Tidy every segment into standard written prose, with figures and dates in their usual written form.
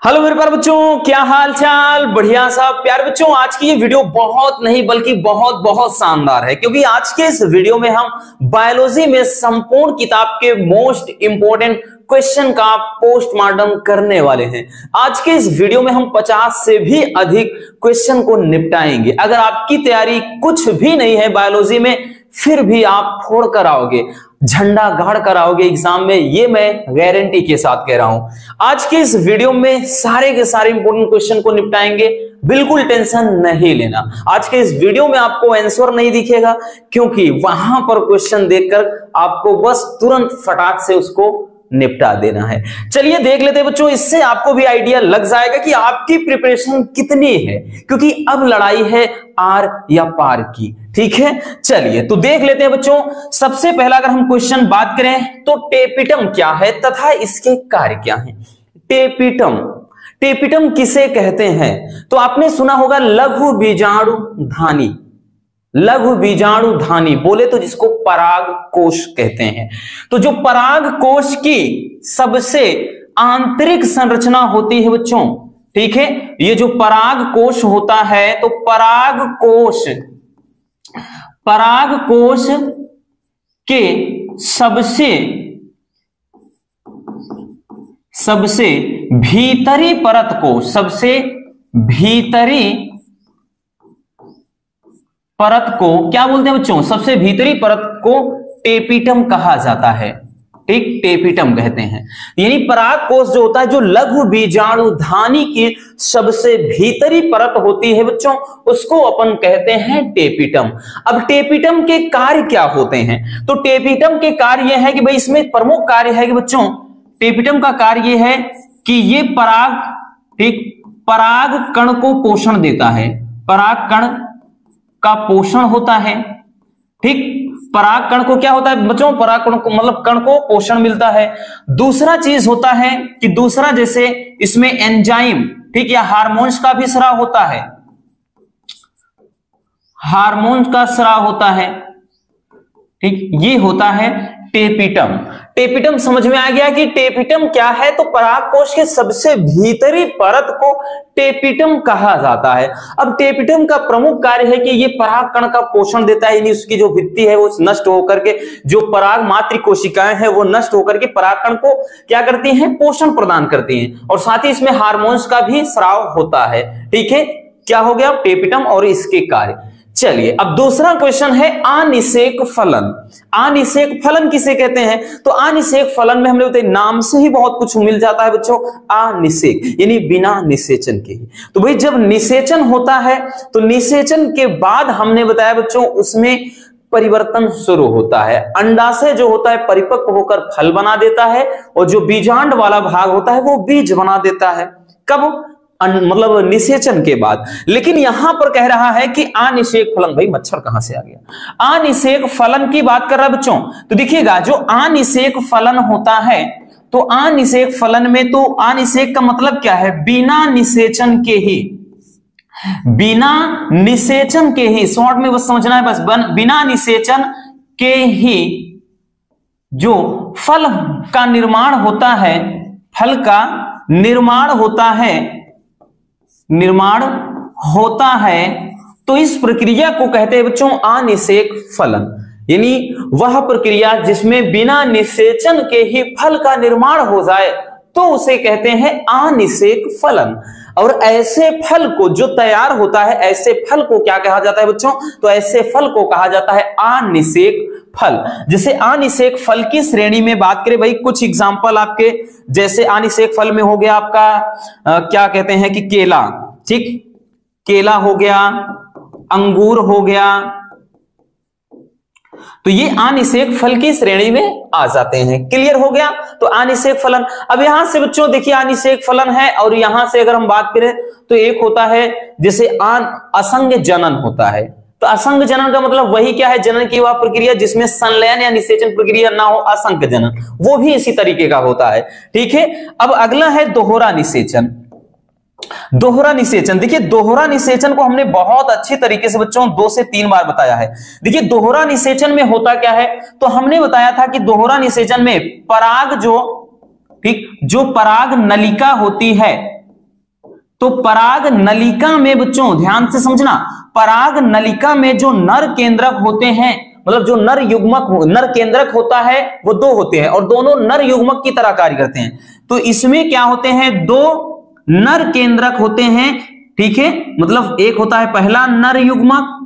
Hello मेरे प्यारे बच्चों, क्या हाल चाल। बढ़िया साहब। प्यारे बच्चों, आज की ये वीडियो बहुत नहीं बल्कि बहुत बहुत शानदार है, क्योंकि आज के इस वीडियो में हम बायोलॉजी में संपूर्ण किताब के मोस्ट इंपोर्टेंट क्वेश्चन का पोस्टमार्टम करने वाले हैं। आज के इस वीडियो में हम 50 से भी अधिक क्वेश्चन को निपटाएंगे। अगर आपकी तैयारी कुछ भी नहीं है बायोलॉजी में, फिर भी आप फोड़ कर आओगे, झंडा गाड़ कर आओगे एग्जाम में, ये मैं गारंटी के साथ कह रहा हूं। आज के इस वीडियो में सारे के सारे इंपॉर्टेंट क्वेश्चन को निपटाएंगे, बिल्कुल टेंशन नहीं लेना। आज के इस वीडियो में आपको आंसर नहीं दिखेगा, क्योंकि वहां पर क्वेश्चन देखकर आपको बस तुरंत फटाक से उसको निपटा देना है। चलिए देख लेते हैं बच्चों, इससे आपको भी आइडिया लग जाएगा कि आपकी प्रिपरेशन कितनी है, क्योंकि अब लड़ाई है आर या पार की। ठीक है, चलिए तो देख लेते हैं बच्चों। सबसे पहला अगर हम क्वेश्चन बात करें तो टेपिटम क्या है तथा इसके कार्य क्या है। टेपिटम, टेपिटम किसे कहते हैं? तो आपने सुना होगा लघु बीजाणु धानी। लघु बीजाणु धानी बोले तो जिसको पराग कोश कहते हैं। तो जो पराग कोश की सबसे आंतरिक संरचना होती है बच्चों, ठीक है, ये जो पराग कोश होता है, तो पराग कोश के सबसे भीतरी परत को, सबसे भीतरी परत को क्या बोलते हैं बच्चों? सबसे भीतरी परत को टेपिटम कहा जाता है। ठीक, टेपिटम कहते हैं। यानी पराग कोश जो होता है, जो लघु बीजाणु धानी की सबसे भीतरी परत होती है बच्चों, उसको अपन कहते हैं टेपिटम। अब टेपिटम के कार्य क्या होते हैं? तो टेपिटम के कार्य यह है कि भाई इसमें प्रमुख कार्य है कि बच्चों, टेपिटम का कार्य यह है कि ये पराग कण को पोषण देता है। पराग कण का पोषण होता है। ठीक, पराग कण को क्या होता है बच्चों? पराग कण को मतलब कण को पोषण मिलता है। दूसरा चीज होता है कि दूसरा जैसे इसमें एंजाइम, ठीक, या हार्मोन्स का भी स्राव होता है। हार्मोन्स का स्राव होता है। ठीक, ये होता है टेपिटम। टेपिटम समझ में आ गया कि टेपिटम क्या है? तो पराग कोश के सबसे भीतरी परत को टेपिटम कहा जाता है। अब टेपिटम का प्रमुख कार्य है कि ये पराग कण का पोषण देता है, यानी उसकी जो भित्ति है वो नष्ट होकर के, जो पराग मातृ कोशिकाएं हैं वो नष्ट होकर के पराग कण को क्या करती हैं? पोषण प्रदान करती हैं। और साथ ही इसमें हार्मोन्स का भी स्राव होता है। ठीक है, क्या हो गया? टेपिटम और इसके कार्य। चलिए अब दूसरा क्वेश्चन है अनिषेक फलन। अनिषेक फलन किसे कहते हैं? तो अनिषेक फलन में हमने बताया, नाम से ही बहुत कुछ मिल जाता है बच्चों। अनिषेक यानी बिना निषेचन के ही। तो भाई जब निषेचन होता है तो निषेचन के बाद हमने बताया बच्चों उसमें परिवर्तन शुरू होता है। अंडाशय जो होता है परिपक्व होकर फल बना देता है, और जो बीजांड वाला भाग होता है वो बीज बना देता है। कब? मतलब निषेचन के बाद। लेकिन यहां पर कह रहा है कि अनिषेक फलन, भाई मच्छर कहां से आ गया? अनिषेक फलन की बात कर रहा है बच्चों। तो देखिएगा, जो अनिषेक फलन होता है, तो अनिषेक फलन में तो अनिषेक का मतलब क्या है? बिना निषेचन के ही, बिना निषेचन के ही, शॉर्ट में बस समझना है, बस बिना निषेचन के ही जो फल का निर्माण होता है, फल का निर्माण होता है, तो इस प्रक्रिया को कहते हैं बच्चों अनिषेक फलन। यानी वह प्रक्रिया जिसमें बिना निषेचन के ही फल का निर्माण हो जाए तो उसे कहते हैं अनिषेक फलन। और ऐसे फल को जो तैयार होता है, ऐसे फल को क्या कहा जाता है बच्चों? तो ऐसे फल को कहा जाता है अनिषेक फल। जैसे अनिषेक फल की श्रेणी में बात करें भाई, कुछ एग्जांपल आपके, जैसे अनिषेक फल में हो गया आपका क्या कहते हैं कि केला। ठीक, केला हो गया, अंगूर हो गया, तो ये अनिषेक फल की श्रेणी में आ जाते हैं। क्लियर हो गया? तो अनिषेक फलन। अब यहां से बच्चों देखिए अनिषेक फलन है, और यहां से अगर हम बात करें तो एक होता है जैसे असंग जनन होता है। तो असंग जनन का मतलब वही क्या है? जनन की वह प्रक्रिया जिसमें संलयन या निषेचन प्रक्रिया ना हो, असंग जनन, वो भी इसी तरीके का होता है। ठीक है, अब अगला है दोहरा निषेचन। दोहरा निषेचन, देखिए दोहरा निषेचन को हमने बहुत अच्छी तरीके से बच्चों 2 से 3 बार बताया है। देखिए दोहरा निषेचन में होता क्या है, तो हमने बताया था कि दोहरा निषेचन में पराग जो, ठीक, जो पराग नलिका होती है, तो पराग नलिका में बच्चों ध्यान से समझना, पराग नलिका में जो नर केंद्रक होते हैं, मतलब जो नर युग्मक नर केंद्रक होता है वो दो होते हैं और दोनों नर युग्मक की तरह कार्य करते हैं। तो इसमें क्या होते हैं, दो नर केंद्रक होते हैं, ठीक है। मतलब एक होता है पहला नर युग्मक,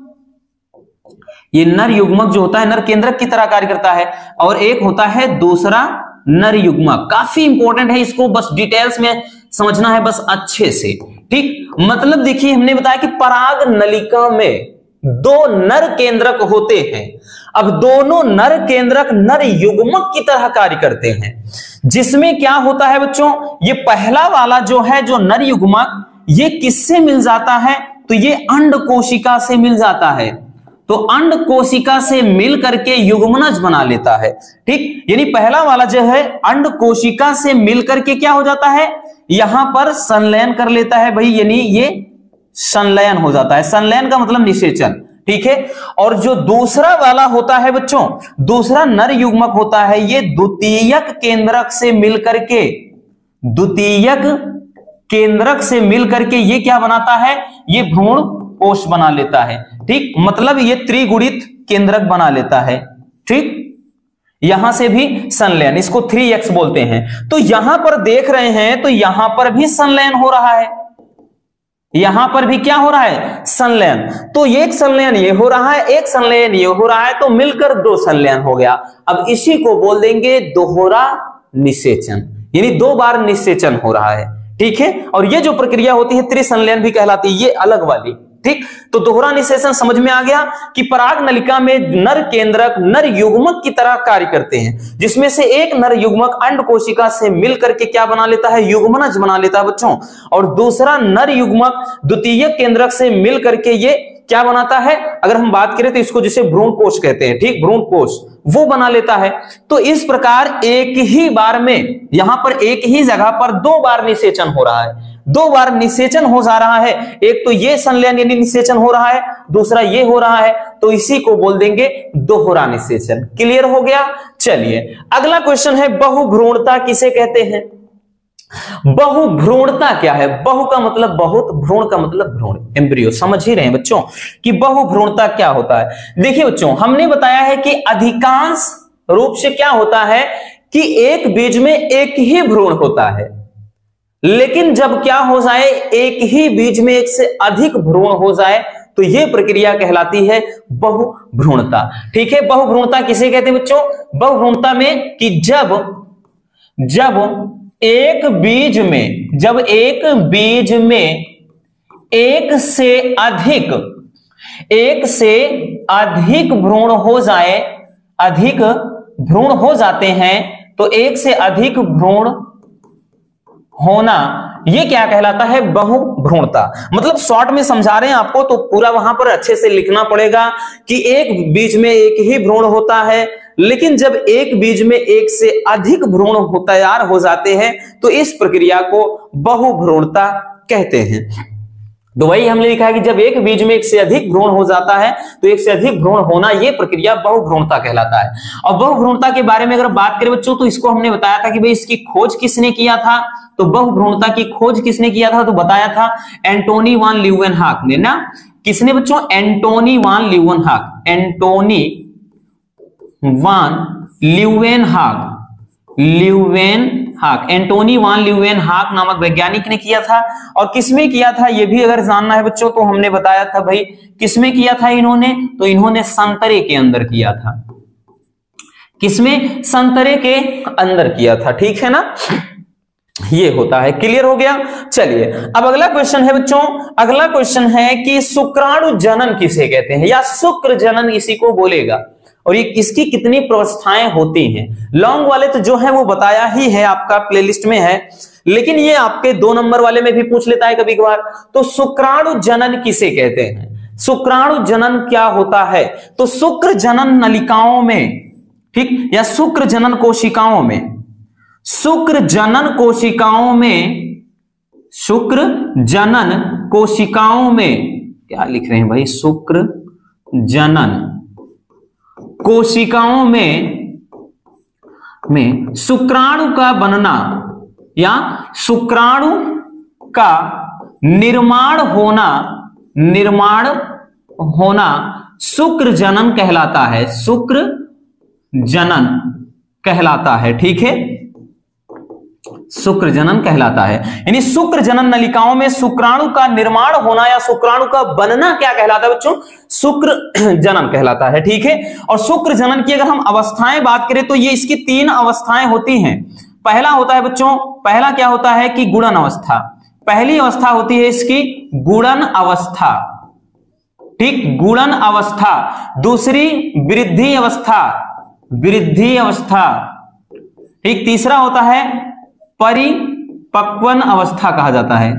ये नर युग्मक जो होता है नर केंद्रक की तरह कार्य करता है, और एक होता है दूसरा नर युग्मक। काफी इंपॉर्टेंट है, इसको बस डिटेल्स में समझना है बस अच्छे से, ठीक। मतलब देखिए हमने बताया कि पराग नलिका में दो नर केंद्रक होते हैं। अब दोनों नर केंद्रक नर युग्मक की तरह कार्य करते हैं, जिसमें क्या होता है बच्चों, ये पहला वाला जो है जो नर युग्मक, ये किससे मिल जाता है, तो ये अंड कोशिका से मिल जाता है। तो अंड कोशिका से मिल करके युग्मनज बना लेता है, ठीक। यानी पहला वाला जो है अंड कोशिका से मिल करके क्या हो जाता है, यहां पर संलयन कर लेता है भाई, यानी ये संलयन हो जाता है। संलयन का मतलब निषेचन, ठीक है। और जो दूसरा वाला होता है बच्चों, दूसरा नर युग्मक होता है, ये द्वितीयक केंद्रक से मिलकर के, द्वितीयक केंद्रक से मिलकर के ये क्या बनाता है, ये भ्रूण कोश बना लेता है, ठीक। मतलब ये त्रिगुणित केंद्रक बना लेता है, ठीक। यहां से भी संलयन, इसको 3x बोलते हैं। तो यहां पर देख रहे हैं तो यहां पर भी संलयन हो रहा है, यहां पर भी क्या हो रहा है, संलयन। तो एक संलयन ये हो रहा है, एक संलयन ये हो रहा है, तो मिलकर दो संलयन हो गया। अब इसी को बोल देंगे दोहरा निषेचन, यानी दो बार निषेचन हो रहा है, ठीक है। और ये जो प्रक्रिया होती है त्रिसंलयन भी कहलाती है, ये अलग वाली, ठीक। तो दोहरा निषेचन समझ में आ गया कि पराग नलिका में नर केंद्रक नर युग्मक की तरह कार्य करते हैं, जिसमें से एक नर युग्मक अंड कोशिका से मिलकर के क्या बना लेता है, युग्मनज बना लेता है बच्चों, और दूसरा नर युग्मक द्वितीय केंद्रक से मिलकर के ये क्या बनाता है, अगर हम बात करें तो इसको जिसे भ्रूण कोश कहते हैं, ठीक, भ्रूण कोश वो बना लेता है। तो इस प्रकार एक ही बार में यहां पर एक ही जगह पर दो बार निषेचन हो रहा है, दो बार निषेचन हो जा रहा है। एक तो ये संलयन यानी निषेचन हो रहा है, दूसरा ये हो रहा है, तो इसी को बोल देंगे दोहरा निषेचन। क्लियर हो गया। चलिए अगला क्वेश्चन है, बहुभ्रूणता किसे कहते हैं। बहुभ्रूणता क्या है, बहु का मतलब बहुत, भ्रूण का मतलब भ्रूण, एम्ब्रियो। समझ ही रहे हैं बच्चों कि बहुभ्रूणता क्या होता है। देखिए बच्चों हमने बताया है कि अधिकांश रूप से क्या होता है कि एक बीज में एक ही भ्रूण होता है, लेकिन जब क्या हो जाए, एक ही बीज में एक से अधिक भ्रूण हो जाए तो यह प्रक्रिया कहलाती है बहुभ्रूणता, ठीक है। बहुभ्रूणता किसे कहते हैं बच्चों, बहुभ्रूणता में कि जब एक बीज में एक से अधिक भ्रूण हो जाए, अधिक भ्रूण हो जाते हैं, तो एक से अधिक भ्रूण होना ये क्या कहलाता है, बहुभ्रूणता। मतलब शॉर्ट में समझा रहे हैं आपको, तो पूरा वहां पर अच्छे से लिखना पड़ेगा कि एक बीज में एक ही भ्रूण होता है, लेकिन जब एक बीज में एक से अधिक भ्रूण तैयार हो जाते हैं तो इस प्रक्रिया को बहुभ्रूणता कहते हैं। तो वही हमने लिखा है कि जब एक बीज में एक से अधिक भ्रूण हो जाता है तो एक से अधिक भ्रूण होना यह प्रक्रिया बहुभ्रूणता कहलाता है। और बहुभ्रूणता के बारे में अगर बात करें बच्चों, तो इसको हमने बताया था कि भाई इसकी खोज किसने किया था, तो बहुभ्रूणता की खोज किसने किया था, तो बताया था एंटोनी वान ल्यूवेनहॉक ने ना। किसने बच्चों, एंटोनी वान ल्यूवेनहॉक, एंटोनी वान ल्यूवेनहॉक नामक वैज्ञानिक ने किया था। और किसमें किया था ये भी अगर जानना है बच्चों, तो हमने बताया था भाई किसमें किया था इन्होंने, तो इन्होंने संतरे के अंदर किया था। किसमें, संतरे के अंदर किया था, ठीक है ना। ये होता है, क्लियर हो गया। चलिए अब अगला क्वेश्चन है बच्चों, अगला क्वेश्चन है कि शुक्राणु जनन किसे कहते हैं, या शुक्र जनन इसी को बोलेगा, और ये इसकी कितनी प्रवस्थाएं होती हैं। लॉन्ग वाले तो जो है वो बताया ही है, आपका प्लेलिस्ट में है, लेकिन ये आपके 2 नंबर वाले में भी पूछ लेता है कभी कभार। तो शुक्राणु जनन किसे कहते हैं, शुक्राणु जनन क्या होता है, तो शुक्र जनन नलिकाओं में, ठीक, या शुक्र जनन कोशिकाओं में, शुक्र जनन कोशिकाओं में, शुक्र जनन कोशिकाओं में क्या लिख रहे हैं भाई, शुक्र जनन कोशिकाओं में शुक्राणु का बनना या शुक्राणु का निर्माण होना शुक्र जनन कहलाता है, शुक्र जनन कहलाता है। ठीक है, शुक्र जनन कहलाता है। यानी शुक्र जनन नलिकाओं में शुक्राणु का निर्माण होना या शुक्राणु का बनना क्या कहलाता है बच्चों? शुक्र जनन कहलाता है। ठीक है, और शुक्र जनन की अगर हम अवस्थाएं बात करें तो ये इसकी 3 अवस्थाएं होती हैं। पहला होता है बच्चों, पहला क्या होता है कि गुणन अवस्था। पहली अवस्था होती है इसकी गुणन अवस्था। ठीक, गुणन अवस्था। दूसरी वृद्धि अवस्था, वृद्धि अवस्था। ठीक, तीसरा होता है परिपक्वन अवस्था कहा जाता है।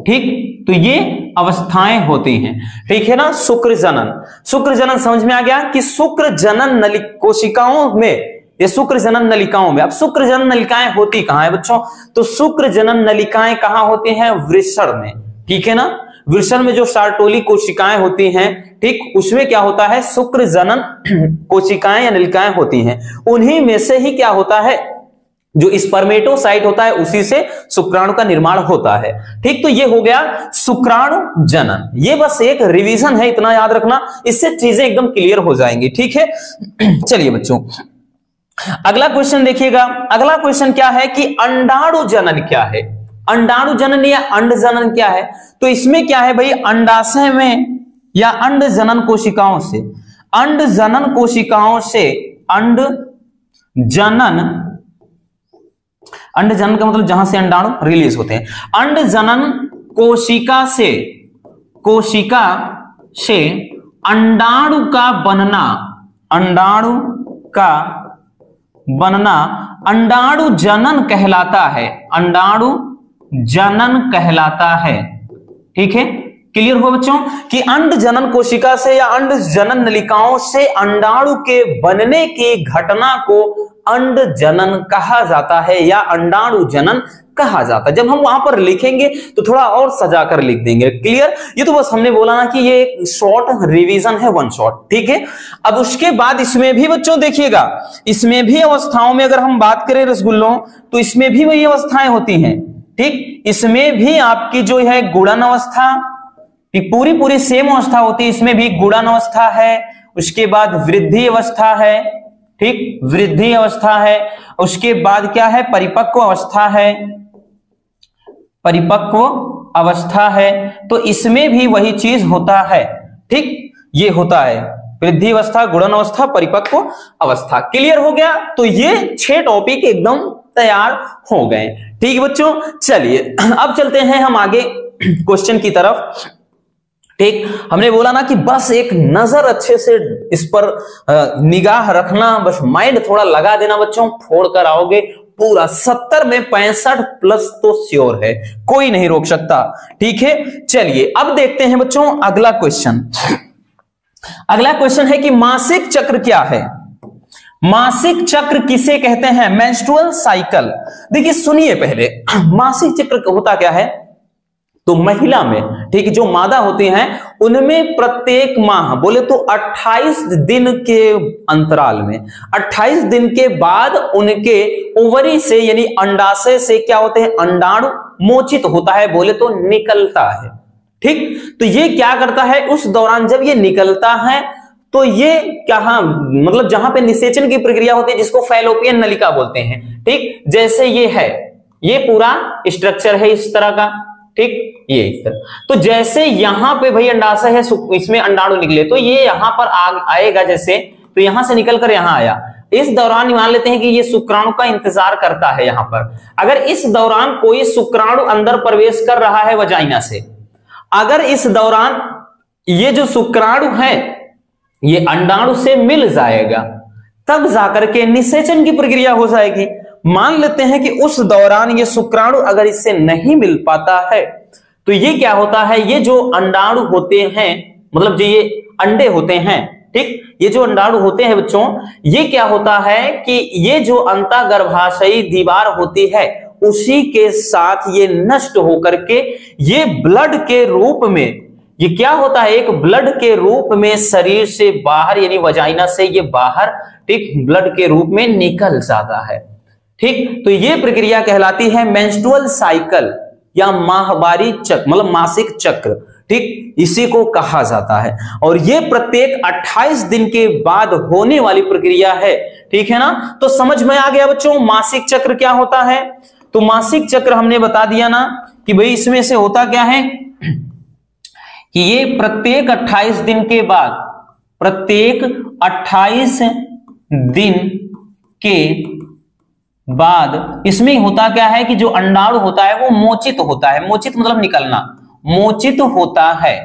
ठीक, तो ये अवस्थाएं होती हैं। ठीक है ना। शुक्र जनन, शुक्र जनन समझ में आ गया कि शुक्र जनन कोशिकाओं में, ये शुक्र जनन नलिकाओं में। अब शुक्र जनन नलिकाएं होती कहां है बच्चों? तो शुक्र जनन नलिकाएं कहां होती हैं? वृषण में। ठीक है ना, वृषण में जो सार्टोली कोशिकाएं होती हैं, ठीक, उसमें क्या होता है? शुक्र जनन कोशिकाएं या नलिकाएं होती हैं। उन्हीं में से ही क्या होता है? जो स्पर्मेटोसाइट होता है उसी से शुक्राणु का निर्माण होता है। ठीक, तो ये हो गया शुक्राणु जनन। ये बस एक रिवीजन है, इतना याद रखना, इससे चीजें एकदम क्लियर हो जाएंगी। ठीक है, चलिए बच्चों अगला क्वेश्चन देखिएगा। अगला क्वेश्चन क्या है कि अंडाणु जनन क्या है? अंडाणु जनन या अंड जनन क्या है? तो इसमें क्या है भाई, अंडाशय में या अंड जनन कोशिकाओं से, अंड जनन कोशिकाओं से, अंड जनन, अंड जनन का मतलब जहां से अंडाणु रिलीज होते हैं। अंड जनन कोशिका से अंडाणु का बनना, अंडाणु का बनना अंडाणु जनन कहलाता है, अंडाणु जनन कहलाता है। ठीक है, क्लियर हो बच्चों कि अंड जनन कोशिका से या अंड जनन नलिकाओं से अंडाणु के बनने की घटना को अंड जनन कहा जाता है या अंडाणु जनन कहा जाता है। जब हम वहां पर लिखेंगे तो थोड़ा और सजाकर लिख देंगे। क्लियर? ये तो बस हमने बोला ना कि ये एक शॉर्ट रिवीजन है, वन शॉट। ठीक है, अब उसके बाद इसमें भी बच्चों देखिएगा, इसमें भी अवस्थाओं में अगर हम बात करें रसगुल्लों, तो इसमें भी वही अवस्थाएं होती हैं। ठीक, इसमें भी आपकी जो है गुणन अवस्था, पूरी सेम अवस्था होती है। इसमें भी गुणन अवस्था है, उसके बाद वृद्धि अवस्था है। ठीक, वृद्धि अवस्था है, उसके बाद क्या है? परिपक्व अवस्था है, परिपक्व अवस्था है। तो इसमें भी वही चीज होता है। ठीक, ये होता है वृद्धि अवस्था, गुणन अवस्था, परिपक्व अवस्था। क्लियर हो गया? तो ये 6 टॉपिक एकदम तैयार हो गए। ठीक बच्चों, चलिए अब चलते हैं हम आगे क्वेश्चन की तरफ। ठीक, हमने बोला ना कि बस एक नजर अच्छे से इस पर निगाह रखना, बस माइंड थोड़ा लगा देना बच्चों, फोड़ कर आओगे पूरा। 70 में 65 प्लस तो श्योर है, कोई नहीं रोक सकता। ठीक है, चलिए अब देखते हैं बच्चों अगला क्वेश्चन। अगला क्वेश्चन है कि मासिक चक्र क्या है? मासिक चक्र किसे कहते हैं? Menstrual cycle. देखिए सुनिए पहले, मासिक चक्र होता क्या है? तो महिला में, ठीक, जो मादा होती हैं उनमें प्रत्येक माह बोले तो 28 दिन के अंतराल में, 28 दिन के बाद उनके ओवरी से यानी अंडाशय से क्या होते हैं? अंडाणु मोचित होता है, बोले तो निकलता है। ठीक, तो ये क्या करता है उस दौरान जब ये निकलता है तो ये क्या, मतलब जहां पे निषेचन की प्रक्रिया होती है जिसको फैलोपियन नलिका बोलते हैं। ठीक, जैसे ये है, ये पूरा स्ट्रक्चर है इस तरह का। ठीक, ये इस तरह। तो जैसे यहां पे भाई अंडाशय है, इसमें अंडाणु निकले, तो ये यहां पर आएगा जैसे, तो यहां से निकलकर यहां आया। इस दौरान मान लेते हैं कि ये शुक्राणु का इंतजार करता है यहां पर। अगर इस दौरान कोई शुक्राणु अंदर प्रवेश कर रहा है वजाइना से, अगर इस दौरान ये जो शुक्राणु है ये अंडाणु से मिल जाएगा, तब जाकर के निषेचन की प्रक्रिया हो जाएगी। मान लेते हैं कि उस दौरान ये शुक्राणु अगर इससे नहीं मिल पाता है तो ये क्या होता है? ये जो अंडाणु होते हैं, मतलब जो ये अंडे होते हैं, ठीक, ये जो अंडाणु होते हैं बच्चों, ये क्या होता है कि ये जो अंतःगर्भाशयी दीवार होती है उसी के साथ ये नष्ट होकर के ये ब्लड के रूप में, ये क्या होता है? एक ब्लड के रूप में शरीर से बाहर यानी वजाइना से ये बाहर, ठीक, ब्लड के रूप में निकल जाता है। ठीक, तो ये प्रक्रिया कहलाती है मेंस्ट्रुअल साइकिल। या माहवारी चक्र मतलब मासिक चक्र, ठीक, इसी को कहा जाता है। और ये प्रत्येक 28 दिन के बाद होने वाली प्रक्रिया है, ठीक है ना। तो समझ में आ गया बच्चों मासिक चक्र क्या होता है। तो मासिक चक्र हमने बता दिया ना कि भाई इसमें से होता क्या है कि ये प्रत्येक 28 दिन के बाद, प्रत्येक 28 दिन के बाद इसमें होता क्या है कि जो अंडाणु होता है वो मोचित होता है। मोचित मतलब निकलना, मोचित होता है,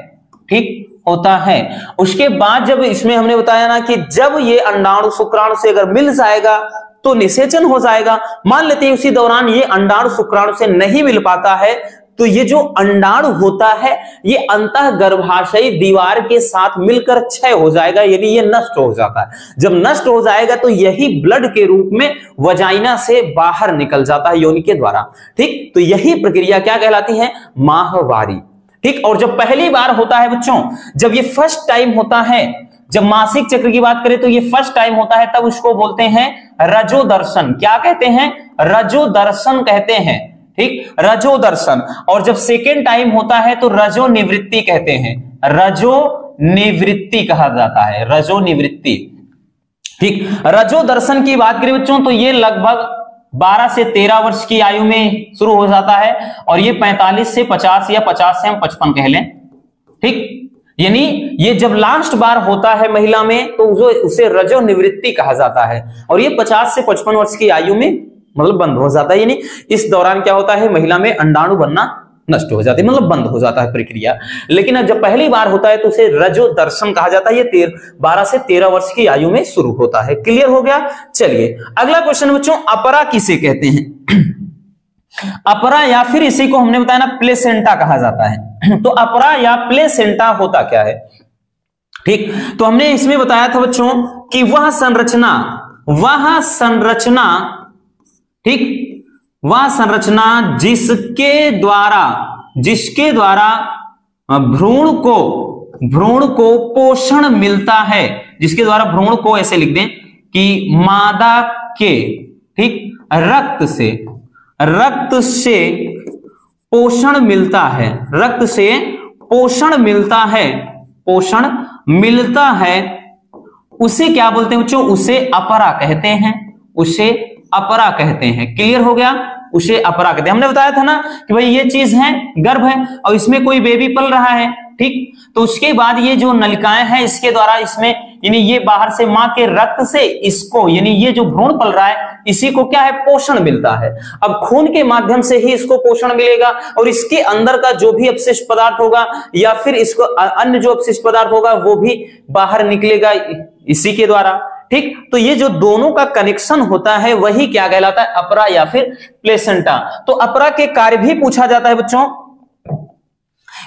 ठीक होता है। उसके बाद जब इसमें हमने बताया ना कि जब ये अंडाणु शुक्राणु से अगर मिल जाएगा तो निषेचन हो जाएगा। मान लेते हैं उसी दौरान ये अंडाणु शुक्राणु से नहीं मिल पाता है तो ये जो अंडाणु होता है ये अंतः गर्भाशयी दीवार के साथ मिलकर क्षय हो जाएगा, यानी ये नष्ट हो जाता है। जब नष्ट हो जाएगा तो यही ब्लड के रूप में वजाइना से बाहर निकल जाता है योनि के द्वारा, ठीक। तो यही प्रक्रिया क्या कहलाती है, माहवारी, ठीक। और जब पहली बार होता है बच्चों, जब ये फर्स्ट टाइम होता है, जब मासिक चक्र की बात करें तो ये फर्स्ट टाइम होता है, तब उसको बोलते हैं रजोदर्शन। क्या कहते हैं, रजोदर्शन कहते हैं, ठीक, रजोदर्शन। और जब सेकेंड टाइम होता है तो रजो निवृत्ति कहते हैं, रजो निवृत्ति कहा जाता है, रजो निवृत्ति, ठीक। रजो दर्शन की बात करें बच्चों तो ये लगभग 12 से 13 वर्ष की आयु में शुरू हो जाता है और ये 45 से 50 या 50 से हम 55 कह लें, ठीक। यानी ये जब लास्ट बार होता है महिला में तो उसे रजो निवृत्ति कहा जाता है और ये 50 से 55 वर्ष की आयु में मतलब बंद हो जाता है। यानी इस दौरान क्या होता है, महिला में अंडाणु बनना नष्ट हो जाती है, मतलब बंद हो जाता है प्रक्रिया। लेकिन जब पहली बार होता है तो उसे रजो दर्शन कहा जाता है। ये 12 से 13 वर्ष की आयु में शुरू होता है। क्लियर हो गया। चलिए अगला क्वेश्चन बच्चों, अपरा किसे कहते हैं। अपरा या फिर इसी को हमने बताया ना प्लेसेंटा कहा जाता है। तो अपरा या प्लेसेंटा होता क्या है, ठीक। तो हमने इसमें बताया था बच्चों कि वह संरचना, ठीक, वह संरचना जिसके द्वारा भ्रूण को पोषण मिलता है, जिसके द्वारा भ्रूण को ऐसे लिख दें कि मादा के, ठीक, रक्त से पोषण मिलता है, रक्त से पोषण मिलता है, उसे क्या बोलते हैं बच्चों, उसे अपरा कहते हैं, उसे अपरा कहते हैं। क्लियर हो गया, उसे अपरा कहते हैं। हमने बताया था ना कि भाई ये चीज है, गर्भ है और इसमें कोई बेबी पल रहा है, ठीक। तो उसके बाद ये जो नलिकाएं हैं इसके द्वारा इसमें यानी ये बाहर से मां के रक्त से इसको यानी ये जो भ्रूण पल रहा है इसी को क्या है, पोषण मिलता है। अब खून के माध्यम से ही इसको पोषण मिलेगा और इसके अंदर का जो भी अपशिष्ट पदार्थ होगा या फिर इसको अन्य जो अपशिष्ट पदार्थ होगा वो भी बाहर निकलेगा इसी के द्वारा, ठीक। तो ये जो दोनों का कनेक्शन होता है वही क्या कहलाता है, अपरा या फिर प्लेसेंटा। तो अपरा के कार्य भी पूछा जाता है बच्चों,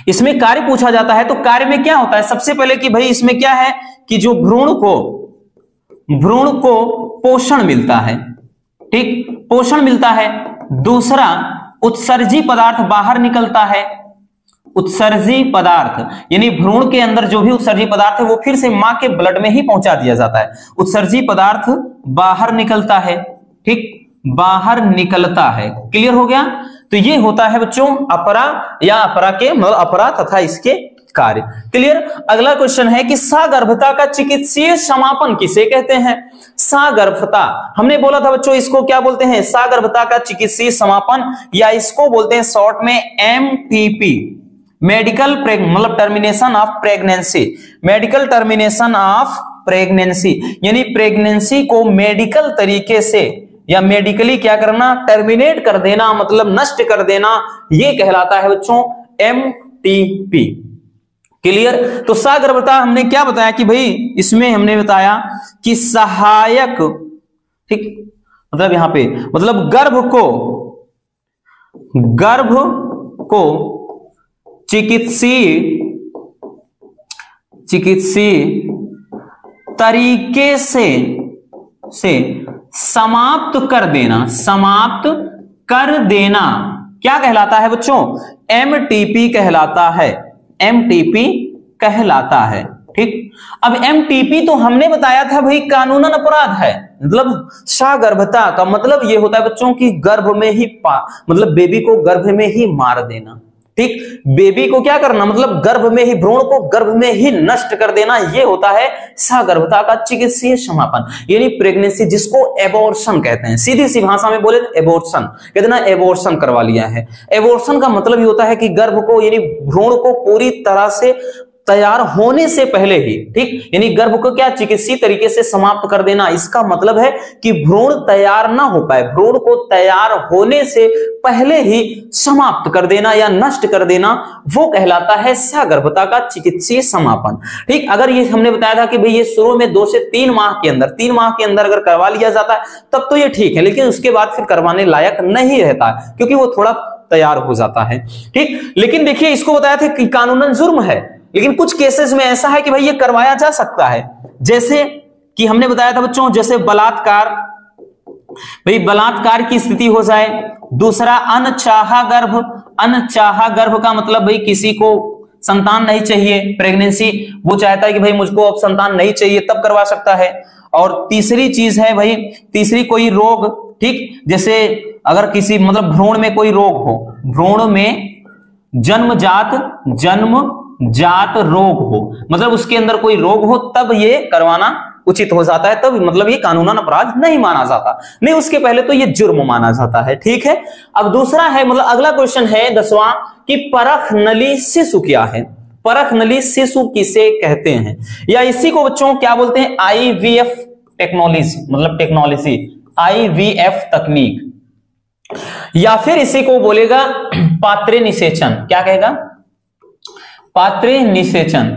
इसमें कार्य पूछा जाता है। तो कार्य में क्या होता है, सबसे पहले कि भाई इसमें क्या है कि जो भ्रूण को पोषण मिलता है, ठीक, पोषण मिलता है। दूसरा उत्सर्जी पदार्थ बाहर निकलता है, उत्सर्जी पदार्थ यानी भ्रूण के अंदर जो भी उत्सर्जी पदार्थ है वो फिर से मां के ब्लड में ही पहुंचा दिया जाता है। उत्सर्जी पदार्थ बाहर निकलता है, ठीक, बाहर निकलता है। क्लियर हो गया। तो ये होता है बच्चों अपरा या अपरा के मतलब अपरा तथा इसके कार्य। क्लियर। अगला क्वेश्चन है कि सागर्भता का चिकित्सीय समापन किसे कहते हैं। सागर्भता हमने बोला था बच्चों, इसको क्या बोलते हैं, सागर्भता का चिकित्सीय समापन, या इसको बोलते हैं शॉर्ट में MTP, मेडिकल मतलब termination of pregnancy. Medical termination of pregnancy यानी प्रेगनेंसी को मेडिकल तरीके से या मेडिकली क्या करना, टर्मिनेट कर देना, मतलब नष्ट कर देना, ये कहलाता है बच्चों MTP। क्लियर। तो सागर्भता हमने क्या बताया कि भाई इसमें हमने बताया कि सहायक, ठीक, मतलब यहां पे मतलब गर्भ को चिकित्सीय तरीके से समाप्त कर देना क्या कहलाता है बच्चों, MTP कहलाता है, MTP कहलाता है, ठीक। अब MTP तो हमने बताया था भाई कानूनन अपराध है, मतलब सगर्भता का मतलब ये होता है बच्चों की गर्भ में ही मतलब बेबी को गर्भ में ही मार देना। ठीक, बेबी को क्या करना मतलब गर्भ में ही, भ्रूण को गर्भ में ही नष्ट कर देना, ये होता है सगर्भता का चिकित्सीय समापन यानी प्रेगनेंसी, जिसको एबॉर्शन कहते हैं। सीधी सी भाषा में बोले एबॉर्शन कहते ना, एबॉर्शन करवा लिया है। एबॉर्शन का मतलब ये होता है कि गर्भ को यानी भ्रूण को पूरी तरह से तैयार होने से पहले ही, ठीक, यानी गर्भ को क्या चिकित्सीय तरीके से समाप्त कर देना। इसका मतलब है कि भ्रूण तैयार ना हो पाए, भ्रूण को तैयार होने से पहले ही समाप्त कर देना या नष्ट कर देना, वो कहलाता है सगर्भता का चिकित्सीय समापन। ठीक, अगर ये हमने बताया था कि भाई ये शुरू में 2 से 3 माह के अंदर, 3 माह के अंदर अगर करवा लिया जाता है तब तो ये ठीक है, लेकिन उसके बाद फिर करवाने लायक नहीं रहता क्योंकि वो थोड़ा तैयार हो जाता है। ठीक, लेकिन देखिए इसको बताया था कि कानूनन जुर्म है, लेकिन कुछ केसेस में ऐसा है कि भाई ये करवाया जा सकता है। जैसे कि हमने बताया था बच्चों, जैसे बलात्कार, भाई बलात्कार की स्थिति हो जाए। दूसरा अनचाहा गर्भ, अनचाहा गर्भ का मतलब भाई किसी को संतान नहीं चाहिए, प्रेगनेंसी, वो चाहता है कि भाई मुझको अब संतान नहीं चाहिए, तब करवा सकता है। और तीसरी चीज है भाई, तीसरी कोई रोग, ठीक, जैसे अगर किसी मतलब भ्रूण में कोई रोग हो, भ्रूण में जन्मजात रोग हो, मतलब उसके अंदर कोई रोग हो, तब ये करवाना उचित हो जाता है, तब मतलब ये कानूनन अपराध नहीं माना जाता, नहीं उसके पहले तो ये जुर्म माना जाता है। ठीक है, अब दूसरा है मतलब अगला क्वेश्चन है 10वां कि परख नली शिशु क्या है? परख नली शिशु किसे कहते हैं, या इसी को बच्चों क्या बोलते हैं? आईवीएफ टेक्नोलॉजी, मतलब टेक्नोलॉजी, आईवीएफ तकनीक, या फिर इसी को बोलेगा पात्रे निषेचन। क्या कहेगा? पात्रे निषेचन।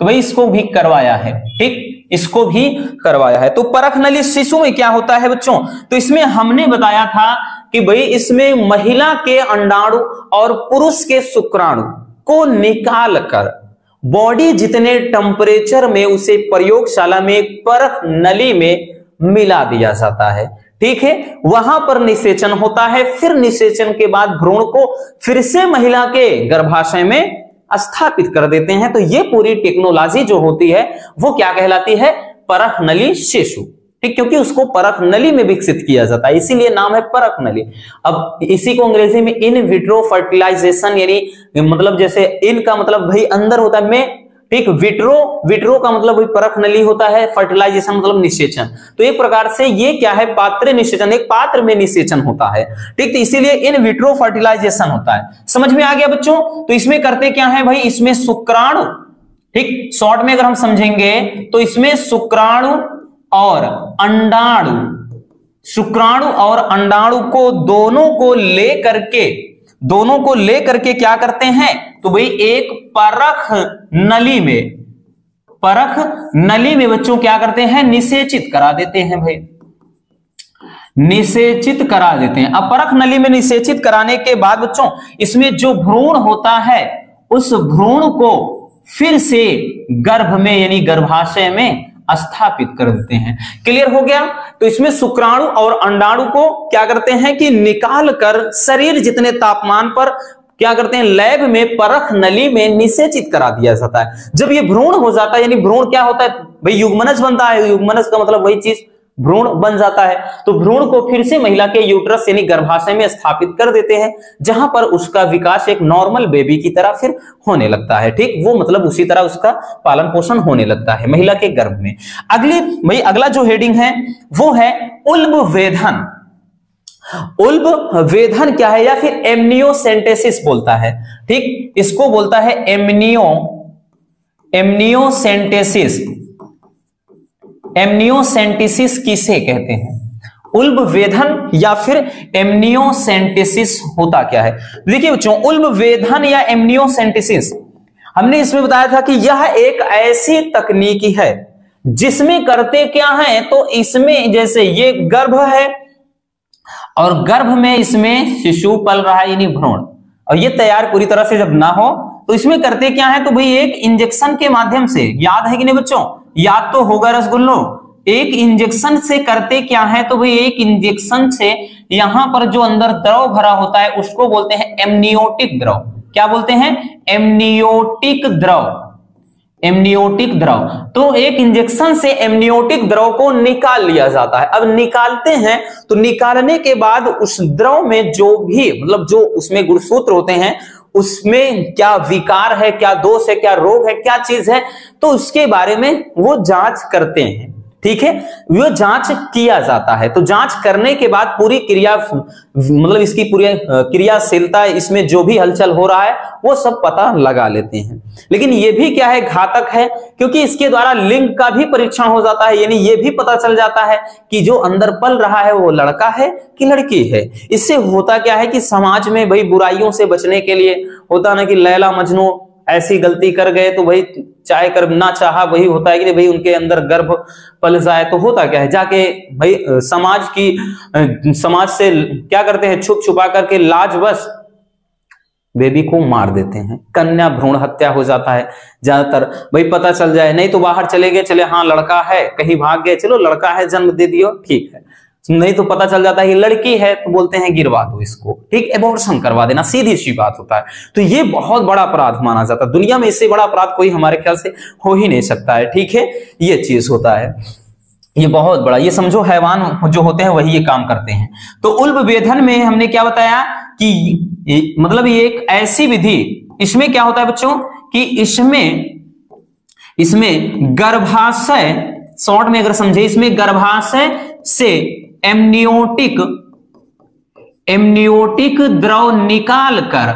तो भाई इसको भी करवाया है, ठीक, इसको भी करवाया है। तो परख नली शिशु में क्या होता है बच्चों? तो इसमें हमने बताया था कि भाई इसमें महिला के अंडाणु और पुरुष के शुक्राणु को निकाल कर बॉडी जितने टेम्परेचर में उसे प्रयोगशाला में परख नली में मिला दिया जाता है। ठीक है, वहां पर निषेचन होता है, फिर निषेचन के बाद भ्रूण को फिर से महिला के गर्भाशय में स्थापित कर देते हैं। तो ये पूरी टेक्नोलॉजी जो होती है वो क्या कहलाती है? परख नली शिशु। ठीक, क्योंकि उसको परख नली में विकसित किया जाता है, इसीलिए नाम है परख नली। अब इसी को अंग्रेजी में इन विट्रो फर्टिलाइजेशन, यानी मतलब जैसे इन का मतलब भाई अंदर होता है में, ठीक, विट्रो का मतलब वही परख नली होता है, फर्टिलाइजेशन मतलब निषेचन। तो एक प्रकार से ये क्या है? पात्र निषेचन, एक पात्र में निषेचन होता है। ठीक, तो इसीलिए इन विट्रो फर्टिलाइजेशन होता है। समझ में आ गया बच्चों? तो इसमें करते क्या है भाई? इसमें शुक्राणु, ठीक, शॉर्ट में अगर हम समझेंगे तो इसमें शुक्राणु और अंडाणु, शुक्राणु और अंडाणु को दोनों को लेकर के क्या करते हैं? तो भाई एक परख नली में बच्चों क्या करते हैं? निषेचित करा देते हैं भाई, निषेचित करा देते हैं। अब परख नली में निषेचित कराने के बाद बच्चों इसमें जो भ्रूण होता है उस भ्रूण को फिर से गर्भ में यानी गर्भाशय में स्थापित कर देते हैं। क्लियर हो गया? तो इसमें शुक्राणु और अंडाणु को क्या करते हैं कि निकाल कर शरीर जितने तापमान पर क्या करते हैं? लैब में परख नली में निषेचित करा दिया जाता है। जब ये भ्रूण हो जाता है, यानी भ्रूण क्या होता है भाई? युग्मनज बनता है। युग्मनज का मतलब वही चीज, भ्रूण बन जाता है। तो भ्रूण को फिर से महिला के यूट्रस यानी गर्भाशय में स्थापित कर देते हैं, जहां पर उसका विकास एक नॉर्मल बेबी की तरह फिर होने लगता है। ठीक, वो मतलब उसी तरह उसका पालन पोषण होने लगता है महिला के गर्भ में। अगला जो हेडिंग है वो है उल्ब वेधन। उल्ब वेधन क्या है? या फिर एमनियोसेंटेसिस बोलता है। ठीक, इसको बोलता है एमनियोसेंटेसिस। एमनियोसेंटेसिस किसे कहते हैं? उल्ब वेधन या फिर एमनियोसेंटेसिस होता क्या है? देखिए बच्चों, उल्ब वेधन या एमनियोसेंटेसिस हमने इसमें बताया था कि यह एक ऐसी तकनीकी है जिसमें करते क्या है? तो इसमें जैसे ये गर्भ है और गर्भ में इसमें शिशु पल रहा है यानी भ्रूण, और ये तैयार पूरी तरह से जब ना हो तो इसमें करते क्या है? तो भाई एक इंजेक्शन के माध्यम से, याद है कि नहीं बच्चों? याद तो होगा रसगुल्लो। एक इंजेक्शन से करते क्या है? तो भाई एक इंजेक्शन से यहां पर जो अंदर द्रव भरा होता है उसको बोलते हैं एमनियोटिक द्रव। क्या बोलते हैं? एमनियोटिक द्रव। एमनियोटिक द्रव, तो एक इंजेक्शन से एमनियोटिक द्रव को निकाल लिया जाता है। अब निकालते हैं तो निकालने के बाद उस द्रव में जो भी मतलब जो उसमें गुणसूत्र होते हैं उसमें क्या विकार है, क्या दोष है, क्या रोग है, क्या चीज है, तो उसके बारे में वो जांच करते हैं। ठीक है, वो जांच किया जाता है। तो जांच करने के बाद पूरी क्रिया मतलब इसकी पूरी क्रियाशीलता, इसमें जो भी हलचल हो रहा है वो सब पता लगा लेते हैं। लेकिन ये भी क्या है, घातक है, क्योंकि इसके द्वारा लिंग का भी परीक्षण हो जाता है, यानी ये भी पता चल जाता है कि जो अंदर पल रहा है वो लड़का है कि लड़की है। इससे होता क्या है कि समाज में भाई बुराइयों से बचने के लिए होता ना कि लैला मजनू ऐसी गलती कर गए तो भाई चाहे कर ना चाहा वही होता है कि भाई उनके अंदर गर्भ पल जाए, तो होता क्या है, जाके भाई समाज से क्या करते हैं, छुप छुपा करके लाजवश बेबी को मार देते हैं। कन्या भ्रूण हत्या हो जाता है ज्यादातर, भाई पता चल जाए, नहीं तो बाहर चले गए, चले हाँ लड़का है, कहीं भाग गए, चलो लड़का है जन्म दे दियो ठीक है, नहीं तो पता चल जाता है कि लड़की है तो बोलते हैं गिरवा दो इसको, ठीक, एबॉर्शन करवा देना, सीधी सी बात होता है। तो ये बहुत बड़ा अपराध माना जाता है, दुनिया में इससे बड़ा अपराध कोई हमारे ख्याल से हो ही नहीं सकता है। ठीक है, ये चीज होता है, ये बहुत बड़ा, ये समझो हैवान जो होते हैं वही ये काम करते हैं। तो उल्ब वेधन में हमने क्या बताया कि मतलब ये एक ऐसी विधि, इसमें क्या होता है बच्चों कि इसमें गर्भाशय, शॉर्ट में अगर समझे, इसमें गर्भाशय से एमनियोटिक द्रव निकाल कर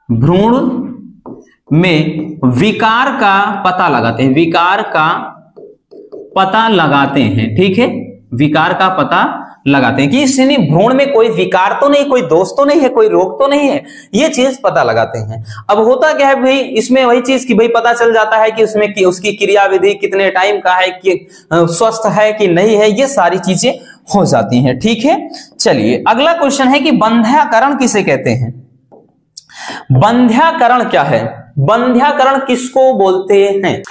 भ्रूण में विकार का पता लगाते हैं, ठीक है, विकार का पता लगाते हैं कि इसने भ्रूण में कोई विकार तो नहीं, कोई दोष तो नहीं है, कोई रोग तो नहीं है, ये चीज पता लगाते हैं। अब होता क्या है भाई, इसमें वही चीज कि भाई पता चल जाता है कि उसमें कि उसकी क्रिया विधि कितने टाइम का है, कि स्वस्थ है कि नहीं है, ये सारी चीजें हो जाती हैं। ठीक है, चलिए अगला क्वेश्चन है कि बंध्याकरण किसे कहते हैं। बंध्याकरण क्या है, बंध्याकरण किसको बोलते हैं।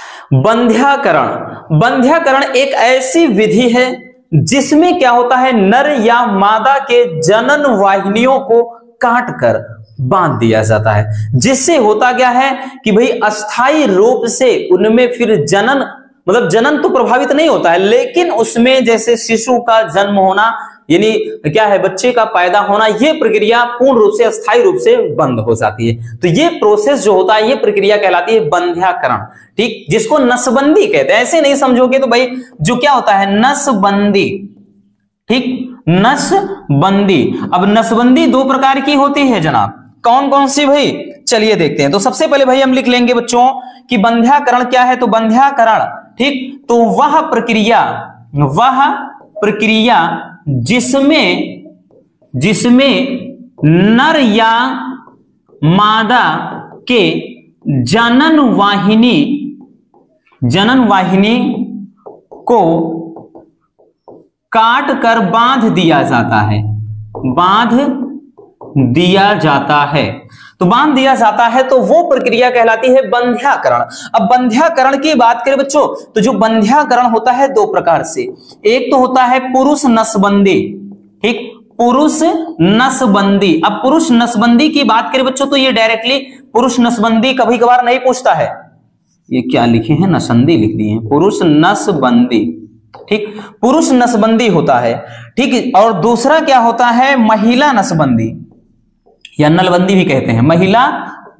बंध्याकरण एक ऐसी विधि है जिसमें क्या होता है, नर या मादा के जनन वाहिनियों को काट कर बांध दिया जाता है, जिससे होता क्या है कि भाई अस्थायी रूप से उनमें फिर जनन, मतलब जनन तो प्रभावित नहीं होता है, लेकिन उसमें जैसे शिशु का जन्म होना, यानी क्या है, बच्चे का पैदा होना, ये प्रक्रिया पूर्ण रूप से अस्थायी रूप से बंद हो जाती है। तो ये प्रोसेस जो होता है, ये प्रक्रिया कहलाती है बंध्याकरण, ठीक, जिसको नसबंदी कहते हैं। ऐसे नहीं समझोगे तो भाई जो क्या होता है, नसबंदी, ठीक, नसबंदी। अब नसबंदी दो प्रकार की होती है जनाब, कौन कौन सी भाई, चलिए देखते हैं। तो सबसे पहले भाई हम लिख लेंगे बच्चों कि बंध्याकरण क्या है। तो बंध्याकरण, ठीक, तो वह प्रक्रिया जिसमें नर या मादा के जनन वाहिनी को काट कर बांध दिया जाता है, तो बांध दिया जाता है, तो वो प्रक्रिया कहलाती है बंध्याकरण। अब बंध्याकरण की बात करें बच्चों, तो जो बंध्याकरण होता है दो प्रकार से, एक तो होता है पुरुष नसबंदी, ठीक, पुरुष नसबंदी। अब पुरुष नसबंदी की बात करें बच्चों, तो ये डायरेक्टली पुरुष नसबंदी कभी कभार नहीं पूछता है, ये क्या लिखे हैं, नसबंदी लिख दिए हैं, पुरुष नसबंदी, ठीक, पुरुष नसबंदी होता है, ठीक। और दूसरा क्या होता है, महिला नसबंदी या नलबंदी भी कहते हैं, महिला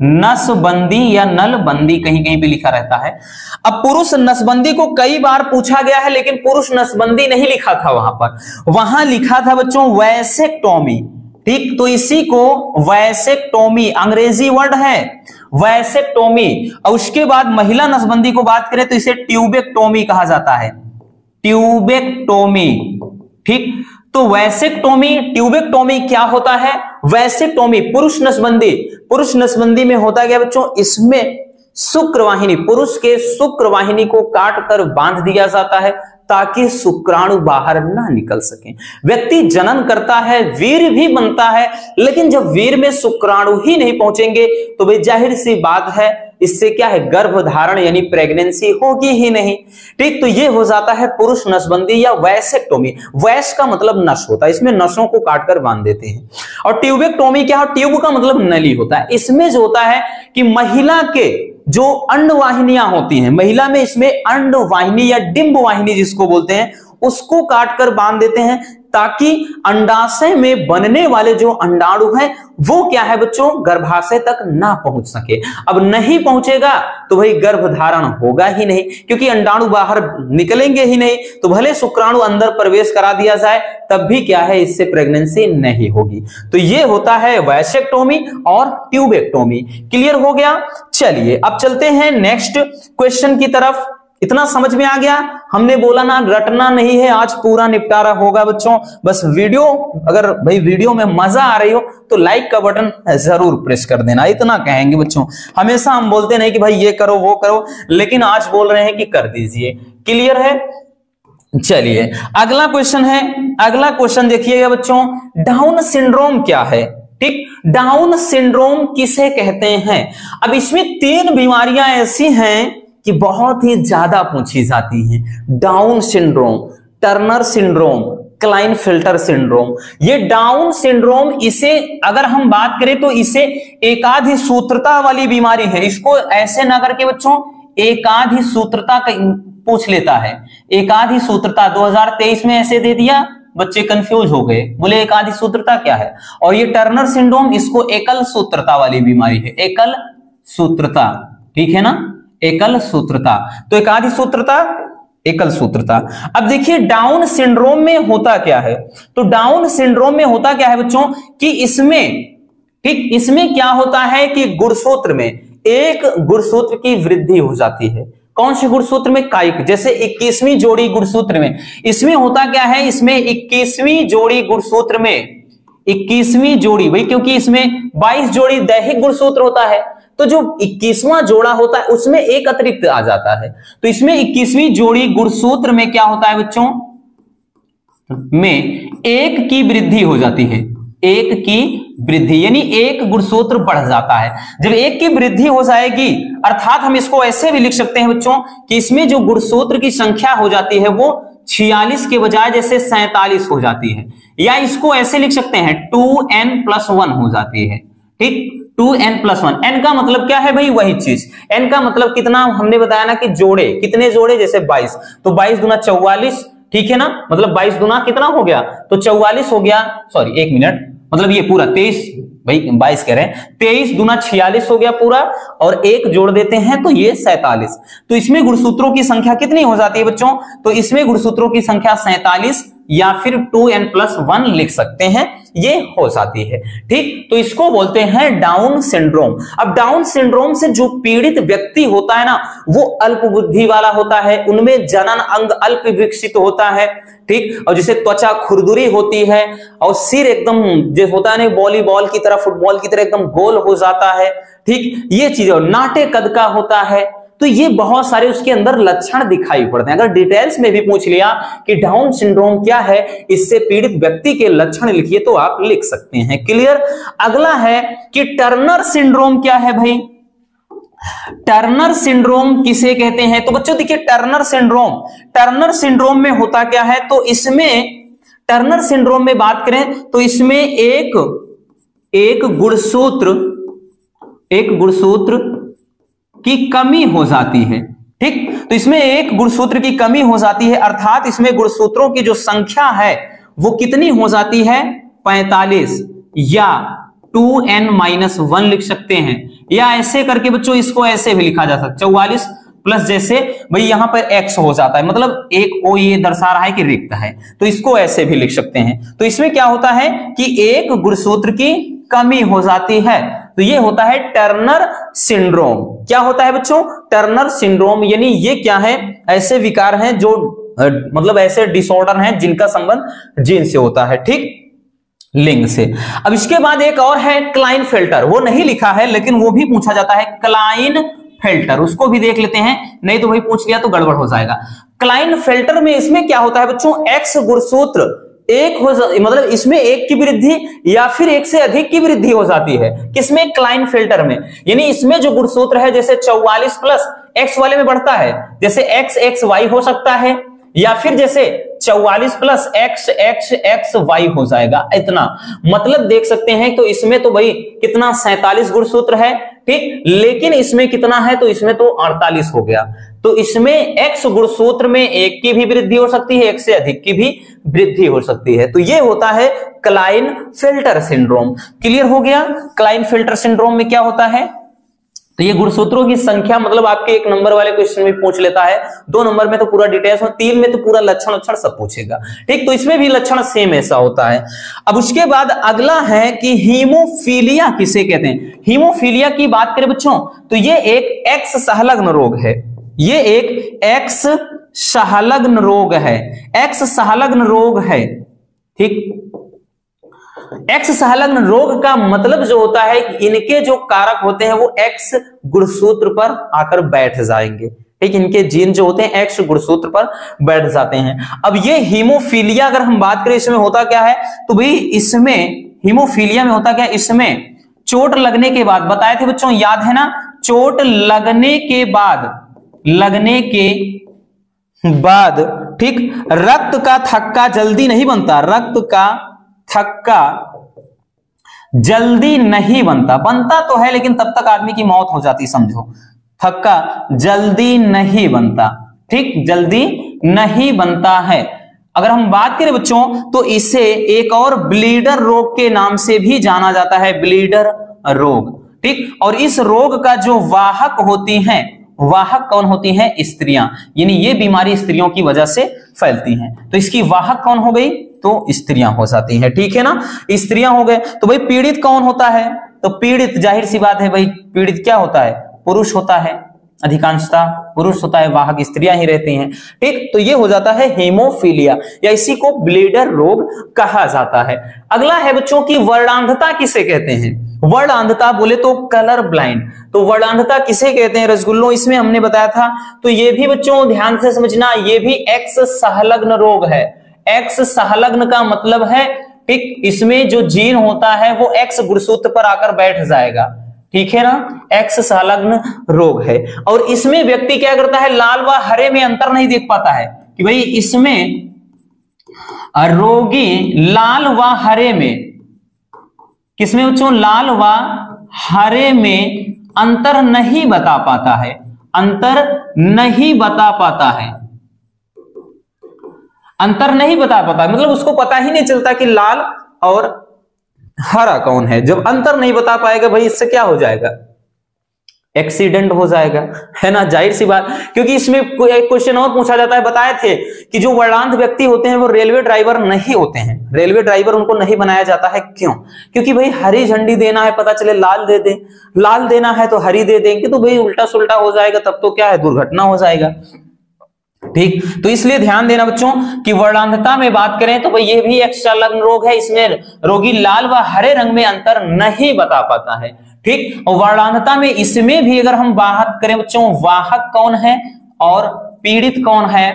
नसबंदी या नलबंदी कहीं कहीं पे लिखा रहता है। अब पुरुष नसबंदी को कई बार पूछा गया है, लेकिन पुरुष नसबंदी नहीं लिखा था वहां पर, वहां लिखा था बच्चों वैसेक्टोमी, ठीक, तो इसी को वैसेक्टोमी, अंग्रेजी वर्ड है वैसेक्टोमी। और उसके बाद महिला नसबंदी को बात करें तो इसे ट्यूबेक्टोमी कहा जाता है, ट्यूबेक्टोमी, ठीक। तो वैसेक्टोमी, ट्यूबेक्टोमी क्या होता है, वैसेक्टोमी पुरुष नसबंदी में होता क्या बच्चों, इसमें शुक्रवाहिनी, पुरुष के शुक्रवाहिनी को काट कर बांध दिया जाता है ताकि शुक्राणु बाहर ना निकल सके। व्यक्ति जनन करता है, वीर भी बनता है, लेकिन जब वीर में शुक्राणु ही नहीं पहुंचेंगे तो भाई जाहिर सी बात है इससे क्या है, गर्भधारण यानी प्रेगनेंसी होगी ही नहीं। ठीक, तो ये हो जाता है पुरुष नसबंदी या वैसेक्टोमी। वैस का मतलब नस होता है, इसमें नसों को काटकर बांध देते हैं। और ट्यूबेक्टोमी क्या है, ट्यूब का मतलब नली होता है। इसमें जो होता है कि महिला के जो अंडवाहिनियां होती हैं, महिला में इसमें अंडवाहिनी या डिंब वाहिनी जिसको बोलते हैं, उसको काटकर बांध देते हैं ताकि अंडाशय में बनने वाले जो अंडाणु है वो क्या है बच्चों, गर्भाशय तक ना पहुंच सके। अब नहीं पहुंचेगा तो भाई गर्भधारण होगा ही नहीं, क्योंकि अंडाणु बाहर निकलेंगे ही नहीं। तो भले शुक्राणु अंदर प्रवेश करा दिया जाए तब भी क्या है, इससे प्रेगनेंसी नहीं होगी। तो ये होता है वैसेक्टोमी और ट्यूबेक्टोमी। क्लियर हो गया? चलिए अब चलते हैं नेक्स्ट क्वेश्चन की तरफ। इतना समझ में आ गया? हमने बोला ना रटना नहीं है, आज पूरा निपटारा होगा बच्चों। बस वीडियो, अगर भाई वीडियो में मजा आ रही हो तो लाइक का बटन जरूर प्रेस कर देना, इतना कहेंगे बच्चों। हमेशा हम बोलते नहीं कि भाई ये करो वो करो, लेकिन आज बोल रहे हैं कि कर दीजिए। क्लियर है? चलिए अगला क्वेश्चन है। अगला क्वेश्चन देखिएगा बच्चों, डाउन सिंड्रोम क्या है? ठीक, डाउन सिंड्रोम किसे कहते हैं? अब इसमें 3 बीमारियां ऐसी हैं कि बहुत ही ज्यादा पूछी जाती हैं। Down syndrome, Turner syndrome, Klinefelter syndrome. ये डाउन सिंड्रोम, इसे अगर हम बात करें तो इसे एकाधी सूत्रता वाली बीमारी है। इसको ऐसे ना करके बच्चों एकाधी सूत्रता पूछ लेता है। एकाधी सूत्रता 2023 में ऐसे दे दिया, बच्चे कंफ्यूज हो गए, बोले एकाधी सूत्रता क्या है। और ये टर्नर सिंड्रोम, इसको एकल सूत्रता वाली बीमारी है। एकल सूत्रता, ठीक है ना, एकल सूत्रता। तो एकाधी सूत्रता, एकल सूत्रता। अब देखिए डाउन सिंड्रोम में होता क्या है। तो डाउन सिंड्रोम में होता क्या है बच्चों कि इसमें, ठीक, इसमें क्या होता है कि गुणसूत्र में एक गुणसूत्र की वृद्धि हो जाती है। कौन से गुणसूत्र में? कायिक। जैसे 21वीं जोड़ी गुणसूत्र में, इसमें होता क्या है, इसमें 21वीं जोड़ी गुणसूत्र में, 21वीं जोड़ी भाई, क्योंकि इसमें 22 जोड़ी दैहिक गुणसूत्र होता है, तो जो 21वां जोड़ा होता है उसमें एक अतिरिक्त आ जाता है। तो इसमें 21वीं जोड़ी गुणसूत्र में क्या होता है बच्चों, में एक की वृद्धि हो जाती है। एक की वृद्धि यानी एक गुणसूत्र बढ़ जाता है। जब एक की वृद्धि हो जाएगी, अर्थात हम इसको ऐसे भी लिख सकते हैं बच्चों कि इसमें जो गुणसूत्र की संख्या हो जाती है वो 46 के बजाय जैसे 47 हो जाती है। या इसको ऐसे लिख सकते हैं 2n+1 हो जाती है। ठीक, 2n+1। n का मतलब क्या है भाई, वही चीज। n का मतलब कितना, हमने बताया ना कि जोड़े, कितने जोड़े, जैसे 22, तो 22 दूना 44, ठीक है ना, मतलब 22 दूना कितना हो गया, तो 44 हो गया। सॉरी 1 मिनट, मतलब ये पूरा 23, भाई 22 कह रहे हैं, 23 दूना 46 हो गया पूरा, और 1 जोड़ देते हैं तो ये 47। तो इसमें गुणसूत्रों की संख्या कितनी हो जाती है बच्चों, तो इसमें गुणसूत्रों की संख्या 47 या फिर 2n+1 लिख सकते हैं, ये हो जाती है। ठीक, तो इसको बोलते हैं डाउन सिंड्रोम। अब डाउन सिंड्रोम से जो पीड़ित व्यक्ति होता है ना, वो अल्प बुद्धि वाला होता है, उनमें जनन अंग अल्प विकसित होता है। ठीक, और जैसे त्वचा खुरदुरी होती है, और सिर एकदम जो होता है ना वॉलीबॉल की तरह, फुटबॉल की तरह एकदम गोल हो जाता है। ठीक, ये चीज, और नाटे कद का होता है। तो ये बहुत सारे उसके अंदर लक्षण दिखाई पड़ते हैं। अगर डिटेल्स में भी पूछ लिया कि डाउन सिंड्रोम क्या है, इससे पीड़ित व्यक्ति के लक्षण लिखिए, तो आप लिख सकते हैं। क्लियर? अगला है कि टर्नर सिंड्रोम क्या है भाई। टर्नर सिंड्रोम किसे कहते हैं? तो बच्चों देखिए टर्नर सिंड्रोम में होता क्या है, तो इसमें टर्नर सिंड्रोम में बात करें तो इसमें एक गुणसूत्र की कमी हो जाती है। ठीक, तो इसमें एक गुणसूत्र की कमी हो जाती है, अर्थात इसमें गुणसूत्रों की जो संख्या है वो कितनी हो जाती है, 45, या 2n-1 लिख सकते हैं। या ऐसे करके बच्चों इसको ऐसे भी लिखा जा सकता है, 44 प्लस जैसे भाई यहां पर x हो जाता है, मतलब एक ओ ये दर्शा रहा है कि रिक्त है, तो इसको ऐसे भी लिख सकते हैं। तो इसमें क्या होता है कि एक गुणसूत्र की कमी हो जाती है, तो ये होता है टर्नर सिंड्रोम। क्या होता है बच्चों? Turner syndrome. यानी ये क्या है, ऐसे विकार हैं जो मतलब ऐसे डिसऑर्डर हैं जिनका संबंध जीन से होता है। ठीक, लिंग से। अब इसके बाद एक और है क्लाइनफेल्टर, वो नहीं लिखा है लेकिन वो भी पूछा जाता है, क्लाइनफेल्टर, उसको भी देख लेते हैं, नहीं तो भाई पूछ लिया तो गड़बड़ हो जाएगा। क्लाइनफेल्टर में इसमें क्या होता है बच्चों, एक्स गुणसूत्र एक हो मतलब इसमें एक की वृद्धि या फिर एक से अधिक की वृद्धि हो जाती है। किसमें? क्लाइनफेल्टर में। यानी इसमें जो गुणसूत्र है जैसे 44 प्लस x वाले में बढ़ता है, जैसे x y हो सकता है, या फिर जैसे 44 प्लस x y हो जाएगा, इतना मतलब देख सकते हैं। तो इसमें तो भाई कितना 47 गुणसूत्र है, ठीक, लेकिन इसमें कितना है? तो इसमें तो 48 हो गया। तो इसमें x गुणसूत्र में एक की भी वृद्धि हो सकती है, एक से अधिक की भी वृद्धि हो सकती है। तो ये होता है क्लाइनफेल्टर सिंड्रोम। क्लियर हो गया? क्लाइनफेल्टर सिंड्रोम में क्या होता है? तो ये गुणसूत्रों की संख्या मतलब आपके 1 नंबर वाले क्वेश्चन में पूछ लेता है, 2 नंबर में तो पूरा डिटेल्स में, 3 में तो पूरा लक्षण सब पूछेगा, ठीक। तो इसमें भी लक्षण सेम ऐसा होता है। अब उसके बाद अगला है कि हीमोफीलिया किसे कहते हैं? हीमोफीलिया की बात करें बच्चों तो ये एक एक्स सहलग्न रोग है। ये एक एक्स सहलग्न रोग है, एक्स सहलग्न रोग है, ठीक। एक्स सहलग्न रोग का मतलब जो होता है कि इनके जो कारक होते हैं वो एक्स गुणसूत्र पर आकर बैठ जाएंगे, ठीक। इनके जीन जो होते हैं एक्स गुणसूत्र पर बैठ जाते हैं। अब ये हीमोफीलिया अगर हम बात करें इसमें होता क्या है? तो भाई इसमें हीमोफीलिया में होता क्या? इसमें चोट लगने के बाद, बताए थे बच्चों, याद है ना? चोट लगने के बाद, ठीक, रक्त का थक्का जल्दी नहीं बनता, रक्त का थक्का जल्दी नहीं बनता तो है लेकिन तब तक आदमी की मौत हो जाती, समझो। थक्का जल्दी नहीं बनता, ठीक, जल्दी नहीं बनता है। अगर हम बात करें बच्चों तो इसे एक और ब्लीडर रोग के नाम से भी जाना जाता है, ब्लीडर रोग, ठीक। और इस रोग का जो वाहक होती हैं, वाहक कौन होती हैं? स्त्रियां। यानी ये बीमारी स्त्रियों की वजह से फैलती हैं, तो इसकी वाहक कौन हो गई? तो स्त्रियां हो जाती हैं, ठीक है ना, स्त्रियां हो गए। तो भाई पीड़ित कौन होता है? तो पीड़ित जाहिर सी बात है भाई, पीड़ित क्या होता है? पुरुष होता है, अधिकांशतः पुरुष होता है, वाहक स्त्रियां ही रहती हैं, ठीक। तो ये हो जाता है हीमोफीलिया, या इसी को ब्लीडर रोग कहा जाता है। अगला है बच्चों की वर्णांधता किसे कहते हैं? वर्णांधता बोले तो कलर ब्लाइंड, तो वर्णांधता किसे कहते हैं? रसगुल्लों, इसमें हमने बताया था। तो ये भी बच्चों ध्यान से समझना, ये भी एक्स सहलग्न रोग है। एक्स सहलग्न का मतलब है, ठीक, इसमें जो जीन होता है वो एक्स गुणसूत्र पर आकर बैठ जाएगा, ठीक है ना, एक्स संलग्न रोग है। और इसमें व्यक्ति क्या करता है, लाल व हरे में अंतर नहीं देख पाता है कि भाई इसमें रोगी लाल व हरे में, किसमें बच्चों, लाल व हरे में अंतर नहीं बता पाता है, अंतर नहीं बता पाता है, अंतर नहीं बता पाता, मतलब उसको पता ही नहीं चलता कि लाल और हरा कौन है। जब अंतर नहीं बता पाएगा भाई, इससे क्या हो जाएगा, एक्सीडेंट हो जाएगा, है ना, जाहिर सी बात। क्योंकि इसमें एक क्वेश्चन और पूछा जाता है, बताए थे कि जो वर्णांध व्यक्ति होते हैं वो रेलवे ड्राइवर नहीं होते हैं, रेलवे ड्राइवर उनको नहीं बनाया जाता है। क्यों? क्योंकि भाई हरी झंडी देना है, पता चले लाल दे दें, लाल देना है तो हरी दे देंगे, तो भाई उल्टा सुल्टा हो जाएगा, तब तो क्या है, दुर्घटना हो जाएगा, ठीक। तो इसलिए ध्यान देना बच्चों कि वर्णांधता में बात करें तो भाई ये भी एक संलग्न रोग है, इसमें रोगी लाल व हरे रंग में अंतर नहीं बता पाता है, ठीक। और वर्णांधता में इसमें भी अगर हम बात करें बच्चों, वाहक कौन है और पीड़ित कौन है,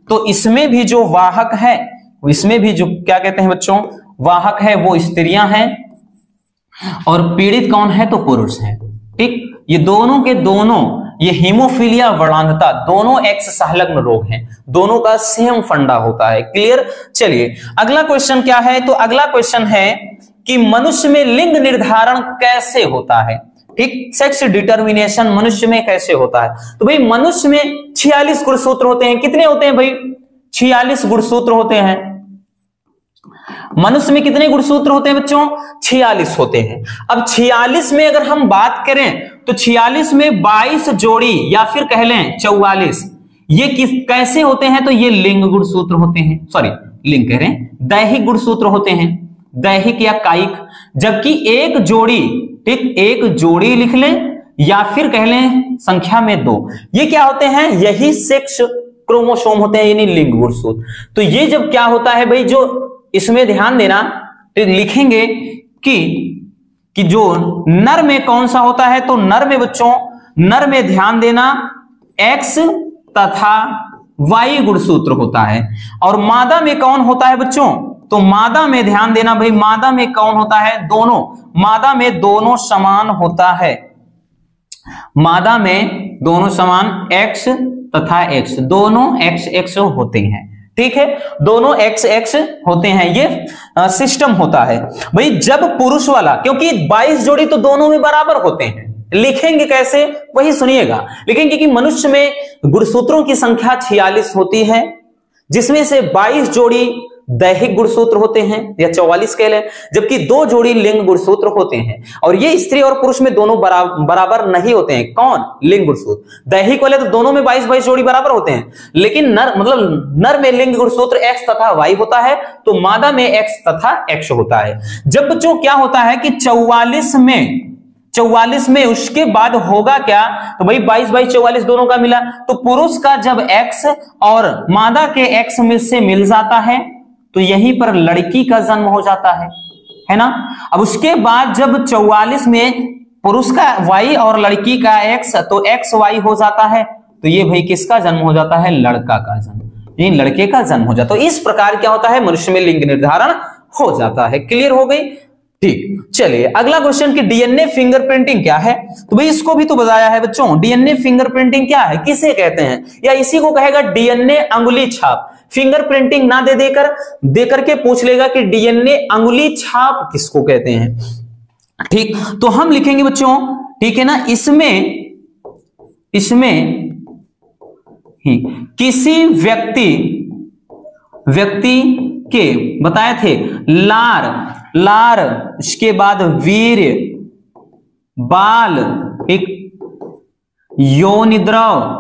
तो इसमें भी जो वाहक है, इसमें भी जो क्या कहते हैं बच्चों, वाहक है वो स्त्रियां हैं, और पीड़ित कौन है, तो पुरुष है, ठीक। ये दोनों के दोनों, ये हीमोफीलिया वर्णांधता दोनों एक्स संलग्न रोग हैं, दोनों का सेम फंडा होता है। क्लियर? चलिए अगला क्वेश्चन क्या है, तो अगला क्वेश्चन है कि मनुष्य में लिंग निर्धारण कैसे होता है, ठीक, सेक्स डिटर्मिनेशन मनुष्य में कैसे होता है। तो भाई मनुष्य में 46 गुणसूत्र होते हैं, कितने होते हैं भाई, 46 गुणसूत्र होते हैं। मनुष्य में कितने गुणसूत्र होते हैं बच्चों, 46 होते हैं। अब 46 में अगर हम बात करें तो 46 में 22 जोड़ी या फिर कह लें 44, ये कैसे होते हैं, तो ये लिंग गुणसूत्र होते हैं, सॉरी लिंग कह रहे हैं, दैहिक गुणसूत्र होते हैं, दैहिक या कायिक। जबकि एक जोड़ी, ठीक, एक जोड़ी लिख लें या फिर कह लें संख्या में 2, ये क्या होते हैं, यही सेक्स क्रोमोसोम होते हैं, यानी लिंग गुणसूत्र। तो ये जब क्या होता है भाई, जो इसमें ध्यान देना, तो लिखेंगे कि जो नर में कौन सा होता है, तो नर में बच्चों, नर में ध्यान देना एक्स तथा वाई गुणसूत्र होता है, और मादा में कौन होता है बच्चों, तो मादा में ध्यान देना भाई, मादा में कौन होता है, दोनों, मादा में दोनों समान होता है, मादा में दोनों समान X तथा X, दोनों XX होते हैं, ठीक है, दोनों XX होते हैं, ये सिस्टम होता है भाई। जब पुरुष वाला, क्योंकि 22 जोड़ी तो दोनों में बराबर होते हैं, लिखेंगे कैसे वही सुनिएगा, लिखेंगे कि मनुष्य में गुणसूत्रों की संख्या 46 होती है, जिसमें से 22 जोड़ी दैहिक गुणसूत्र होते हैं या 44 कह लें, जबकि 2 जोड़ी लिंग गुणसूत्र होते हैं। और ये स्त्री और पुरुष में दोनों बराबर नहीं होते हैं। कौन? लिंग गुणसूत्र। दैहिक वाले तो दोनों में 22 जोड़ी बराबर होते हैं, लेकिन नर में लिंग गुणसूत्र X तथा Y होता है, तो मादा में X तथा X होता है। जब बच्चों क्या होता है कि 44 में उसके बाद होगा क्या, तो भाई 22/44 दोनों का मिला, तो पुरुष का जब X और मादा के X में से मिल जाता है तो यहीं पर लड़की का जन्म हो जाता है ना। अब उसके बाद जब 44 में पुरुष का Y और लड़की का X, तो XY हो जाता है, तो ये भाई किसका जन्म हो जाता है, लड़का का जन्म, ये लड़के का जन्म हो जाता है। तो इस प्रकार क्या होता है, मनुष्य में लिंग निर्धारण हो जाता है। क्लियर हो गई? ठीक, चलिए अगला क्वेश्चन कि डीएनए फिंगरप्रिंटिंग क्या है, तो भाई इसको भी तो बताया है बच्चों, डीएनए फिंगरप्रिंटिंग क्या है, किसे कहते हैं, या इसी को कहेगा डीएनए अंगुली छाप। फिंगरप्रिंटिंग ना दे करके पूछ लेगा कि डीएनए अंगुली छाप किसको कहते हैं। ठीक, तो हम लिखेंगे बच्चों, ठीक है ना, इसमें ही किसी व्यक्ति के बताए थे लार, इसके बाद वीर्य, बाल, एक योनिद्रव,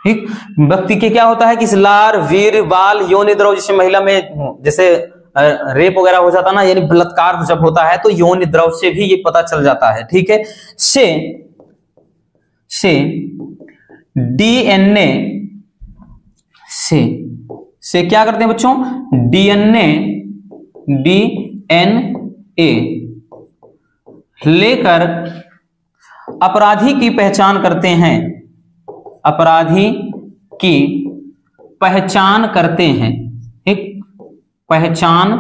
ठीक, व्यक्ति के क्या होता है कि लार, वीर्य, बाल, योनिद्रव, जैसे महिला में जैसे रेप वगैरह हो जाता है ना, यानी बलात्कार जब होता है तो योनिद्रव से भी ये पता चल जाता है, ठीक है। से डीएनए से क्या करते हैं बच्चों, डीएनए लेकर अपराधी की पहचान करते हैं, अपराधी की पहचान करते हैं, ठीक, पहचान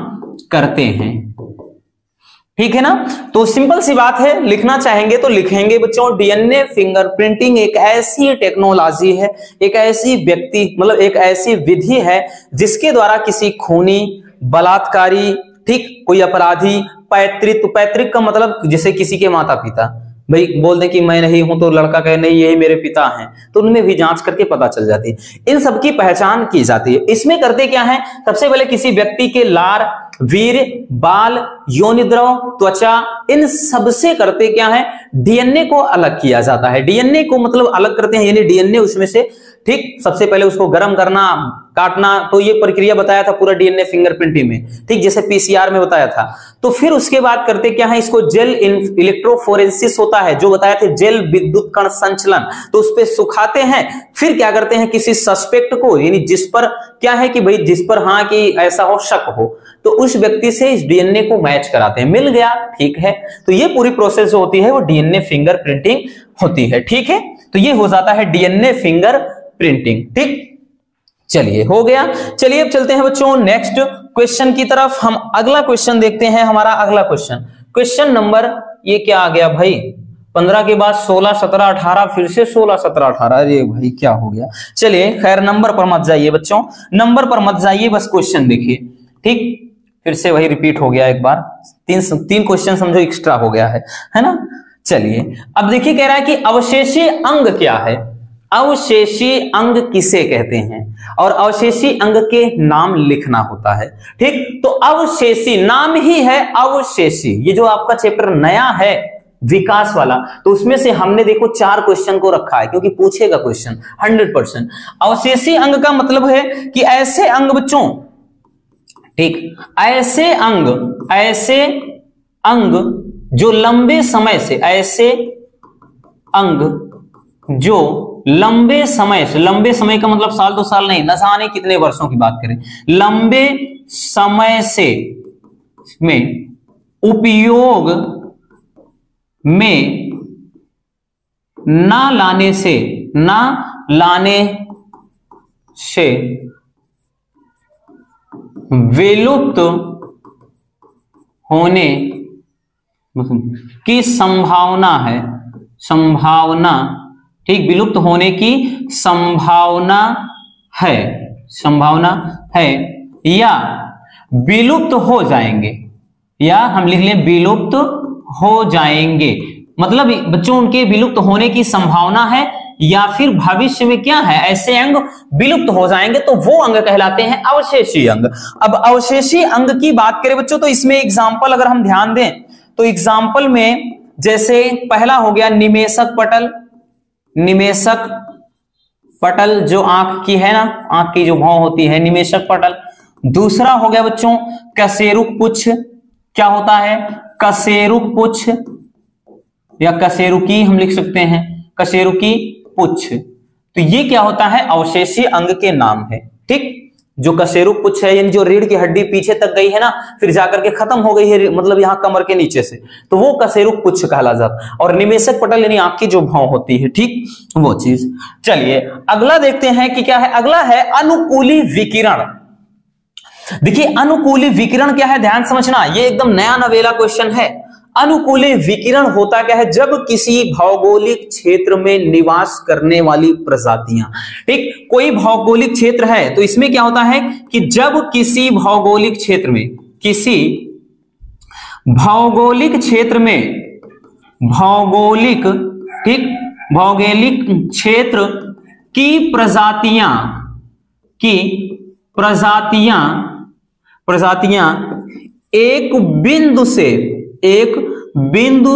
करते हैं, ठीक है ना। तो सिंपल सी बात है, लिखना चाहेंगे तो लिखेंगे बच्चों, डीएनए फिंगरप्रिंटिंग एक ऐसी टेक्नोलॉजी है, एक ऐसी एक ऐसी विधि है जिसके द्वारा किसी खूनी, बलात्कारी, ठीक, कोई अपराधी, पैतृक का मतलब जैसे किसी के माता पिता भाई बोल दें कि मैं नहीं हूं, तो लड़का कहे नहीं यही मेरे पिता हैं, तो उनमें भी जांच करके पता चल जाती है, इन सब की पहचान की जाती है। इसमें करते क्या है, सबसे पहले किसी व्यक्ति के लार, वीर्य, बाल, योनिद्रव, त्वचा, इन सबसे करते क्या है, डीएनए को अलग किया जाता है। डीएनए को मतलब अलग करते हैं, यानी डीएनए उसमें से, ठीक, सबसे पहले उसको गर्म करना, काटना, तो ये प्रक्रिया बताया था पूरा डीएनए फिंगरप्रिंटिंग में, ठीक, जैसे पीसीआर में बताया था। तो फिर उसके बाद करते क्या है, इसको जेल इलेक्ट्रोफोरेंसिस होता है, जो बताया था जेल विद्युत कण संचलन, तो उस पे सुखाते हैं। फिर क्या करते हैं, किसी सस्पेक्ट को, यानी जिस पर क्या है कि भाई जिस पर हाँ कि ऐसा हो, शक हो, तो उस व्यक्ति से इस डीएनए को मैच कराते हैं, मिल गया, ठीक है। तो ये पूरी प्रोसेस जो होती है वो डीएनए फिंगरप्रिंटिंग होती है, ठीक है। तो ये हो जाता है डीएनए फिंगरप्रिंटिंग, ठीक। चलिए हो गया, चलिए अब चलते हैं बच्चों नेक्स्ट क्वेश्चन की तरफ। हम अगला क्वेश्चन देखते हैं, हमारा अगला क्वेश्चन नंबर ये क्या आ गया भाई, 15 के बाद 16, 17, 18, फिर से 16, 17, 18, अरे भाई क्या हो गया। चलिए खैर नंबर पर मत जाइए बच्चों, नंबर पर मत जाइए, बस क्वेश्चन देखिए, ठीक। फिर से वही रिपीट हो गया एक बार, तीन क्वेश्चन समझो एक्स्ट्रा हो गया है ना। चलिए अब देखिए, कह रहा है कि अवशेषी अंग क्या है, अवशेषी अंग किसे कहते हैं, और अवशेषी अंग के नाम लिखना होता है, ठीक। तो अवशेषी नाम ही है अवशेषी, ये जो आपका चैप्टर नया है विकास वाला, तो उसमें से हमने देखो 4 क्वेश्चन को रखा है, क्योंकि पूछेगा क्वेश्चन 100%। अवशेषी अंग का मतलब है कि ऐसे अंग बच्चों, ठीक, ऐसे अंग जो लंबे समय से, ऐसे अंग जो लंबे समय का मतलब साल 2 साल नहीं, न जाने कितने वर्षों की बात करें, लंबे समय से में उपयोग में ना लाने से विलुप्त होने की संभावना है, संभावना, ठीक, विलुप्त होने की संभावना है, संभावना है, या विलुप्त हो जाएंगे, या हम लिख लें विलुप्त हो जाएंगे। मतलब बच्चों उनके विलुप्त होने की संभावना है या फिर भविष्य में क्या है ऐसे अंग विलुप्त हो जाएंगे, तो वो अंग कहलाते हैं अवशेषी अंग। अब अवशेषी अंग की बात करें बच्चों तो इसमें एग्जाम्पल अगर हम ध्यान दें तो एग्जाम्पल में जैसे पहला हो गया निमेषक पटल, निमेषक पटल जो आंख की है ना, आंख की जो भौं होती है, निमेषक पटल। दूसरा हो गया बच्चों कशेरुक पुच्छ, क्या होता है कशेरुक पुच्छ या कशेरुकी हम लिख सकते हैं, कशेरुकी पुच्छ। तो ये क्या होता है अवशेषी अंग के नाम है, ठीक। जो कशेरुक पुच्छ है यानी जो रीढ़ की हड्डी पीछे तक गई है ना, फिर जाकर के खत्म हो गई है, मतलब यहाँ कमर के नीचे से, तो वो कशेरुक पुच्छ कहला जाता है। और निमेषक पटल यानी आंख की जो भौं होती है, ठीक, वो चीज। चलिए अगला देखते हैं कि क्या है, अगला है अनुकूली विकिरण। देखिए अनुकूली विकिरण क्या है, ध्यान समझना, ये एकदम नया नवेला क्वेश्चन है। अनुकूली विकिरण होता क्या है, जब किसी भौगोलिक क्षेत्र में निवास करने वाली प्रजातियां, ठीक, कोई भौगोलिक क्षेत्र है तो इसमें क्या होता है कि जब किसी भौगोलिक क्षेत्र में, किसी भौगोलिक क्षेत्र में, भौगोलिक, ठीक, भौगोलिक क्षेत्र की प्रजातियां, की प्रजातियां एक बिंदु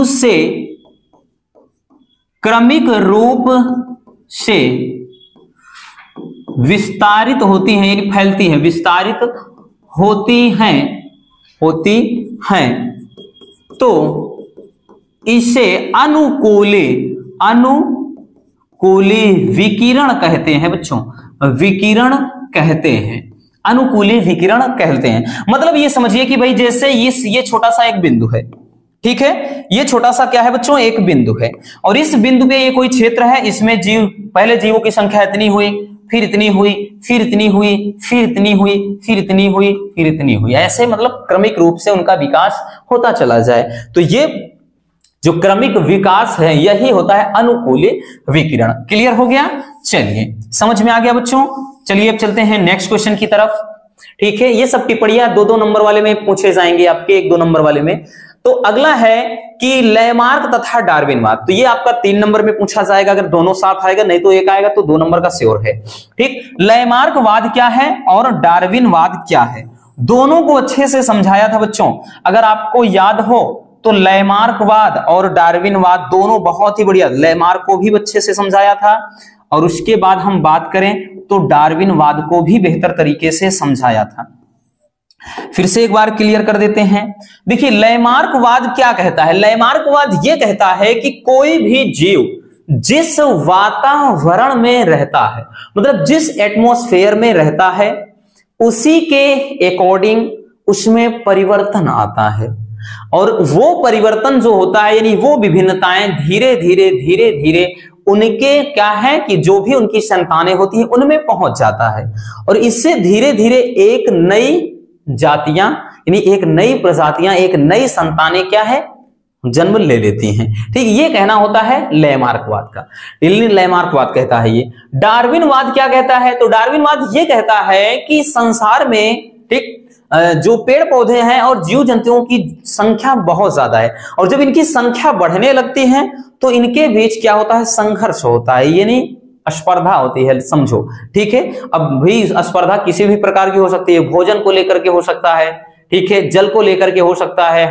से क्रमिक रूप से विस्तारित होती हैं, यानी फैलती हैं, विस्तारित होती हैं, तो इसे अनुकूली विकिरण कहते हैं बच्चों, विकिरण कहते हैं, अनुकूली विकिरण कहते हैं। मतलब ये समझिए कि भाई जैसे ये छोटा सा एक बिंदु है, ठीक है, ये छोटा सा क्या है बच्चों एक बिंदु है, और इस बिंदु पे ये कोई क्षेत्र है, इसमें जीव, पहले जीवों की संख्या इतनी हुई, फिर इतनी हुई, फिर इतनी हुई, फिर इतनी हुई, फिर इतनी हुई, फिर इतनी हुई, ऐसे मतलब क्रमिक रूप से उनका विकास होता चला जाए। तो ये जो क्रमिक विकास है यही होता है अनुकूली विकिरण। क्लियर हो गया? चलिए समझ में आ गया बच्चों। चलिए अब चलते हैं नेक्स्ट क्वेश्चन की तरफ, ठीक है। ये सब टिप्पणियां 2-2 नंबर वाले में पूछे जाएंगे आपके, 1-2 नंबर वाले में। तो अगला है कि लैमार्क तथा डार्विनवाद, तो ये आपका 3 नंबर में पूछा जाएगा अगर दोनों साथ आएगा, नहीं तो एक आएगा, तो 2 नंबर का श्योर है, ठीक। लैमार्कवाद क्या है और डार्विनवाद क्या है, दोनों को अच्छे से समझाया था बच्चों। अगर आपको याद हो तो लैमार्कवाद और डार्विनवाद दोनों बहुत ही बढ़िया, लैमार्क को भी अच्छे से समझाया था, और उसके बाद हम बात करें तो डार्विनवाद को भी बेहतर तरीके से समझाया था। फिर से एक बार क्लियर कर देते हैं। देखिए लैमार्कवाद क्या कहता है, लैमार्कवाद यह कहता है कि कोई भी जीव जिस वातावरण में रहता है, मतलब जिस एटमॉस्फेयर में रहता है, उसी के अकॉर्डिंग उसमें परिवर्तन आता है, और वो परिवर्तन जो होता है यानी वो विभिन्नताएं धीरे धीरे उनके क्या है कि जो भी उनकी संतानें होती हैं उनमें पहुंच जाता है, और इससे धीरे धीरे एक नई जातियां यानी एक नई प्रजातियां, एक नई संतानें क्या है जन्म ले लेती हैं, ठीक। ये कहना होता है लैमार्कवाद का, लैमार्कवाद कहता है ये। डार्विनवाद क्या कहता है, तो डार्विनवाद ये कहता है कि संसार में, ठीक, जो पेड़ पौधे हैं और जीव जंतुओं की संख्या बहुत ज्यादा है, और जब इनकी संख्या बढ़ने लगती है तो इनके बीच क्या होता है संघर्ष होता है, यानी स्पर्धा होती है, समझो, ठीक है। अब भी स्पर्धा किसी भी प्रकार की हो सकती है, भोजन को लेकर के हो सकता है, ठीक है, जल को लेकर के हो सकता है,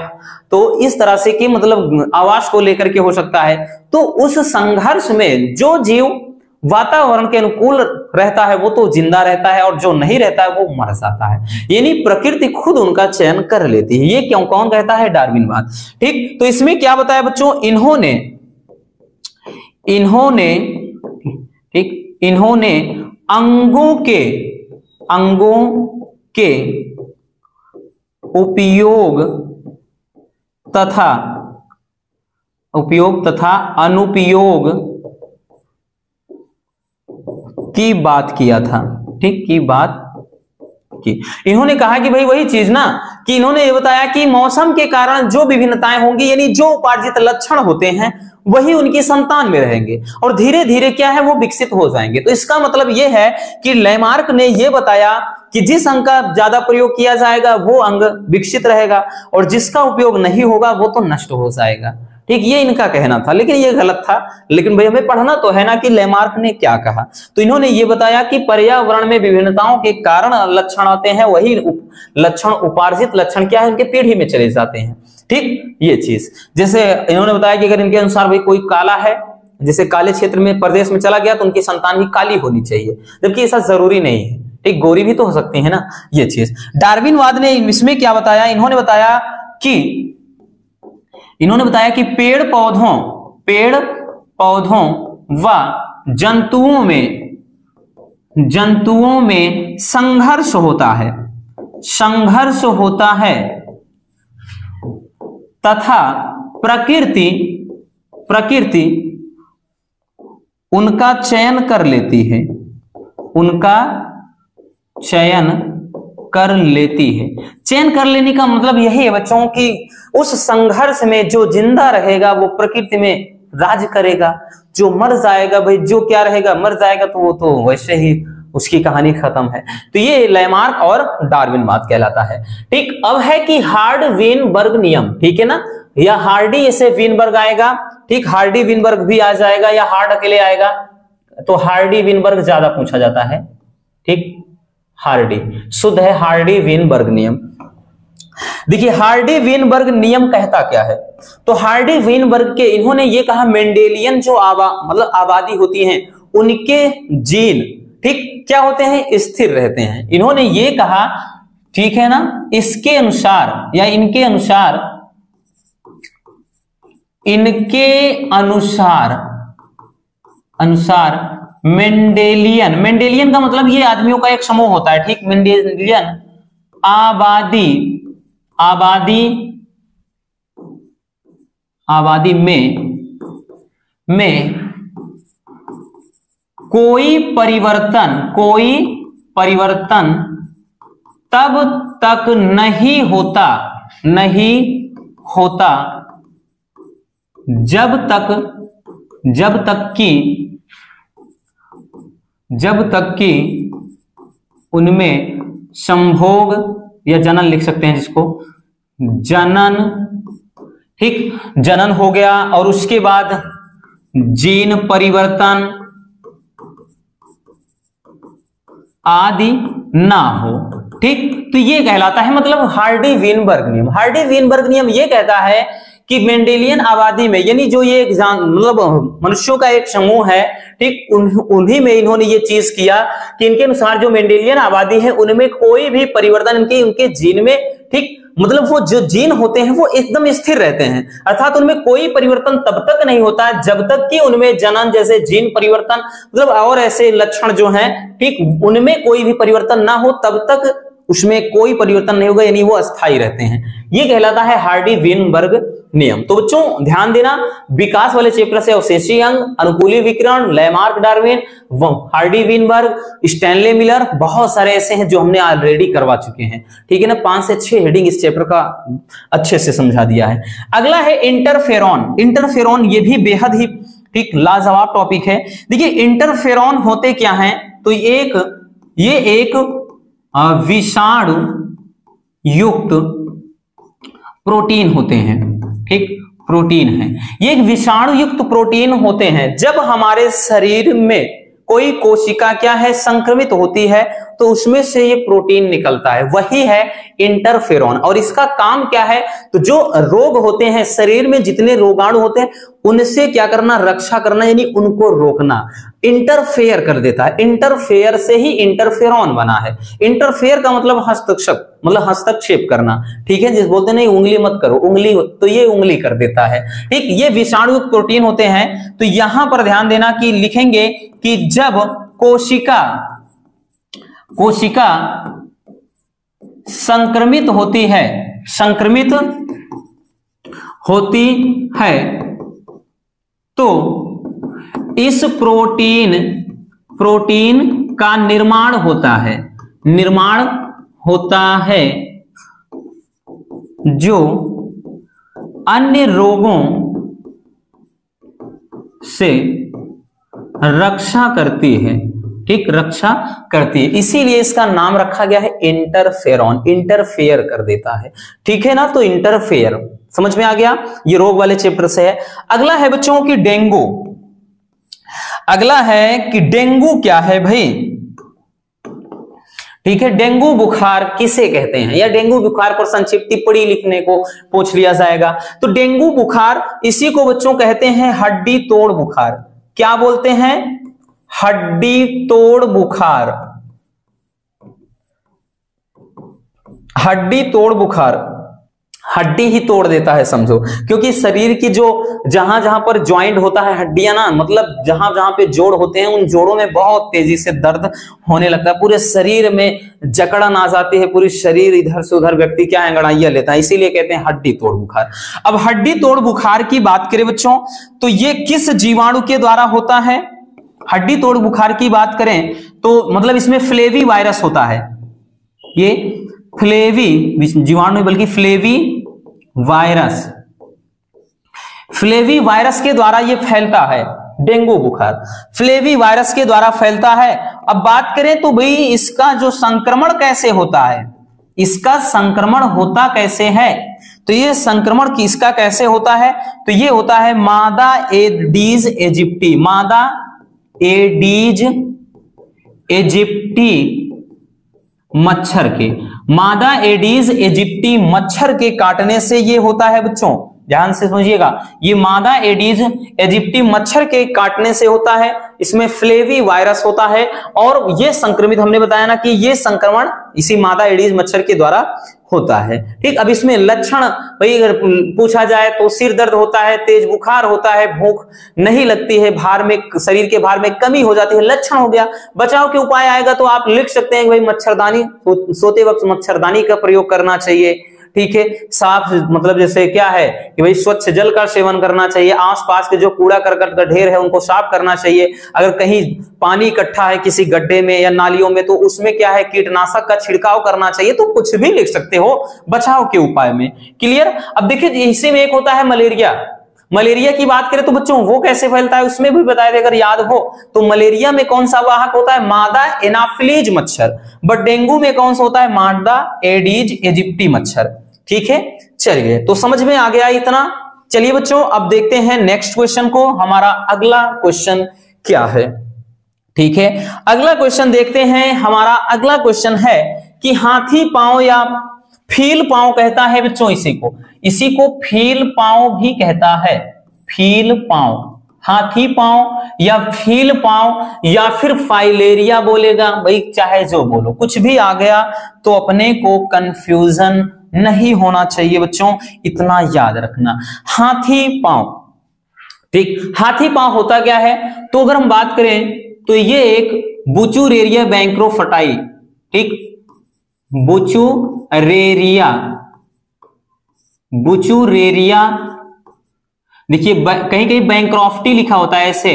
तो इस तरह से कि मतलब आवास को लेकर के हो सकता है। तो उस संघर्ष में जो जीव वातावरण के अनुकूल रहता है वो तो जिंदा रहता है, और जो नहीं रहता है वो मर जाता है, यानी प्रकृति खुद उनका चयन कर लेती है। ये क्यों कौन कहता है, डार्विनवाद, ठीक। तो इसमें क्या बताया बच्चों, इन्होंने अंगों के उपयोग तथा अनुपयोग की बात किया था, ठीक, की बात की। इन्होंने कहा कि भाई वही चीज ना, कि इन्होंने ये बताया कि मौसम के कारण जो विभिन्नताएं होंगी, यानी जो उपार्जित लक्षण होते हैं वही उनकी संतान में रहेंगे और धीरे धीरे क्या है वो विकसित हो जाएंगे। तो इसका मतलब ये है कि लैमार्क ने ये बताया कि जिस अंग का ज्यादा प्रयोग किया जाएगा वो अंग विकसित रहेगा और जिसका उपयोग नहीं होगा वो तो नष्ट हो जाएगा। ठीक, ये इनका कहना था, लेकिन ये गलत था। लेकिन भाई हमें पढ़ना तो है ना कि लैमार्क ने क्या कहा। तो इन्होंने ये बताया कि पर्यावरण में विभिन्नताओं के कारण लक्षण आते हैं, वही लक्षण उपार्जित लक्षण क्या है उनके पीढ़ी में चले जाते हैं। ठीक, ये चीज जैसे इन्होंने बताया कि अगर इनके अनुसार भाई कोई काला है, जैसे काले क्षेत्र में प्रदेश में चला गया तो उनकी संतान भी काली होनी चाहिए, जबकि ऐसा जरूरी नहीं है। ठीक, गोरी भी तो हो सकती है ना, ये चीज। डार्विनवाद ने इसमें क्या बताया, इन्होंने बताया कि पेड़ पौधों व जंतुओं में संघर्ष होता है तथा प्रकृति उनका चयन कर लेती है। चयन कर लेने का मतलब यही है बच्चों की उस संघर्ष में जो जिंदा रहेगा वो प्रकृति में राज करेगा, जो मर जाएगा भाई जो क्या रहेगा मर जाएगा तो वो तो वैसे ही उसकी कहानी खत्म है। तो ये लैमार्क और डार्विनवाद कहलाता है। ठीक, अब है कि हार्डी-वीनबर्ग नियम, ठीक है ना, या हार्डी ऐसे वीनबर्ग आएगा। ठीक, हार्डी वीनबर्ग भी आ जाएगा या हार्ड अकेले आएगा, तो हार्डी वीनबर्ग ज्यादा पूछा जाता है। ठीक, हार्डी शुद्ध है, हार्डी वीनबर्ग नियम। देखिए हार्डी वीनबर्ग नियम कहता क्या है, तो हार्डी वीनबर्ग के इन्होंने ये कहा मेंडेलियन जो आबादी होती है उनके जीन ठीक क्या होते हैं, स्थिर रहते हैं। इन्होंने ये कहा, ठीक है ना, इसके अनुसार या इनके अनुसार मेंडेलियन का मतलब ये आदमियों का एक समूह होता है। ठीक, मेंडेलियन आबादी में कोई परिवर्तन तब तक नहीं होता जब तक कि उनमें संभोग या जनन लिख सकते हैं जिसको जनन, ठीक, जनन हो गया और उसके बाद जीन परिवर्तन आदि ना हो। ठीक, तो ये कहलाता है मतलब हार्डी वीनबर्ग नियम। हार्डी वीनबर्ग नियम ये कहता है कि मेंडेलियन आबादी में, यानी जो ये मतलब मनुष्यों का एक समूह है, ठीक, उन्हीं में इन्होंने ये चीज किया कि इनके अनुसार जो मेंडेलियन आबादी है उनमें कोई भी परिवर्तन उनके जीन में, ठीक, मतलब वो जो जीन होते हैं वो एकदम स्थिर रहते हैं, अर्थात उनमें कोई परिवर्तन तब तक नहीं होता जब तक कि उनमें जनन जैसे जीन परिवर्तन मतलब और ऐसे लक्षण जो हैं, ठीक, उनमें कोई भी परिवर्तन ना हो तब तक उसमें कोई परिवर्तन नहीं होगा, यानी वो अस्थायी रहते हैं। ये कहलाता है हार्डी वीनबर्ग नियम। तो बच्चों ध्यान देना, विकास वाले चैप्टर से अवशेषी अंग, अनुकूली विकिरण, Lamarck Darwin, Hardy Weinberg, Stanley Miller, बहुत सारे ऐसे हैं जो हमने ऑलरेडी करवा चुके हैं। ठीक है ना, 5 से 6 हेडिंग इस चैप्टर का अच्छे से समझा दिया है। अगला है इंटरफेरॉन। इंटरफेरॉन ये भी बेहद ही ठीक लाजवाब टॉपिक है। देखिए इंटरफेरॉन होते क्या हैं, तो ये एक विषाणु युक्त प्रोटीन होते हैं। ठीक, प्रोटीन है, ये एक विषाणु युक्त प्रोटीन होते हैं। जब हमारे शरीर में कोई कोशिका क्या है संक्रमित होती है तो उसमें से ये प्रोटीन निकलता है, वही है इंटरफेरॉन। और इसका काम क्या है, तो जो रोग होते हैं शरीर में जितने रोगाणु होते हैं उनसे क्या करना, रक्षा करना, यानी उनको रोकना, इंटरफेयर कर देता है। इंटरफेयर से ही इंटरफेरॉन बना है। इंटरफेयर का मतलब हस्तक्षेप, मतलब हस्तक्षेप करना। ठीक है, जिस बोलते नहीं उंगली मत करो, उंगली, तो ये उंगली कर देता है। ठीक, ये विषाणु प्रोटीन होते हैं। तो यहां पर ध्यान देना कि लिखेंगे कि जब कोशिका संक्रमित होती है तो इस प्रोटीन का निर्माण होता है जो अन्य रोगों से रक्षा करती है, ठीक, रक्षा करती है, इसीलिए इसका नाम रखा गया है इंटरफेरॉन, इंटरफेयर कर देता है, ठीक है ना। तो इंटरफेयर समझ में आ गया, ये रोग वाले चैप्टर से है। अगला है बच्चों की डेंगू। अगला है कि डेंगू क्या है भाई, ठीक है। डेंगू बुखार किसे कहते हैं, या डेंगू बुखार पर संक्षिप्त टिप्पणी लिखने को पूछ लिया जाएगा। तो डेंगू बुखार, इसी को बच्चों कहते हैं हड्डी तोड़ बुखार। क्या बोलते हैं, हड्डी तोड़ बुखार, हड्डी तोड़ बुखार, हड्डी ही तोड़ देता है समझो, क्योंकि शरीर की जो जहां जहां पर ज्वाइंट होता है हड्डियां ना, मतलब जहां जहां पे जोड़ होते हैं उन जोड़ों में बहुत तेजी से दर्द होने लगता है, पूरे शरीर में जकड़न आ जाती है, पूरी शरीर इधर से उधर व्यक्ति क्या अंगड़ाइयां लेता है, इसीलिए कहते हैं हड्डी तोड़ बुखार। अब हड्डी तोड़ बुखार की बात करें बच्चों, तो ये किस जीवाणु के द्वारा होता है। हड्डी तोड़ बुखार की बात करें तो मतलब इसमें फ्लेवी वायरस होता है, ये फ्लेवी जीवाणु नहीं बल्कि फ्लेवी वायरस, फ्लेवी वायरस के द्वारा ये फैलता है डेंगू बुखार, फ्लेवी वायरस के द्वारा फैलता है। अब बात करें तो भाई इसका जो संक्रमण कैसे होता है, इसका संक्रमण होता कैसे है, तो ये संक्रमण किसका कैसे होता है, तो ये होता है मादा एडीज इजिप्टी, मादा एडीज इजिप्टी मच्छर के, मादा एडीज इजिप्टी मच्छर के काटने से ये होता है बच्चों, ध्यान से समझिएगा, ये मादा एडीज इजिप्टी मच्छर के काटने से होता है, इसमें फ्लेवी वायरस होता है, और ये संक्रमित हमने बताया ना कि ये संक्रमण इसी मादा एडीज मच्छर के द्वारा होता है, ठीक। अब इसमें लक्षण भाई अगर पूछा जाए तो सिर दर्द होता है, तेज बुखार होता है, भूख नहीं लगती है, भार में शरीर के भार में कमी हो जाती है, लक्षण हो गया। बचाव के उपाय आएगा तो आप लिख सकते हैं भाई मच्छरदानी, सोते वक्त मच्छरदानी का प्रयोग करना चाहिए, ठीक है। साफ मतलब जैसे क्या है कि भाई स्वच्छ जल का सेवन करना चाहिए, आसपास के जो कूड़ा करकट का ढेर है उनको साफ करना चाहिए, अगर कहीं पानी इकट्ठा है किसी गड्ढे में या नालियों में तो उसमें क्या है कीटनाशक का छिड़काव करना चाहिए, तो कुछ भी लिख सकते हो बचाव के उपाय में, क्लियर। अब देखिए इसी में एक होता है मलेरिया, मलेरिया की बात करें तो बच्चों वो कैसे फैलता है उसमें भी बताया, अगर याद हो तो मलेरिया में कौन सा वाहक होता है, मादा एनाफिलीज मच्छर, बट डेंगू में कौन सा होता है, मादा एडीज इजिप्टी मच्छर, ठीक है। चलिए तो समझ में आ गया इतना। चलिए बच्चों अब देखते हैं नेक्स्ट क्वेश्चन को, हमारा अगला क्वेश्चन क्या है, ठीक है। अगला क्वेश्चन देखते हैं, हमारा अगला क्वेश्चन है कि हाथी पांव या फील पांव कहता है बच्चों इसी को फील पांव भी कहता है, फील पांव, हाथी पांव या फील पांव या फिर फाइलेरिया बोलेगा भाई, चाहे जो बोलो, कुछ भी आ गया तो अपने को कंफ्यूजन नहीं होना चाहिए बच्चों, इतना याद रखना। हाथी पांव, ठीक, हाथी पांव होता क्या है, तो अगर हम बात करें तो ये एक बुचुरेरिया बैंक्रोफटाई, ठीक, बुचुरेरिया, बुचुरेरिया, देखिए कहीं कहीं बैंक्रोफ्टी लिखा होता है ऐसे,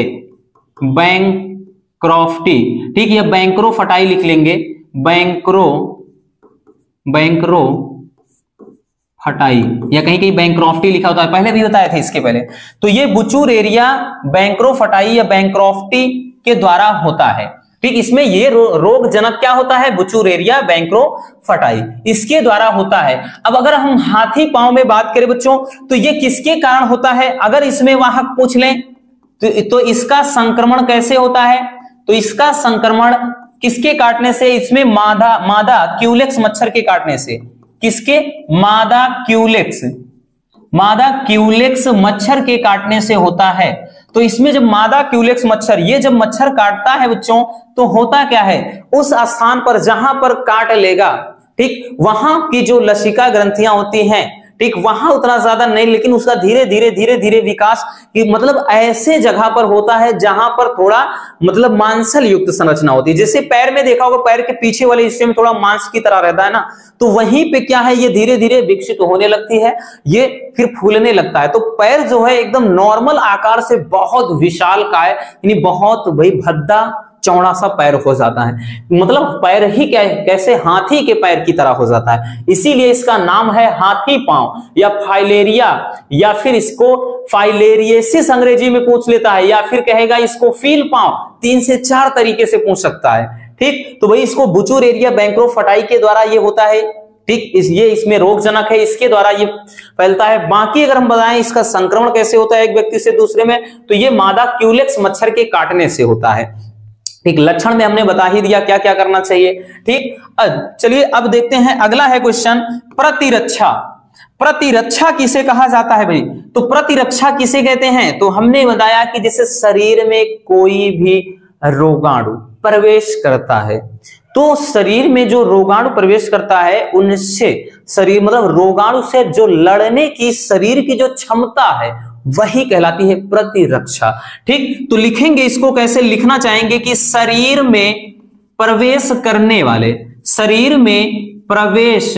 बैंक्रोफ्टी, ठीक, या बैंक्रोफटाई लिख लेंगे, बैंक्रो फटाई, या कहीं कहीं बैंक्रोफ्टी लिखा होता है, पहले भी बताया था इसके पहले। तो ये बुचुरेरिया बैंक्रोफटाई या बैंक्रोफ्टी के द्वारा होता है, ठीक। इसमें ये रोग जनक क्या होता है, बुचुरेरिया बैंक्रोफटाई, इसके द्वारा होता है। अब अगर हम हाथी पांव में बात करें बच्चों तो ये किसके कारण होता है, अगर इसमें वाहक पूछ लें तो इसका संक्रमण कैसे होता है, तो इसका संक्रमण किसके काटने से, इसमें मादा क्यूलेक्स मच्छर के काटने से, किसके, मादा क्यूलेक्स मच्छर के काटने से होता है। तो इसमें जब मादा क्यूलेक्स मच्छर, ये जब मच्छर काटता है बच्चों तो होता क्या है, उस स्थान पर जहां पर काट लेगा, ठीक, वहां की जो लसिका ग्रंथियां होती हैं, ठीक, वहां उतना ज्यादा नहीं, लेकिन उसका धीरे धीरे विकास कि मतलब ऐसे जगह पर होता है जहां पर थोड़ा मतलब मांसल युक्त संरचना होती है, जैसे पैर में देखा होगा, पैर के पीछे वाले हिस्से में थोड़ा मांस की तरह रहता है ना, तो वहीं पे क्या है, ये धीरे धीरे विकसित होने लगती है, ये फिर फूलने लगता है। तो पैर जो है एकदम नॉर्मल आकार से बहुत विशाल काय, यानी बहुत भाई भद्दा चौड़ा सा पैर हो जाता है, मतलब पैर ही कैसे हाथी के पैर की तरह हो जाता है, इसीलिए इसका नाम है हाथी पांव या फाइलेरिया, या फिर इसको फाइलेरियसिस अंग्रेजी में पूछ लेता है, या फिर कहेगा इसको फील पांव। 3 से 4 तरीके से पूछ सकता है। ठीक, तो भाई इसको बुचूरेरिया बैंक्रोफटाई के द्वारा ये होता है। ठीक, ये इसमें रोगजनक है, इसके द्वारा ये फैलता है। बाकी अगर हम बताएं इसका संक्रमण कैसे होता है एक व्यक्ति से दूसरे में, तो ये मादा क्यूलेक्स मच्छर के काटने से होता है। ठीक, लक्षण में हमने बता ही दिया क्या क्या करना चाहिए। ठीक, चलिए अब देखते हैं अगला है क्वेश्चन प्रतिरक्षा। प्रतिरक्षा किसे कहा जाता है भाई? तो प्रतिरक्षा किसे कहते हैं? तो हमने बताया कि जैसे शरीर में कोई भी रोगाणु प्रवेश करता है, तो शरीर में जो रोगाणु प्रवेश करता है उनसे शरीर मतलब रोगाणु से जो लड़ने की शरीर की जो क्षमता है वही कहलाती है प्रतिरक्षा। ठीक, तो लिखेंगे इसको कैसे, लिखना चाहेंगे कि शरीर में प्रवेश करने वाले, शरीर में प्रवेश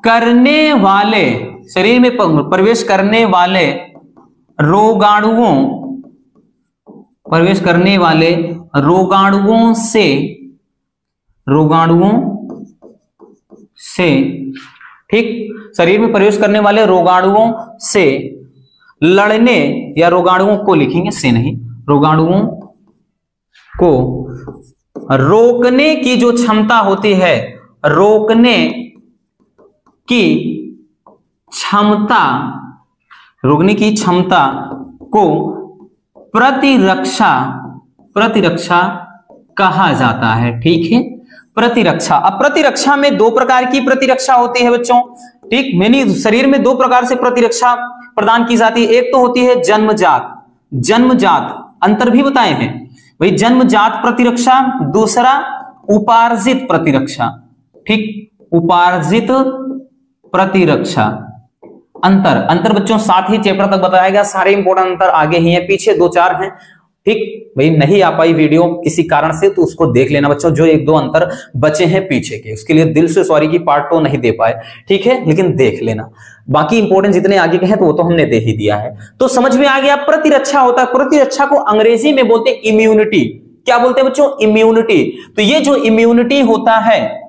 करने वाले, शरीर में प्रवेश करने वाले रोगाणुओं, प्रवेश करने वाले रोगाणुओं से, ठीक, शरीर में प्रवेश करने वाले रोगाणुओं से लड़ने, या रोगाणुओं को लिखेंगे से नहीं, रोगाणुओं को रोकने की जो क्षमता होती है, रोकने की क्षमता, रोकने की क्षमता को प्रतिरक्षा कहा जाता है। ठीक है, प्रतिरक्षा। अब प्रतिरक्षा में 2 प्रकार की प्रतिरक्षा होती है बच्चों। ठीक, यानी शरीर में 2 प्रकार से प्रतिरक्षा प्रदान की जाती है। एक तो होती है जन्मजात, अंतर भी बताए हैं भाई, जन्मजात प्रतिरक्षा, दूसरा उपार्जित प्रतिरक्षा। ठीक, उपार्जित प्रतिरक्षा। अंतर बच्चों साथ ही चैप्टर तक बताया गया, सारे इंपॉर्टेंट अंतर आगे ही हैं, पीछे 2-4 हैं। ठीक भाई, नहीं आ पाई वीडियो किसी कारण से तो उसको देख लेना बच्चों, जो 1-2 अंतर बचे हैं पीछे के, उसके लिए दिल से सॉरी की पार्ट 2 नहीं दे पाए। ठीक है, लेकिन देख लेना, बाकी इंपॉर्टेंट जितने आगे के हैं तो वो तो हमने दे ही दिया है। तो समझ में आ गया प्रतिरक्षा होता है। प्रतिरक्षा को अंग्रेजी में बोलते हैं इम्यूनिटी। क्या बोलते हैं बच्चों? इम्यूनिटी। तो ये जो इम्यूनिटी होता है,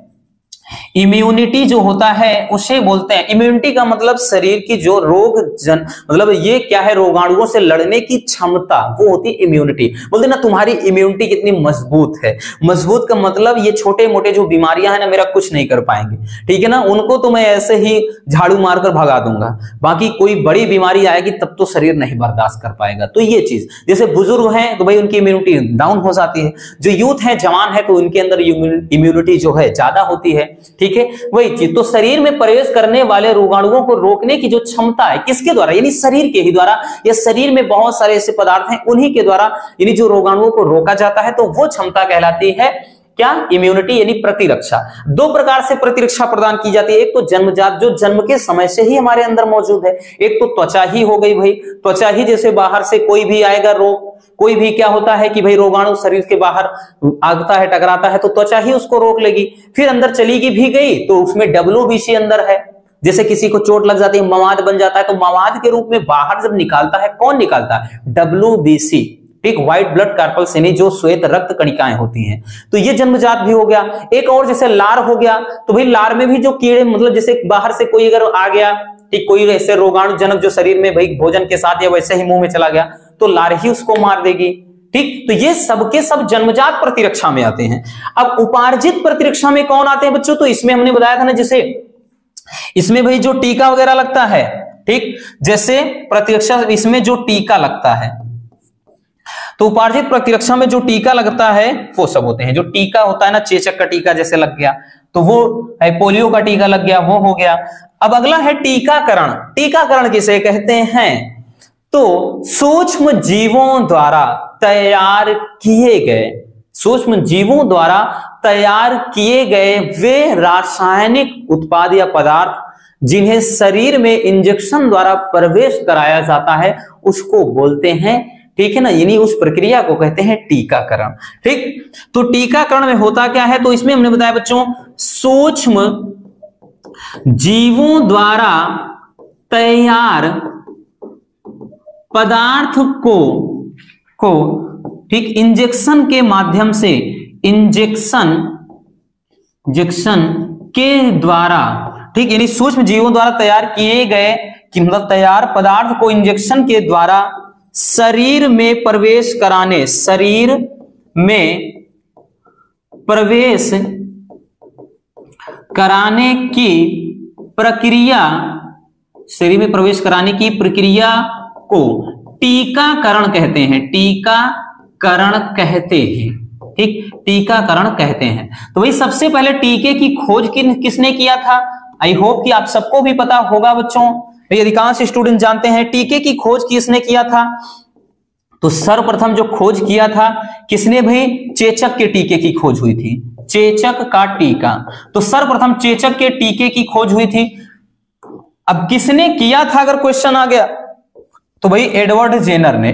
इम्यूनिटी जो होता है उसे बोलते हैं, इम्यूनिटी का मतलब शरीर की जो मतलब ये क्या है, रोगाणुओं से लड़ने की क्षमता, वो होती है इम्यूनिटी। बोलते ना तुम्हारी इम्यूनिटी कितनी मजबूत है। मजबूत का मतलब ये छोटे मोटे जो बीमारियां हैं ना, मेरा कुछ नहीं कर पाएंगे। ठीक है ना, उनको तो मैं ऐसे ही झाड़ू मारकर भगा दूंगा, बाकी कोई बड़ी बीमारी आएगी तब तो शरीर नहीं बर्दाश्त कर पाएगा। तो ये चीज, जैसे बुजुर्ग हैं तो भाई उनकी इम्यूनिटी डाउन हो जाती है, जो यूथ है जवान है तो उनके अंदर इम्यूनिटी जो है ज्यादा होती है। ठीक है, वही चीज। तो शरीर में प्रवेश करने वाले रोगाणुओं को रोकने की जो क्षमता है, किसके द्वारा? यानी शरीर के ही द्वारा, या शरीर में बहुत सारे ऐसे पदार्थ हैं उन्हीं के द्वारा, यानी जो रोगाणुओं को रोका जाता है, तो वो क्षमता कहलाती है क्या? इम्यूनिटी, यानी प्रतिरक्षा। 2 प्रकार से प्रतिरक्षा प्रदान की जाती है। एक तो जन्मजात, जो जन्म के समय से ही हमारे अंदर मौजूद है। एक तो त्वचा ही हो गई भाई, त्वचा ही, जैसे बाहर से कोई भी आएगा रोग, कोई भी क्या होता है कि भाई रोगाणु शरीर के बाहर आता है, टकराता है, तो त्वचा ही उसको रोक लेगी। फिर अंदर चली भी गई तो उसमें WBC अंदर है। जैसे किसी को चोट लग जाती है, मवाद बन जाता है, तो मवाद के रूप में बाहर जब निकालता है, कौन निकालता है? WBC। ठीक, व्हाइट ब्लड कार्पल्स, यानी जो श्वेत रक्त कणिकाएं होती हैं। तो ये जन्मजात भी हो गया। एक और जैसे लार हो गया, तो भाई लार में भी जो कीड़े, मतलब जैसे बाहर से कोई अगर आ गया, ठीक, कोई ऐसे रोगाणु जनक जो शरीर में भाई भोजन के साथ या वैसे ही मुंह में चला गया, तो लार ही उसको मार देगी। ठीक, तो ये सबके सब जन्मजात प्रतिरक्षा में आते हैं। अब उपार्जित प्रतिरक्षा में कौन आते हैं बच्चों? तो इसमें हमने बताया था ना, जैसे इसमें भाई जो टीका वगैरह लगता है, ठीक, जैसे प्रतिरक्षा इसमें जो टीका लगता है, तो उपार्जित प्रतिरक्षा में जो टीका लगता है वो सब होते हैं। जो टीका होता है ना, चेचक का टीका जैसे लग गया तो वो है, पोलियो का टीका लग गया वो हो गया। अब अगला है टीकाकरण। टीकाकरण किसे कहते हैं? तो सूक्ष्म जीवों द्वारा तैयार किए गए, सूक्ष्म जीवों द्वारा तैयार किए गए वे रासायनिक उत्पाद या पदार्थ जिन्हें शरीर में इंजेक्शन द्वारा प्रवेश कराया जाता है, उसको बोलते हैं, ठीक है ना, यानी उस प्रक्रिया को कहते हैं टीकाकरण। ठीक, तो टीकाकरण में होता क्या है? तो इसमें हमने बताया बच्चों, सूक्ष्म जीवों द्वारा तैयार पदार्थ को ठीक इंजेक्शन के माध्यम से, इंजेक्शन के द्वारा, ठीक यानी सूक्ष्म जीवों द्वारा तैयार किए गए कि मतलब तैयार पदार्थ को इंजेक्शन के द्वारा शरीर में प्रवेश कराने, शरीर में प्रवेश कराने की प्रक्रिया, शरीर में प्रवेश कराने की प्रक्रिया को टीकाकरण कहते हैं, टीकाकरण कहते हैं, ठीक टीकाकरण कहते हैं। तो भाई सबसे पहले टीके की खोज किसने किया था? आई होप कि आप सबको भी पता होगा बच्चों, अधिकांश स्टूडेंट जानते हैं टीके की खोज किसने किया था। तो सर्वप्रथम जो खोज किया था किसने भाई? चेचक के टीके की खोज हुई थी, चेचक का टीका। तो सर्वप्रथम चेचक के टीके की खोज हुई थी। अब किसने किया था अगर क्वेश्चन आ गया तो भाई एडवर्ड जेनर ने,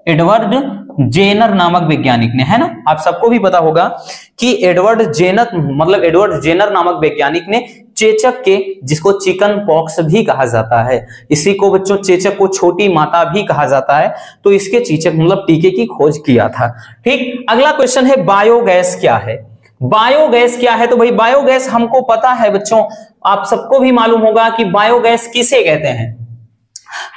एडवर्ड जेनर नामक वैज्ञानिक ने, है ना। आप सबको भी पता होगा कि एडवर्ड जेनर नामक वैज्ञानिक ने चेचक के, जिसको चिकन पॉक्स भी कहा जाता है, इसी को बच्चों चेचक को छोटी माता भी कहा जाता है, तो इसके चेचक मतलब टीके की खोज किया था। ठीक, अगला क्वेश्चन है बायोगैस क्या है? बायोगैस क्या है? तो भाई बायोगैस हमको पता है बच्चों, आप सबको भी मालूम होगा कि बायोगैस किसे कहते हैं।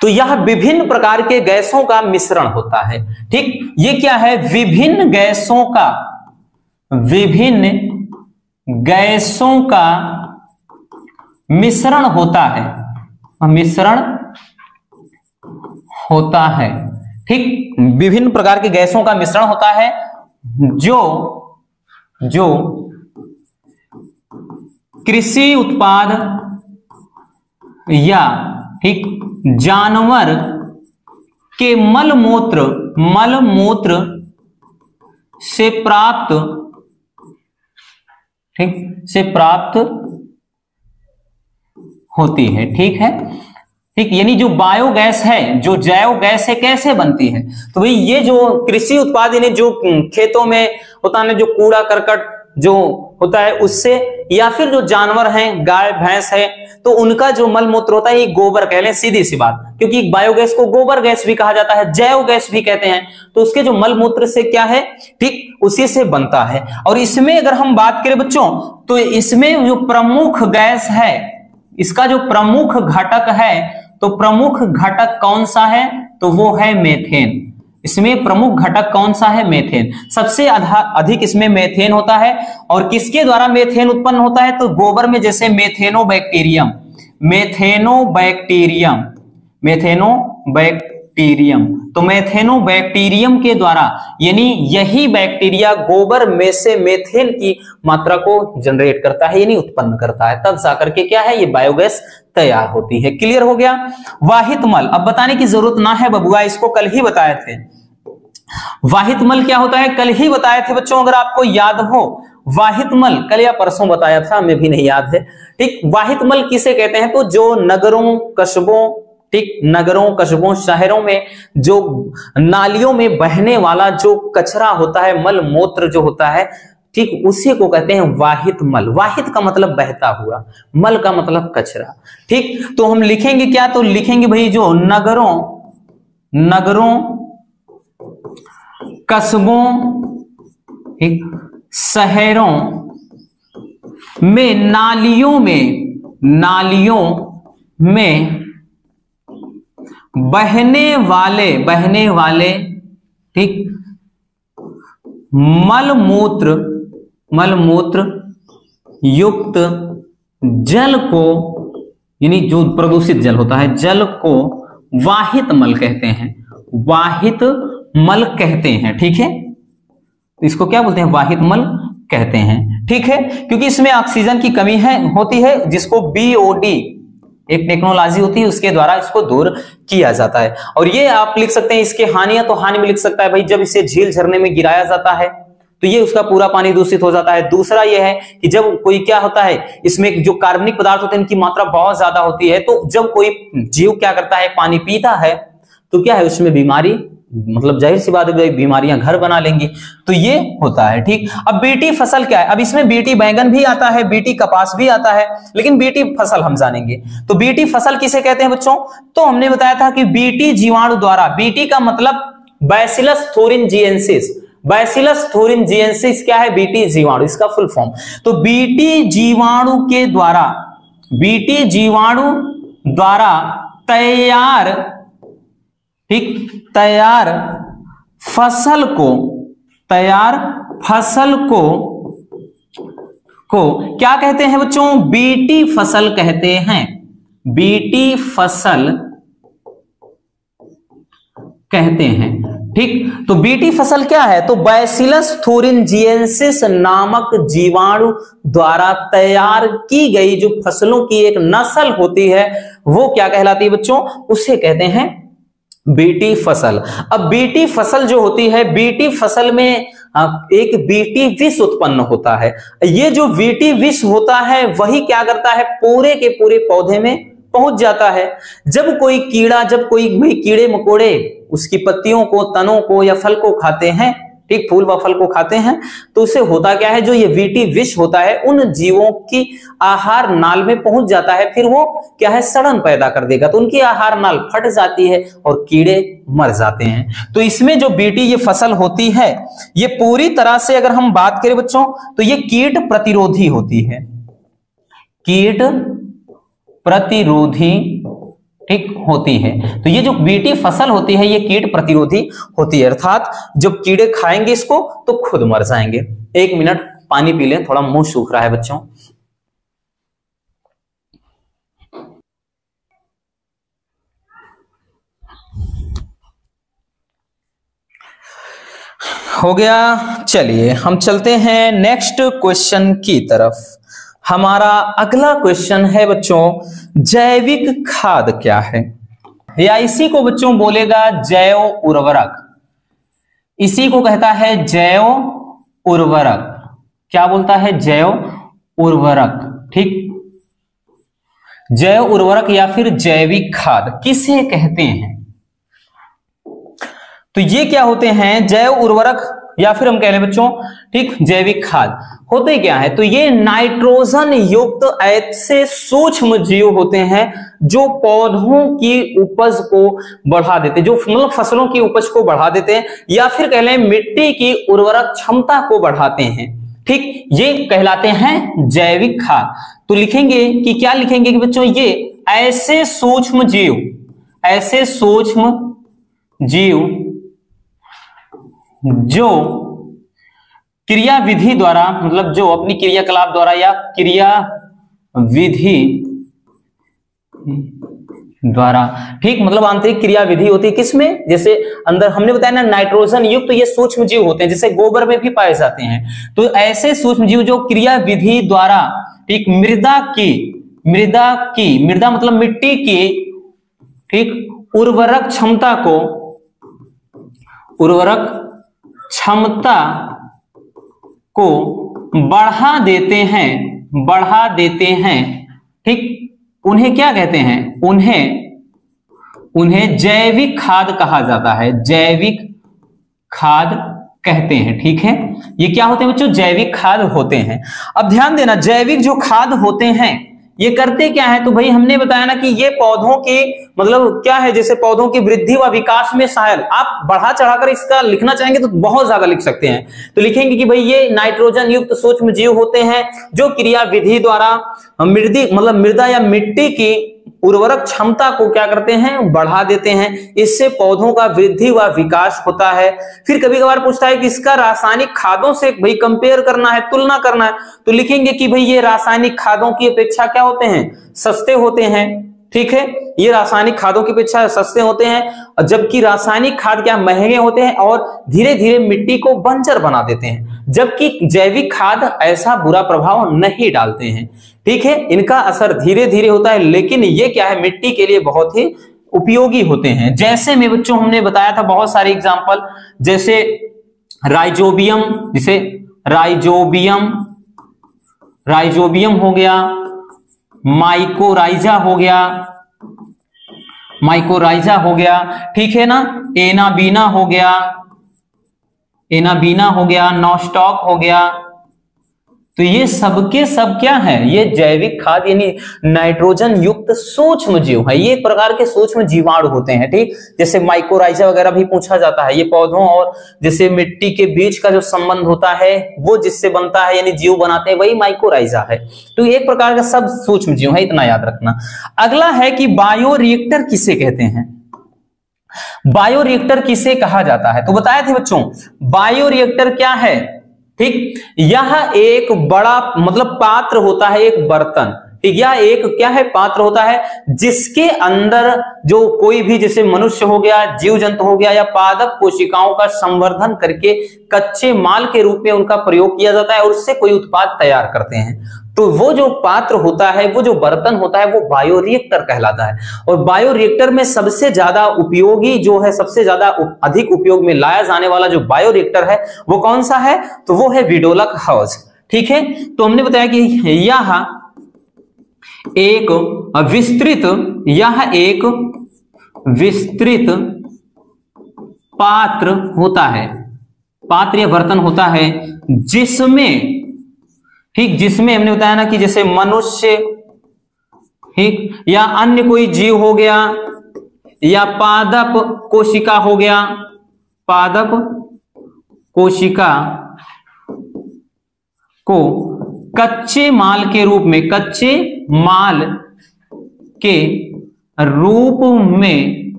तो यह विभिन्न प्रकार के गैसों का मिश्रण होता है। ठीक, ये क्या है? विभिन्न गैसों का मिश्रण होता है, मिश्रण होता है। ठीक, विभिन्न प्रकार के गैसों का मिश्रण होता है जो कृषि उत्पाद या ठीक जानवर के मलमूत्र से प्राप्त, ठीक से प्राप्त होती है। ठीक है, ठीक यानी जो बायोगैस है, जो जैव गैस है, कैसे बनती है? तो भाई ये जो कृषि उत्पाद यानी जो खेतों में होता है, जो कूड़ा करकट जो होता है उससे, या फिर जो जानवर हैं, गाय भैंस है, तो उनका जो मल मूत्र होता है, ये गोबर कह लें, सीधी सी बात, क्योंकि बायोगैस को गोबर गैस भी कहा जाता है, जैव गैस भी कहते हैं। तो उसके जो मल मूत्र से क्या है, ठीक उसी से बनता है। और इसमें अगर हम बात करें बच्चों, तो इसमें जो प्रमुख गैस है, इसका जो प्रमुख घटक है, तो प्रमुख घटक कौन सा है? तो वो है मेथेन। इसमें प्रमुख घटक कौन सा है? मेथेन। सबसे अधिक इसमें मेथेन होता है। और किसके द्वारा मेथेन उत्पन्न होता है? तो गोबर में, जैसे मेथेनोबैक्टीरियम तो मेथेनोबैक्टीरियम के द्वारा, यानी यही बैक्टीरिया गोबर में से मेथेन की मात्रा को जनरेट करता है, यानी उत्पन्न करता है, तब जाकर के क्या है, ये बायोगैस तैयार होती है। क्लियर हो गया? वाहित मल अब बताने की जरूरत ना है बबुआ, इसको कल ही बताए थे। वाहित मल क्या होता है? कल ही बताए थे बच्चों, अगर आपको याद हो। वाहित मल कल या परसों बताया था, हमें भी नहीं याद है। ठीक, वाहित मल किसे कहते हैं? तो जो नगरों, कस्बों, ठीक नगरों, कस्बों, शहरों में जो नालियों में बहने वाला जो कचरा होता है, मल मूत्र जो होता है, ठीक उसी को कहते हैं वाहित मल। वाहित का मतलब बहता हुआ, मल का मतलब कचरा। ठीक, तो हम लिखेंगे क्या? तो लिखेंगे भाई जो नगरों, कस्बों, ठीक शहरों में नालियों में बहने वाले ठीक मलमूत्र युक्त जल को, यानी जो प्रदूषित जल होता है, जल को वाहित मल कहते हैं, वाहित मल कहते हैं। ठीक है, इसको क्या बोलते हैं? वाहित मल कहते हैं। ठीक है, क्योंकि इसमें ऑक्सीजन की कमी होती है, जिसको बीओडी एक टेक्नोलॉजी होती है, उसके द्वारा इसको दूर किया जाता है। और ये आप लिख सकते हैं, इसके हानियां तो हानि में लिख सकता है भाई, जब इसे झील झरने में गिराया जाता है तो ये उसका पूरा पानी दूषित हो जाता है। दूसरा ये है कि जब कोई क्या होता है, इसमें जो कार्बनिक पदार्थ होते हैं इनकी मात्रा बहुत ज्यादा होती है, तो जब कोई जीव क्या करता है, पानी पीता है, तो क्या है उसमें बीमारी, मतलब जाहिर सी बात है बीमारियां घर बना लेंगी, तो ये होता है। ठीक, अब बीटी फसल क्या है? अब इसमें बीटी बैंगन भी आता है, बीटी कपास भी आता है, लेकिन बीटी फसल हम जानेंगे। तो बीटी फसल किसे कहते हैं बच्चों? तो हमने बताया था कि बीटी जीवाणु द्वारा, बीटी का मतलब बैसिलस थोरिनजिएंसिस। बैसिलस थोरिनजिएंसिस क्या है? बीटी जीवाणु, इसका फुल फॉर्म। तो बीटी जीवाणु के द्वारा, बीटी जीवाणु द्वारा तैयार, ठीक, तैयार फसल को, तैयार फसल को क्या कहते हैं बच्चों? बीटी फसल कहते हैं, बीटी फसल कहते हैं, ठीक। तो बीटी फसल क्या है? तो बैसिलस थोरिनजिएंसिस नामक जीवाणु द्वारा तैयार की गई जो फसलों की एक नस्ल होती है वो क्या कहलाती है बच्चों? उसे कहते हैं बीटी फसल। अब बीटी फसल जो होती है, बीटी फसल में एक बीटी विष उत्पन्न होता है। ये जो बीटी विष होता है वही क्या करता है? पूरे के पूरे पौधे में पहुंच जाता है। जब कोई कीड़ा, जब कोई कीड़े मकोड़े उसकी पत्तियों को, तनों को या फल को खाते हैं, ठीक, फूल व फल को खाते हैं, तो उससे होता क्या है? जो ये बीटी विष होता है उन जीवों की आहार नाल में पहुंच जाता है, फिर वो क्या है? सड़न पैदा कर देगा, तो उनकी आहार नाल फट जाती है और कीड़े मर जाते हैं। तो इसमें जो बीटी ये फसल होती है ये पूरी तरह से अगर हम बात करें बच्चों तो ये कीट प्रतिरोधी होती है, कीट प्रतिरोधी, ठीक, होती है। तो ये जो बीटी फसल होती है ये कीट प्रतिरोधी होती है, अर्थात जब कीड़े खाएंगे इसको तो खुद मर जाएंगे। 1 मिनट पानी पी लें, थोड़ा मुंह सूख रहा है बच्चों। हो गया। चलिए हम चलते हैं नेक्स्ट क्वेश्चन की तरफ। हमारा अगला क्वेश्चन है बच्चों, जैविक खाद क्या है? या इसी को बच्चों बोलेगा जैव उर्वरक, इसी को कहता है जैव उर्वरक। क्या बोलता है? जैव उर्वरक, ठीक। जैव उर्वरक या फिर जैविक खाद किसे कहते हैं? तो ये क्या होते हैं? जैव उर्वरक या फिर हम कह रहे हैं बच्चों, ठीक, जैविक खाद होते क्या है? तो ये नाइट्रोजन युक्त ऐसे सूक्ष्म जीव होते हैं जो पौधों की उपज को बढ़ा देते हैं, जो मतलब फसलों की उपज को बढ़ा देते हैं, या फिर कह लें मिट्टी की उर्वरक क्षमता को बढ़ाते हैं, ठीक। ये कहलाते हैं जैविक खाद। तो लिखेंगे कि क्या लिखेंगे कि बच्चों ये ऐसे सूक्ष्म जीव, ऐसे सूक्ष्म जीव जो क्रिया विधि द्वारा, मतलब जो अपनी क्रियाकलाप द्वारा या क्रिया विधि द्वारा, ठीक, मतलब आंतरिक क्रिया विधि होती है किसमें? जैसे अंदर हमने बताया ना नाइट्रोजन युक्त, तो ये सूक्ष्म जीव होते हैं जैसे गोबर में भी पाए जाते हैं। तो ऐसे सूक्ष्म जीव जो क्रिया विधि द्वारा, ठीक, मृदा मतलब मिट्टी की, ठीक, उर्वरक क्षमता को बढ़ा देते हैं, ठीक। उन्हें क्या कहते हैं? उन्हें जैविक खाद कहा जाता है, जैविक खाद कहते हैं, ठीक है। ये क्या होते हैं बच्चों? जैविक खाद होते हैं। अब ध्यान देना, जैविक जो खाद होते हैं ये करते क्या है? तो भाई हमने बताया ना कि ये पौधों के मतलब क्या है, जैसे पौधों की वृद्धि व विकास में सहायक। आप बढ़ा चढ़ाकर इसका लिखना चाहेंगे तो बहुत ज्यादा लिख सकते हैं। तो लिखेंगे कि भाई ये नाइट्रोजन युक्त सूक्ष्म जीव होते हैं जो क्रिया विधि द्वारा मृदा या मिट्टी की उर्वरक क्षमता को क्या करते हैं? बढ़ा देते हैं। इससे पौधों का वृद्धि व विकास होता है। फिर कभी कभार पूछता है कि इसका रासायनिक खादों से भाई कंपेयर करना है, तुलना करना है, तो लिखेंगे कि भाई ये रासायनिक खादों की अपेक्षा क्या होते हैं? सस्ते होते हैं, ठीक है। ये रासायनिक खादों की अपेक्षा सस्ते होते हैं, जबकि रासायनिक खाद क्या महंगे होते हैं और धीरे धीरे मिट्टी को बंजर बना देते हैं, जबकि जैविक खाद ऐसा बुरा प्रभाव नहीं डालते हैं, ठीक है। इनका असर धीरे धीरे होता है, लेकिन ये क्या है? मिट्टी के लिए बहुत ही उपयोगी होते हैं। जैसे में बच्चों हमने बताया था बहुत सारे एग्जाम्पल, जैसे राइजोबियम, जिसे राइजोबियम हो गया, माइकोराइजा हो गया, ठीक है ना, एनाबीना हो गया, नॉस्टॉक हो गया, तो ये सबके सब क्या है, ये जैविक खाद यानी नाइट्रोजन युक्त सूक्ष्म जीव है। ये एक प्रकार के सूक्ष्म जीवाणु होते हैं, ठीक। जैसे माइकोराइजा वगैरह भी पूछा जाता है, ये पौधों और जैसे मिट्टी के बीच का जो संबंध होता है वो जिससे बनता है यानी जीव बनाते हैं वही माइकोराइजा है। तो एक प्रकार का सब सूक्ष्म जीव है, इतना याद रखना। अगला है कि बायोरिएक्टर किसे कहते हैं। बायोरिएक्टर किसे कहा जाता है, तो बताए थे बच्चों बायोरिएक्टर क्या है, ठीक। यह एक बड़ा मतलब पात्र होता है, एक बर्तन, ठीक। यह एक क्या है, पात्र होता है जिसके अंदर जो कोई भी जैसे मनुष्य हो गया, जीव जंतु हो गया या पादप कोशिकाओं का संवर्धन करके कच्चे माल के रूप में उनका प्रयोग किया जाता है और उससे कोई उत्पाद तैयार करते हैं। तो वो जो पात्र होता है, वो जो बर्तन होता है वो बायोरिएक्टर कहलाता है। और बायोरिएक्टर में सबसे ज्यादा उपयोगी जो है, सबसे ज्यादा अधिक उपयोग में लाया जाने वाला जो बायोरिएक्टर है वो कौन सा है, तो वो है वीडोलक हाउस, ठीक है। तो हमने बताया कि यह एक विस्तृत पात्र होता है, पात्र या बर्तन होता है जिसमें, ठीक, जिसमें हमने बताया ना कि जैसे मनुष्य, ठीक, या अन्य कोई जीव हो गया या पादप कोशिका हो गया, पादप कोशिका को कच्चे माल के रूप में, कच्चे माल के रूप में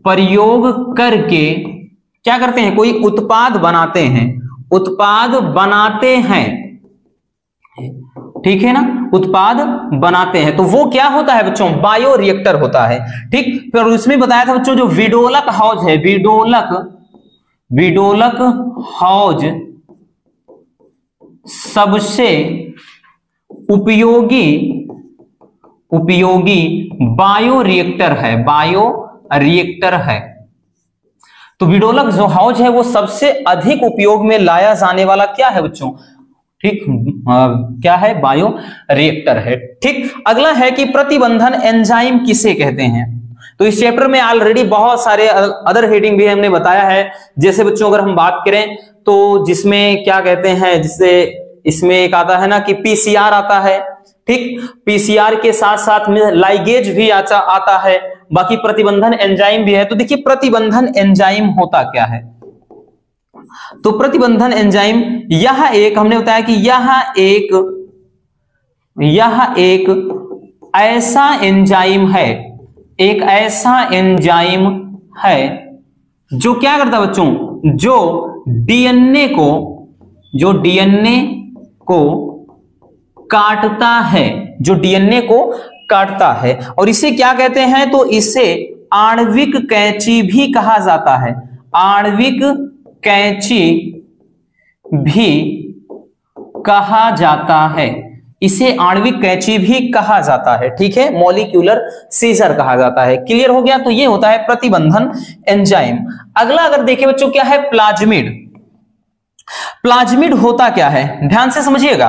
प्रयोग करके क्या करते हैं, कोई उत्पाद बनाते हैं, उत्पाद बनाते हैं, ठीक है ना, उत्पाद बनाते हैं। तो वो क्या होता है बच्चों, बायोरिएक्टर होता है, ठीक। फिर उसमें बताया था बच्चों जो वीडोलक हाउस है, वीडोलक हाउस सबसे उपयोगी बायोरिएक्टर है, बायोरिएक्टर है। तो वीडोलक जो हाउस है वो सबसे अधिक उपयोग में लाया जाने वाला क्या है बच्चों, ठीक, क्या है, बायोरिएक्टर है, ठीक। अगला है कि प्रतिबंधन एंजाइम किसे कहते हैं। तो इस चैप्टर में ऑलरेडी बहुत सारे अदर हेडिंग भी हमने बताया है। जैसे बच्चों अगर हम बात करें तो जिसमें क्या कहते हैं, जिससे इसमें एक आता है ना कि पीसीआर आता है, ठीक। पीसीआर के साथ साथ में लाइगेज भी आता है, बाकी प्रतिबंधन एंजाइम भी है। तो देखिए प्रतिबंधन एंजाइम होता क्या है, तो प्रतिबंधन एंजाइम यह एक, हमने बताया कि यह एक ऐसा एंजाइम है, एक ऐसा एंजाइम है जो क्या करता है बच्चों, जो डीएनए को काटता है, जो डीएनए को काटता है। और इसे क्या कहते हैं, तो इसे आणविक कैंची भी कहा जाता है, आणविक कैंची भी कहा जाता है, इसे आणविक कैंची भी कहा जाता है, ठीक है, मॉलिक्यूलर सीजर कहा जाता है। क्लियर हो गया। तो ये होता है प्रतिबंधन एंजाइम। अगला अगर देखें बच्चों क्या है, प्लाज्मिड। प्लाज्मिड होता क्या है, ध्यान से समझिएगा।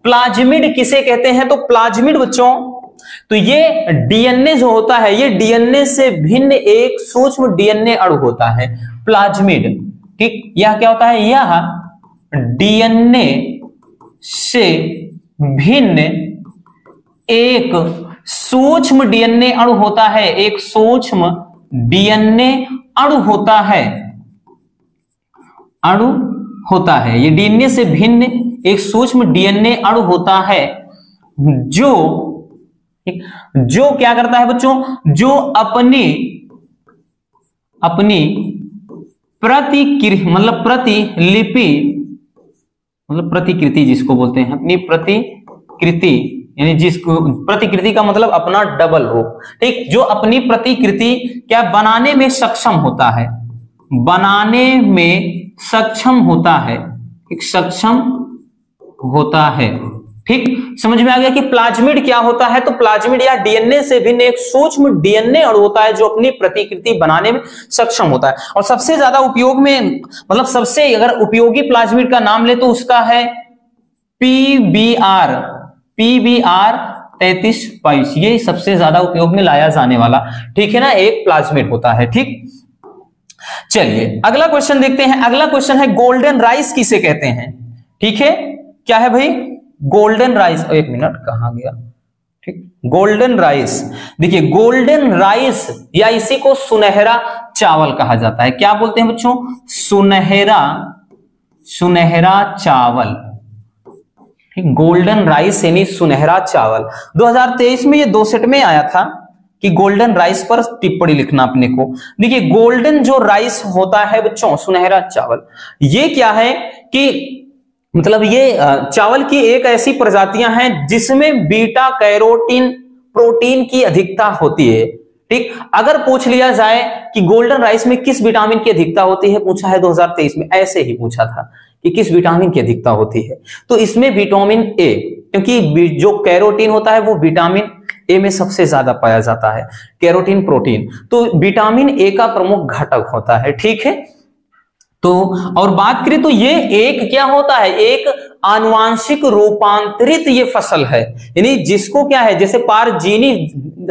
प्लाज्मिड किसे कहते हैं, तो प्लाज्मिड बच्चों, तो ये डीएनए जो होता है, ये डीएनए से भिन्न एक सूक्ष्म डीएनए अणु होता है प्लाज्मिड, ठीक। यह क्या होता है, यह डीएनए से भिन्न एक सूक्ष्म डीएनए अणु होता है, एक सूक्ष्म डीएनए अणु होता है, ये डीएनए से भिन्न एक सूक्ष्म डीएनए अणु होता है जो क्या करता है बच्चों, जो अपनी प्रतिकृति जिसको बोलते हैं, अपनी प्रतिकृति, यानी जिसको प्रतिकृति का मतलब अपना डबल रूप, ठीक, जो अपनी प्रतिकृति क्या बनाने में सक्षम होता है, बनाने में सक्षम होता है, एक सक्षम होता है, ठीक। समझ में आ गया कि प्लाज्मिड क्या होता है। तो प्लाज्मिड या डीएनए से भिन्न एक सूक्ष्म डीएनए अणु होता है जो अपनी प्रतिकृति बनाने में सक्षम होता है। और सबसे ज्यादा उपयोग में, मतलब सबसे अगर उपयोगी प्लाज्मिड का नाम ले तो उसका है पीबीआर 3322, ये सबसे ज्यादा उपयोग में लाया जाने वाला, ठीक है ना, एक प्लाज्मिड होता है, ठीक। चलिए अगला क्वेश्चन देखते हैं। अगला क्वेश्चन है गोल्डन राइस किसे कहते हैं, ठीक है। क्या है भाई? Golden rice. एक मिनट, कहां गया? ठीक, गोल्डन राइस। देखिए गोल्डन राइस या इसी को सुनहरा चावल कहा जाता है। क्या बोलते हैं बच्चों? सुनहरा चावल। ठीक, गोल्डन राइस यानी सुनहरा चावल। 2023 में ये 2 सेट में आया था कि गोल्डन राइस पर टिप्पणी लिखना अपने को। देखिए गोल्डन जो राइस होता है बच्चों, सुनहरा चावल, ये क्या है कि मतलब ये चावल की एक ऐसी प्रजातियां हैं जिसमें बीटा कैरोटीन प्रोटीन की अधिकता होती है। ठीक, अगर पूछ लिया जाए कि गोल्डन राइस में किस विटामिन की अधिकता होती है, पूछा है 2023 में, ऐसे ही पूछा था कि किस विटामिन की अधिकता होती है, तो इसमें विटामिन ए, क्योंकि जो कैरोटीन होता है वो विटामिन ए में सबसे ज्यादा पाया जाता है, कैरोटीन प्रोटीन, तो विटामिन ए का प्रमुख घटक होता है। ठीक है, तो और बात करें तो ये एक क्या होता है? एक आनुवांशिक रूपांतरित ये फसल है, यानी जिसको क्या है, जैसे पारजीनी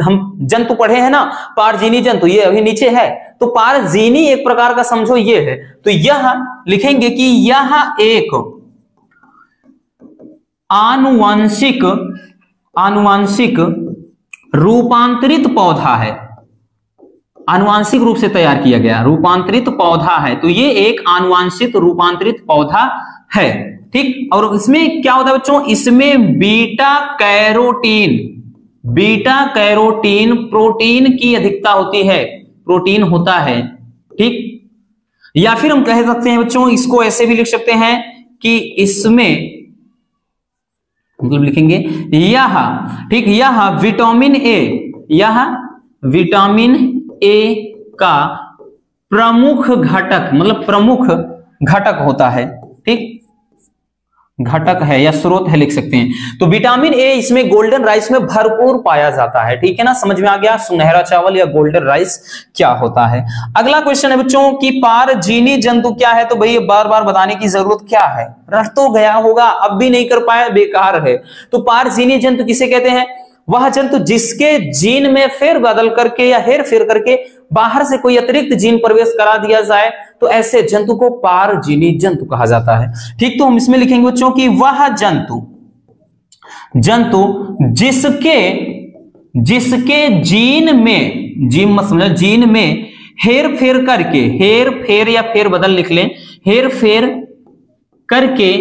हम जंतु पढ़े हैं ना, पारजीनी जंतु, ये अभी नीचे है, तो पारजीनी एक प्रकार का समझो ये है। तो यह लिखेंगे कि यह एक आनुवांशिक रूपांतरित पौधा है, आनुवांशिक रूप से तैयार किया गया रूपांतरित पौधा है। तो ये एक आनुवांशिक रूपांतरित पौधा है। ठीक, और इसमें क्या होता है बच्चों? इसमें बीटा कैरोटीन प्रोटीन की अधिकता होती है, प्रोटीन होता है। ठीक, या फिर हम कह सकते हैं बच्चों, इसको ऐसे भी लिख सकते हैं कि इसमें मतलब लिखेंगे यह, ठीक, यह विटामिन ए का प्रमुख घटक, मतलब प्रमुख घटक होता है। ठीक, घटक है या स्रोत है लिख सकते हैं। तो विटामिन ए इसमें गोल्डन राइस में भरपूर पाया जाता है। ठीक है ना, समझ में आ गया सुनहरा चावल या गोल्डन राइस क्या होता है। अगला क्वेश्चन है बच्चों कि पारजीनी जंतु क्या है? तो भाई बार बार बताने की जरूरत क्या है, रट तो गया होगा, अब भी नहीं कर पाया, बेकार है। तो पारजीनी जंतु किसे कहते हैं? वह जंतु जिसके जीन में फेर बदल करके या हेर फेर करके बाहर से कोई अतिरिक्त जीन प्रवेश करा दिया जाए, तो ऐसे जंतु को पारजीनी जंतु कहा जाता है। ठीक, तो हम इसमें लिखेंगे बच्चों कि वह जंतु जिसके जीन में हेर फेर करके, हेर फेर या फेर बदल लिख लें, हेर फेर करके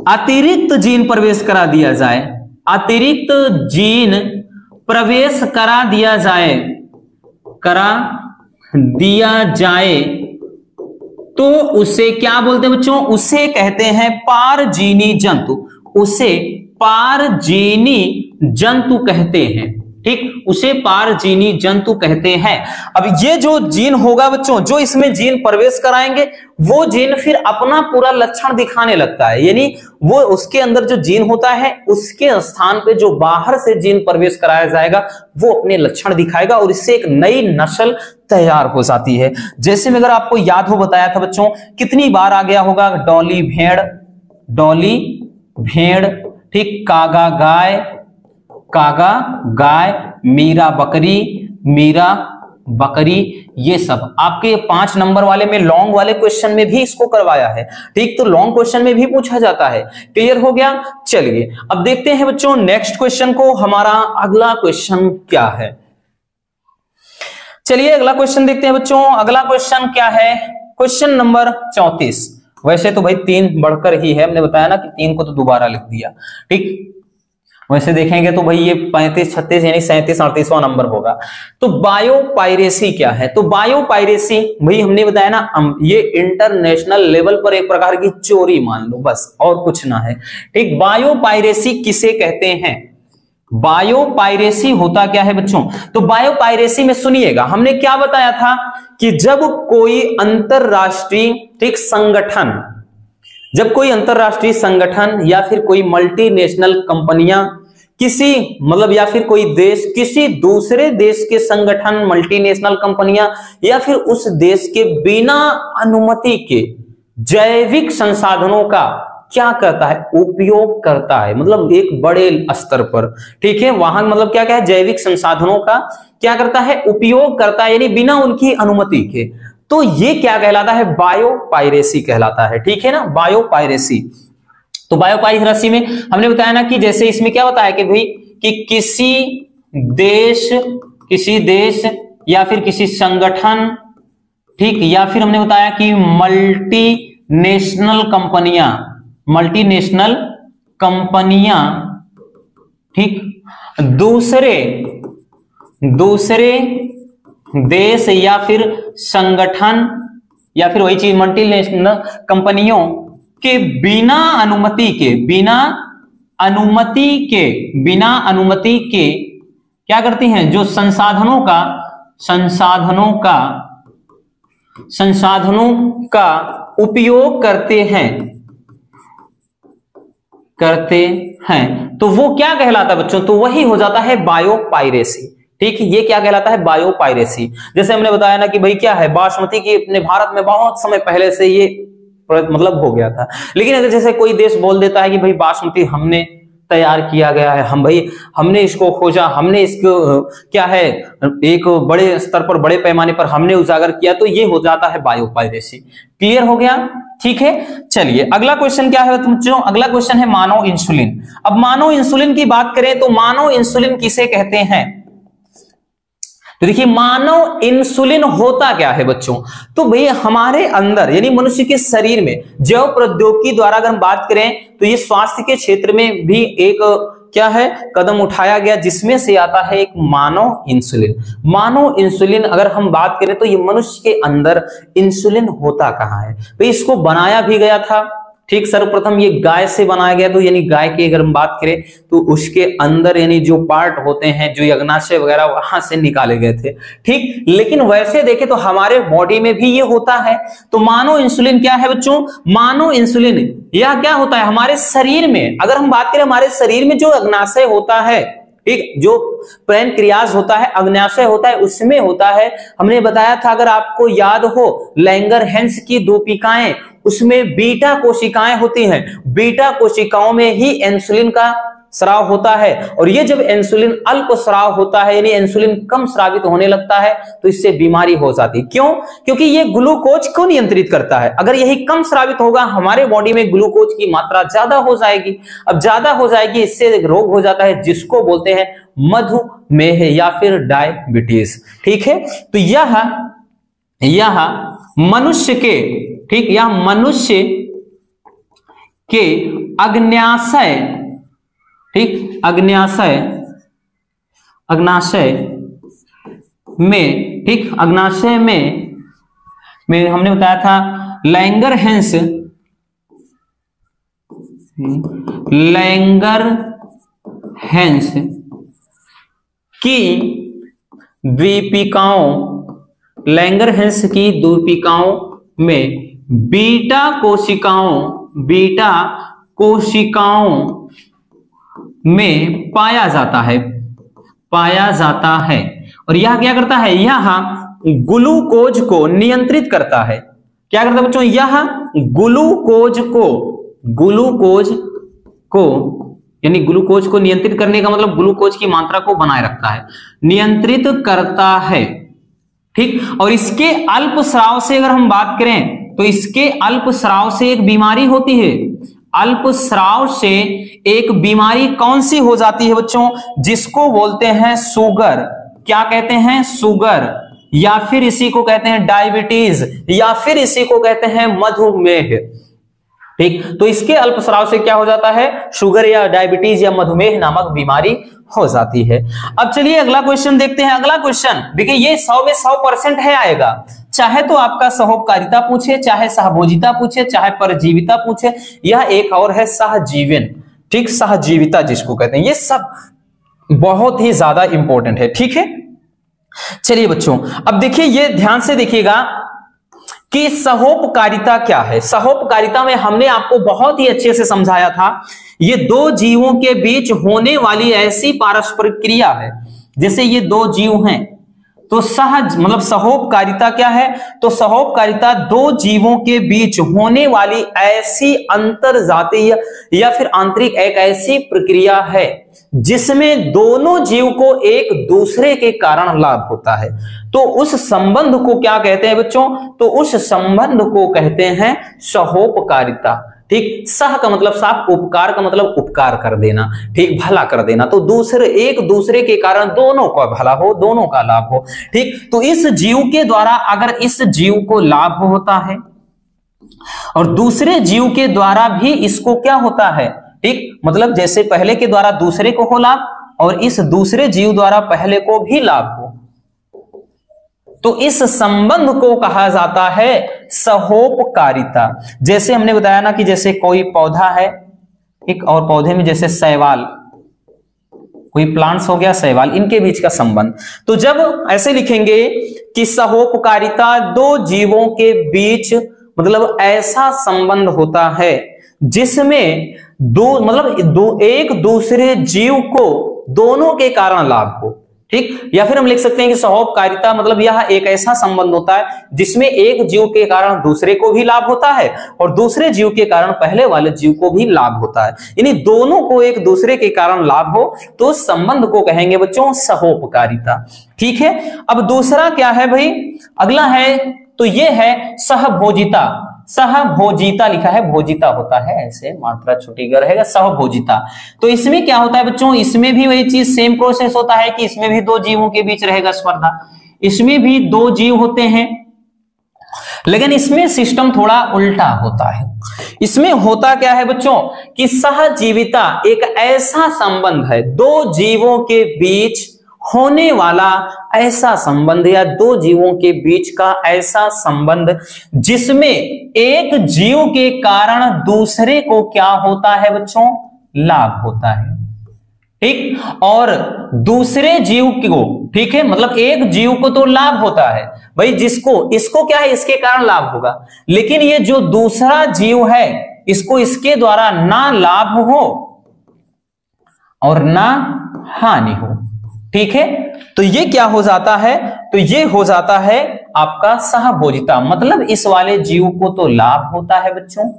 अतिरिक्त जीन प्रवेश करा दिया जाए, अतिरिक्त जीन प्रवेश करा दिया जाए, तो उसे क्या बोलते हैं बच्चों? उसे कहते हैं पारजीनी जंतु, उसे पारजीनी जंतु कहते हैं। ठीक, उसे पारजीनी जंतु कहते हैं। अब ये जो जीन होगा बच्चों, जो इसमें जीन प्रवेश कराएंगे, वो जीन फिर अपना पूरा लक्षण दिखाने लगता है, यानी वो उसके अंदर जो जीन होता है उसके स्थान पे जो बाहर से जीन प्रवेश कराया जाएगा वो अपने लक्षण दिखाएगा और इससे एक नई नस्ल तैयार हो जाती है। जैसे में अगर आपको याद हो, बताया था बच्चों, कितनी बार आ गया होगा, डॉली भेड़, ठीक, कागा गाय, मीरा बकरी, ये सब आपके 5 नंबर वाले में, लॉन्ग वाले क्वेश्चन में भी इसको करवाया है। ठीक, तो लॉन्ग क्वेश्चन में भी पूछा जाता है। क्लियर हो गया? चलिए अब देखते हैं बच्चों नेक्स्ट क्वेश्चन को। हमारा अगला क्वेश्चन क्या है? चलिए अगला क्वेश्चन देखते हैं बच्चों। अगला क्वेश्चन क्या है? Question number 34। वैसे तो भाई 3 बढ़कर ही है, हमने बताया ना कि 3 को तो दोबारा लिख दिया। ठीक, वैसे देखेंगे तो भाई ये 35, 36 यानी 37, 38वां नंबर होगा। तो बायोपायरेसी क्या है? तो बायोपायरेसी भाई हमने बताया ना, ये इंटरनेशनल लेवल पर एक प्रकार की चोरी मान लो, बस और कुछ ना है। ठीक, बायोपायरेसी किसे कहते हैं? बायोपायरेसी होता क्या है बच्चों? तो बायोपायरेसी में सुनिएगा, हमने क्या बताया था कि जब कोई अंतरराष्ट्रीय संगठन या फिर कोई मल्टीनेशनल कंपनियां किसी मतलब या फिर कोई देश किसी दूसरे देश के संगठन, मल्टीनेशनल कंपनियां या फिर उस देश के बिना अनुमति के जैविक संसाधनों का क्या करता है? उपयोग करता है, मतलब एक बड़े स्तर पर। ठीक है, वहां मतलब क्या है? जैविक संसाधनों का क्या करता है? उपयोग करता है, यानी बिना उनकी अनुमति के। तो ये क्या कहलाता है? बायोपायरेसी कहलाता है। ठीक है ना, बायोपायरेसी। तो बायोपाइरेसी में हमने बताया ना कि जैसे इसमें क्या होता है कि भाई कि किसी देश या फिर किसी संगठन, ठीक, या फिर हमने बताया कि मल्टीनेशनल कंपनियां, ठीक, दूसरे देश या फिर संगठन या फिर वही चीज मल्टीनेशनल कंपनियों के बिना अनुमति के क्या करती हैं, जो संसाधनों का उपयोग करते हैं तो वो क्या कहलाता है बच्चों, तो वही हो जाता है बायोपाइरेसी। ठीक, ये क्या कहलाता है, बायोपाइरेसी। जैसे हमने बताया ना कि भाई क्या है, बासमती की अपने भारत में बहुत समय पहले से ये मतलब हो गया था, लेकिन अगर जैसे कोई देश बोल देता है कि भाई बासमती हमने तैयार किया गया है, हमने इसको खोजा, हमने इसको क्या है एक बड़े स्तर पर, बड़े पैमाने पर हमने उजागर किया, तो ये हो जाता है बायोपाइरेसी। क्लियर हो गया? ठीक है, चलिए अगला क्वेश्चन क्या है बच्चों, अगला क्वेश्चन है मानव इंसुलिन। अब मानव इंसुलिन की बात करें तो मानव इंसुलिन किसे कहते हैं, तो देखिए मानव इंसुलिन होता क्या है बच्चों, तो भैया हमारे अंदर यानी मनुष्य के शरीर में जैव प्रौद्योगिकी द्वारा अगर हम बात करें तो ये स्वास्थ्य के क्षेत्र में भी एक क्या है कदम उठाया गया, जिसमें से आता है एक मानव इंसुलिन। मानव इंसुलिन अगर हम बात करें तो ये मनुष्य के अंदर इंसुलिन होता कहाँ है, तो इसको बनाया भी गया था। ठीक, सर्वप्रथम ये गाय से बनाया गया, तो यानी गाय की अगर हम बात करें तो उसके अंदर यानी जो पार्ट होते हैं, जो अग्नाशय वगैरह वहां से निकाले गए थे। ठीक, लेकिन वैसे देखें तो हमारे बॉडी में भी ये होता है। तो मानव इंसुलिन क्या है बच्चों, मानव इंसुलिन यह क्या होता है हमारे शरीर में, अगर हम बात करें हमारे शरीर में जो अग्नाशय होता है, ठीक, जो पैनक्रियाज होता है, अग्नाशय होता है, उसमें होता है। हमने बताया था अगर आपको याद हो लैंगरहैंस की दूपिकाएं, उसमें बीटा कोशिकाएं होती हैं, बीटा कोशिकाओं में ही इंसुलिन का स्राव होता है, और ये जब इंसुलिन अल्प स्राव होता है यानी इंसुलिन कम स्रावित होने लगता है तो इससे बीमारी हो जाती है। क्यों? क्योंकि ये ग्लूकोज को नियंत्रित करता है। अगर यही कम स्रावित होगा हमारे बॉडी में ग्लूकोज की मात्रा ज्यादा हो जाएगी। अब ज्यादा हो जाएगी, इससे रोग हो जाता है जिसको बोलते हैं मधुमेह या फिर डायबिटीज। ठीक है, तो यह मनुष्य के, ठीक, यह मनुष्य के अग्न्याशय, ठीक, अग्नाशय में, ठीक, अग्नाशय में हमने बताया था लैंगरहैंस की द्वीपिकाओं में बीटा कोशिकाओं में पाया जाता है और यह क्या करता है, यह ग्लूकोज को नियंत्रित करता है। क्या करता है बच्चों, यह यानी ग्लूकोज को नियंत्रित करने का मतलब ग्लूकोज की मात्रा को बनाए रखता है, नियंत्रित करता है। ठीक, और इसके अल्प स्राव से अगर हम बात करें तो इसके अल्प स्राव से एक बीमारी होती है। अल्प स्राव से एक बीमारी कौन सी हो जाती है बच्चों, जिसको बोलते हैं शुगर। क्या कहते हैं, शुगर, या फिर इसी को कहते हैं डायबिटीज, या फिर इसी को कहते हैं मधुमेह। ठीक, तो इसके अल्प स्राव से क्या हो जाता है, शुगर या डायबिटीज या मधुमेह नामक बीमारी हो जाती है। अब चलिए अगला क्वेश्चन देखते हैं। अगला क्वेश्चन देखिए ये 100 में 100% है आएगा, चाहे तो आपका सहोपकारिता पूछे, चाहे सहभोजिता पूछे, चाहे परजीविता पूछे, यह एक और है सहजीवन। ठीक, सहजीविता जिसको कहते हैं, ये सब बहुत ही ज्यादा इंपॉर्टेंट है। ठीक है, चलिए बच्चों अब देखिए ये ध्यान से देखिएगा कि सहोपकारिता क्या है। सहोपकारिता में हमने आपको बहुत ही अच्छे से समझाया था, ये दो जीवों के बीच होने वाली ऐसी पारस्परिक क्रिया है, जैसे ये दो जीव हैं तो सहज मतलब सहोपकारिता क्या है, तो सहोपकारिता दो जीवों के बीच होने वाली ऐसी अंतरजातीय या फिर आंतरिक एक ऐसी प्रक्रिया है जिसमें दोनों जीव को एक दूसरे के कारण लाभ होता है। तो उस संबंध को क्या कहते हैं बच्चों, तो उस संबंध को कहते हैं सहोपकारिता। ठीक, सह का मतलब साफ, उपकार का मतलब उपकार कर देना, ठीक, भला कर देना। तो दूसरे, एक दूसरे के कारण दोनों का भला हो, दोनों का लाभ हो, ठीक। तो इस जीव के द्वारा अगर इस जीव को लाभ होता है और दूसरे जीव के द्वारा भी इसको क्या होता है, ठीक, मतलब जैसे पहले के द्वारा दूसरे को हो लाभ और इस दूसरे जीव द्वारा पहले को भी लाभ हो, तो इस संबंध को कहा जाता है सहोपकारिता। जैसे हमने बताया ना कि जैसे कोई पौधा है, एक और पौधे में जैसे शैवाल, कोई प्लांट्स हो गया, शैवाल, इनके बीच का संबंध। तो जब ऐसे लिखेंगे कि सहोपकारिता दो जीवों के बीच मतलब ऐसा संबंध होता है जिसमें एक दूसरे जीव को दोनों के कारण लाभ हो, ठीक। या फिर हम लिख सकते हैं कि सहोपकारिता मतलब यह एक ऐसा संबंध होता है जिसमें एक जीव के कारण दूसरे को भी लाभ होता है और दूसरे जीव के कारण पहले वाले जीव को भी लाभ होता है, यानी दोनों को एक दूसरे के कारण लाभ हो, तो उस संबंध को कहेंगे बच्चों सहोपकारिता, ठीक है। अब दूसरा क्या है भाई, अगला है, तो ये है सहभोजिता। सहभोजिता लिखा है, भोजिता होता है, ऐसे मात्रा छोटी कर रहेगा, सहभोजिता। तो इसमें क्या होता है बच्चों, इसमें भी वही चीज, सेम प्रोसेस होता है कि इसमें भी दो जीवों के बीच रहेगा स्पर्धा, इसमें भी दो जीव होते हैं, लेकिन इसमें सिस्टम थोड़ा उल्टा होता है। इसमें होता क्या है बच्चों कि सहजीविता एक ऐसा संबंध है, दो जीवों के बीच होने वाला ऐसा संबंध या दो जीवों के बीच का ऐसा संबंध जिसमें एक जीव के कारण दूसरे को क्या होता है बच्चों, लाभ होता है, ठीक, और दूसरे जीव को, ठीक है, मतलब एक जीव को तो लाभ होता है भाई, जिसको इसको क्या है, इसके कारण लाभ होगा, लेकिन ये जो दूसरा जीव है इसको इसके द्वारा ना लाभ हो और ना हानि हो, ठीक है। तो ये क्या हो जाता है, तो ये हो जाता है आपका सहभोजिता, मतलब इस वाले जीव को तो लाभ होता है बच्चों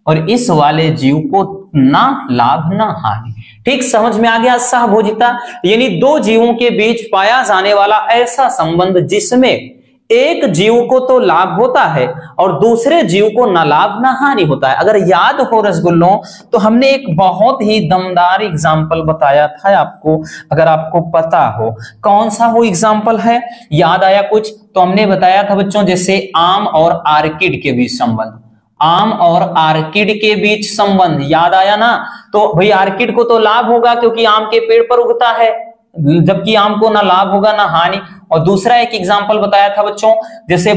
और इस वाले जीव को ना लाभ ना हानि, ठीक, समझ में आ गया। सहभोजिता यानी दो जीवों के बीच पाया जाने वाला ऐसा संबंध जिसमें एक जीव को तो लाभ होता है और दूसरे जीव को ना लाभ ना हानि होता है। अगर याद हो रसगुल्लों, तो हमने एक बहुत ही दमदार एग्जाम्पल बताया था आपको, अगर आपको पता हो कौन सा वो एग्जाम्पल है, याद आया कुछ, तो हमने बताया था बच्चों जैसे आम और आर्किड के बीच संबंध, आम और आर्किड के बीच संबंध याद आया ना। तो भाई आर्किड को तो लाभ होगा क्योंकि आम के पेड़ पर उगता है, जबकि आम को ना लाभ होगा ना हानि। और दूसरा एक एग्जाम्पल बताया था बच्चों जैसे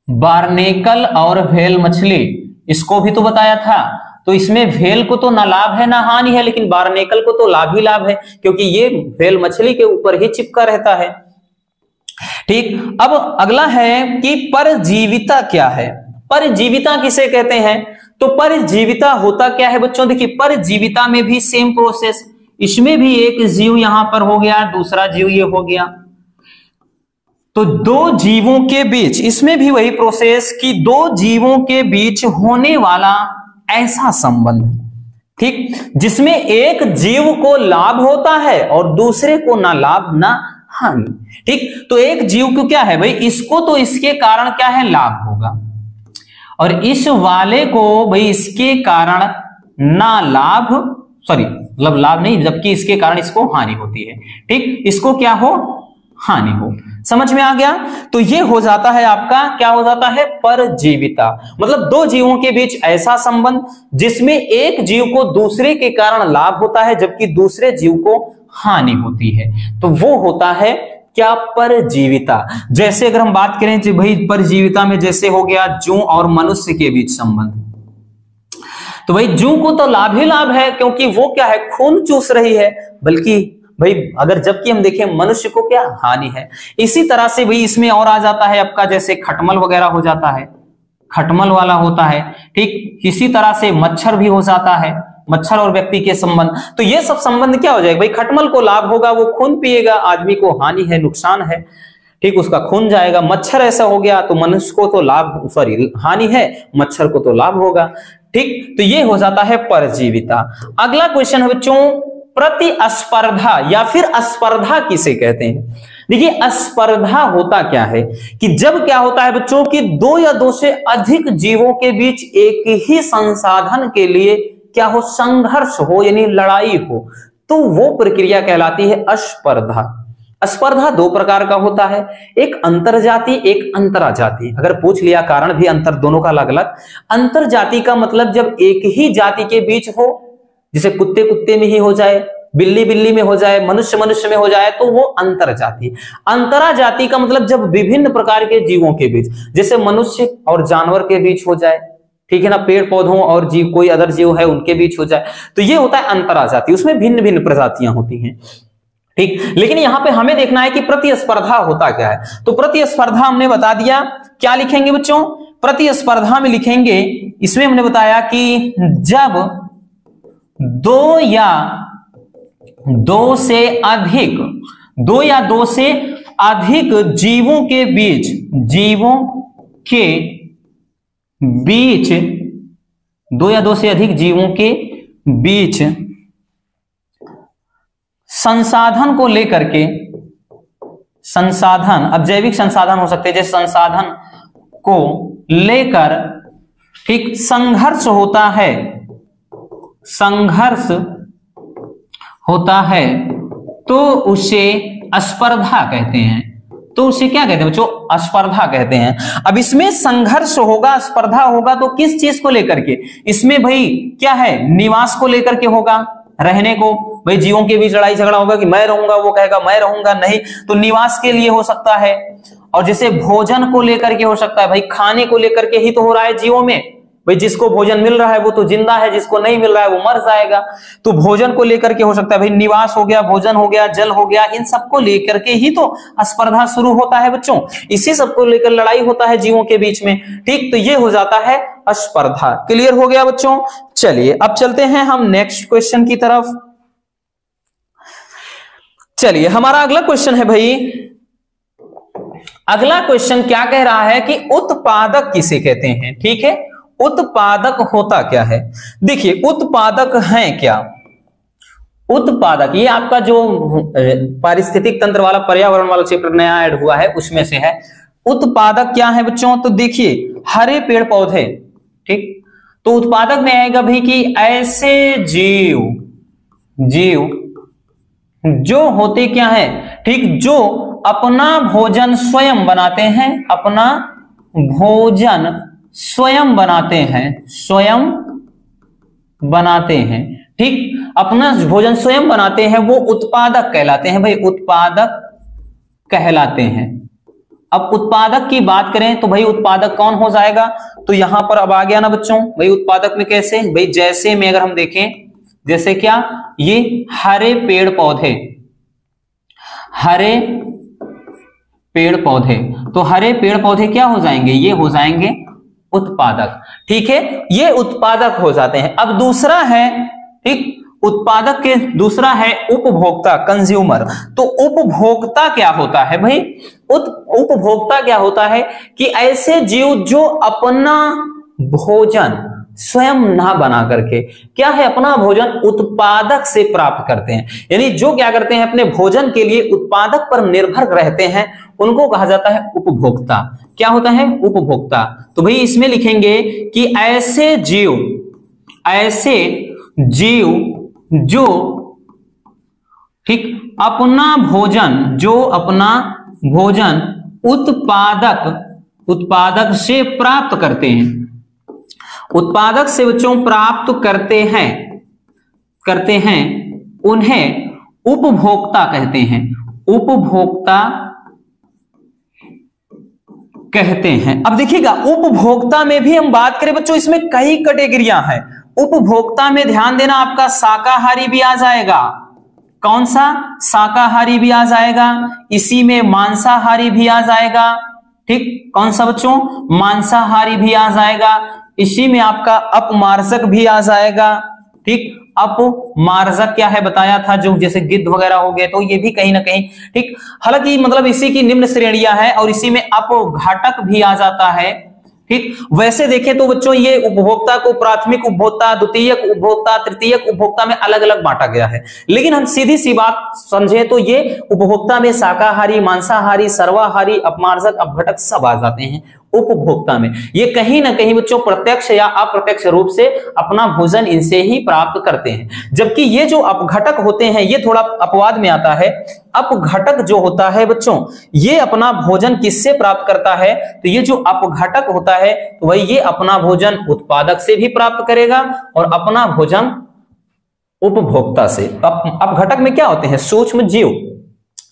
बारनेकल और व्हेल मछली, इसको भी तो बताया था। तो इसमें व्हेल को तो ना लाभ है ना हानि है, लेकिन बारनेकल को तो लाभ ही लाभ है क्योंकि ये व्हेल मछली के ऊपर ही चिपका रहता है, ठीक। अब अगला है कि परजीविता क्या है, परजीविता किसे कहते हैं, तो परजीविता होता क्या है बच्चों, देखिए परजीविता में भी सेम प्रोसेस, इसमें भी एक जीव यहां पर हो गया, दूसरा जीव ये हो गया, तो दो जीवों के बीच, इसमें भी वही प्रोसेस कि दो जीवों के बीच होने वाला ऐसा संबंध, ठीक, जिसमें एक जीव को लाभ होता है और दूसरे को ना लाभ ना हानि, ठीक। तो एक जीव को क्या है भाई, इसको तो इसके कारण क्या है लाभ होगा और इस वाले को भाई इसके कारण ना लाभ, सॉरी मतलब लाभ नहीं, जबकि इसके कारण इसको हानि होती है, ठीक, इसको क्या हो, हानि हो। समझ में आ गया। तो ये हो जाता है आपका, क्या हो जाता है, परजीविता, मतलब दो जीवों के बीच ऐसा संबंध जिसमें एक जीव को दूसरे के कारण लाभ होता है जबकि दूसरे जीव को हानि होती है, तो वो होता है क्या, परजीविता। जैसे अगर हम बात करें कि भाई परजीविता में जैसे हो गया जूं और मनुष्य के बीच संबंध, तो भाई जूं को तो लाभ ही लाभ है क्योंकि वो क्या है, खून चूस रही है, बल्कि भाई अगर जबकि हम देखें मनुष्य को क्या हानि है। इसी तरह से भाई इसमें और आ जाता है आपका जैसे खटमल वगैरह हो जाता है, खटमल वाला होता है, ठीक। इसी तरह से मच्छर भी हो जाता है, मच्छर और व्यक्ति के संबंध, तो ये सब संबंध क्या हो जाएगा भाई, खटमल को लाभ होगा, वो खून पिएगा, आदमी को हानि है, नुकसान है, ठीक, उसका खून जाएगा। मच्छर ऐसा हो गया तो मनुष्य को तो लाभ, सॉरी हानि है, मच्छर को तो लाभ होगा, ठीक। तो ये हो जाता है परजीविता। अगला क्वेश्चन है बच्चों प्रतिस्पर्धा या फिर अस्पर्धा किसे कहते हैं। देखिए अस्पर्धा होता क्या है कि जब क्या होता है बच्चों कि दो या दो से अधिक जीवों के बीच एक ही संसाधन के लिए क्या हो, संघर्ष हो यानी लड़ाई हो, तो वो प्रक्रिया कहलाती है अस्पर्धा। अस्पर्धा दो प्रकार का होता है, एक अंतरजाति एक अंतराजाति। अगर पूछ लिया कारण भी अंतर दोनों का अलग अलग। अंतरजाति का मतलब जब एक ही जाति के बीच हो, जैसे कुत्ते कुत्ते में ही हो जाए, बिल्ली बिल्ली में हो जाए, मनुष्य मनुष्य में हो जाए, तो वो अंतरजाति। अंतराजाति का मतलब जब विभिन्न प्रकार के जीवों के बीच, जैसे मनुष्य और जानवर के बीच हो जाए, ठीक है ना, पेड़ पौधों और जीव कोई अदर जीव है उनके बीच हो जाए, तो ये होता है अंतराजाति। उसमें भिन्न भिन्न प्रजातियां होती हैं, ठीक। लेकिन यहां पे हमें देखना है कि प्रतिस्पर्धा होता क्या है। तो प्रतिस्पर्धा हमने बता दिया, क्या लिखेंगे बच्चों, प्रतिस्पर्धा में लिखेंगे, इसमें हमने बताया कि जब दो या दो से अधिक जीवों के बीच दो या दो से अधिक जीवों के बीच संसाधन को लेकर के, संसाधन, अब जैविक संसाधन हो सकते हैं, जैसे संसाधन को लेकर, ठीक, संघर्ष होता है तो उसे स्पर्धा कहते हैं। तो उसे क्या कहते हैं बच्चों, स्पर्धा कहते हैं। अब इसमें संघर्ष होगा, स्पर्धा होगा तो किस चीज को लेकर के, इसमें भाई क्या है, निवास को लेकर के होगा, रहने को, भाई जीवों के बीच लड़ाई झगड़ा होगा कि मैं रहूंगा, वो कहेगा मैं रहूंगा नहीं, तो निवास के लिए हो सकता है। और जैसे भोजन को लेकर के हो सकता है, भाई खाने को लेकर के ही तो हो रहा है जीवों में, भाई जिसको भोजन मिल रहा है वो तो जिंदा है, जिसको नहीं मिल रहा है वो मर जाएगा। तो भोजन को लेकर के हो सकता है, भाई निवास हो गया, भोजन हो गया, जल हो गया, इन सबको लेकर के ही तो स्पर्धा शुरू होता है बच्चों। इसी सबको लेकर लड़ाई होता है जीवों के बीच में, ठीक। तो ये हो जाता है स्पर्धा। क्लियर हो गया बच्चों। चलिए अब चलते हैं हम नेक्स्ट क्वेश्चन की तरफ। चलिए हमारा अगला क्वेश्चन है भाई, अगला क्वेश्चन क्या कह रहा है कि उत्पादक किसे कहते हैं, ठीक है। उत्पादक होता क्या है, देखिए उत्पादक है क्या, उत्पादक ये आपका जो पारिस्थितिक तंत्र वाला पर्यावरण वाला चैप्टर नया ऐड हुआ है उसमें से है। उत्पादक क्या है बच्चों, तो देखिए हरे पेड़ पौधे, ठीक। तो उत्पादक में आएगा भाई कि ऐसे जीव जो होते क्या है, ठीक, जो अपना भोजन स्वयं बनाते हैं, अपना भोजन स्वयं बनाते हैं, ठीक, अपना भोजन स्वयं बनाते हैं, वो उत्पादक कहलाते हैं भाई, उत्पादक कहलाते हैं। अब उत्पादक की बात करें तो भाई उत्पादक कौन हो जाएगा, तो यहां पर अब आ गया ना बच्चों, भाई उत्पादक में कैसे, भाई जैसे में अगर हम देखें, जैसे क्या, ये हरे पेड़ पौधे, तो हरे पेड़ पौधे क्या हो जाएंगे, ये हो जाएंगे उत्पादक, ठीक है, ये उत्पादक हो जाते हैं। अब दूसरा है, ठीक, उत्पादक के दूसरा है उपभोक्ता, कंज्यूमर। तो उपभोक्ता क्या होता है भाई, उपभोक्ता क्या होता है कि ऐसे जीव जो अपना भोजन स्वयं ना बना करके, क्या है, अपना भोजन उत्पादक से प्राप्त करते हैं, यानी जो क्या करते हैं, अपने भोजन के लिए उत्पादक पर निर्भर रहते हैं, उनको कहा जाता है उपभोक्ता। क्या होता है, उपभोक्ता। तो भाई इसमें लिखेंगे कि ऐसे जीव जो, ठीक, अपना भोजन उत्पादक से प्राप्त करते हैं, उत्पादक से बच्चों प्राप्त करते हैं, उन्हें उपभोक्ता कहते हैं, उपभोक्ता कहते हैं। अब देखिएगा उपभोक्ता में भी हम बात करें बच्चों, इसमें कई कैटेगरियां हैं। उपभोक्ता में ध्यान देना, आपका शाकाहारी भी आ जाएगा, कौन सा, शाकाहारी भी आ जाएगा, इसी में मांसाहारी भी आ जाएगा, ठीक, कौन सा बच्चों, मांसाहारी भी आ जाएगा, इसी में आपका अपमार्जक भी आ जाएगा, ठीक। अपमार्जक क्या है बताया था, जो जैसे गिद्ध वगैरह हो गए, तो ये भी कहीं ना कहीं, ठीक, हालांकि मतलब इसी की निम्न श्रेणियां हैं, और इसी में अपघातक भी आ जाता है, ठीक, वैसे देखें तो बच्चों ये उपभोक्ता को प्राथमिक उपभोक्ता, द्वितीयक उपभोक्ता, तृतीयक उपभोक्ता में अलग अलग बांटा गया है। लेकिन हम सीधी सी बात समझे तो ये उपभोक्ता में शाकाहारी, मांसाहारी, सर्वाहारी, अपमार्जक, अपघटक सब आ जाते हैं उपभोक्ता में। ये कहीं ना कहीं बच्चों प्रत्यक्ष या अप्रत्यक्ष रूप से अपना भोजन इनसे ही प्राप्त करते हैं। जबकि ये जो अपघटक होते हैं ये थोड़ा अपवाद में आता है। अपघटक जो होता है बच्चों ये अपना भोजन किससे प्राप्त करता है? तो ये जो अपघटक होता है तो वही ये अपना भोजन उत्पादक से भी प्राप्त करेगा और अपना भोजन उपभोक्ता से। अपघटक में क्या होते हैं? सूक्ष्म जीव,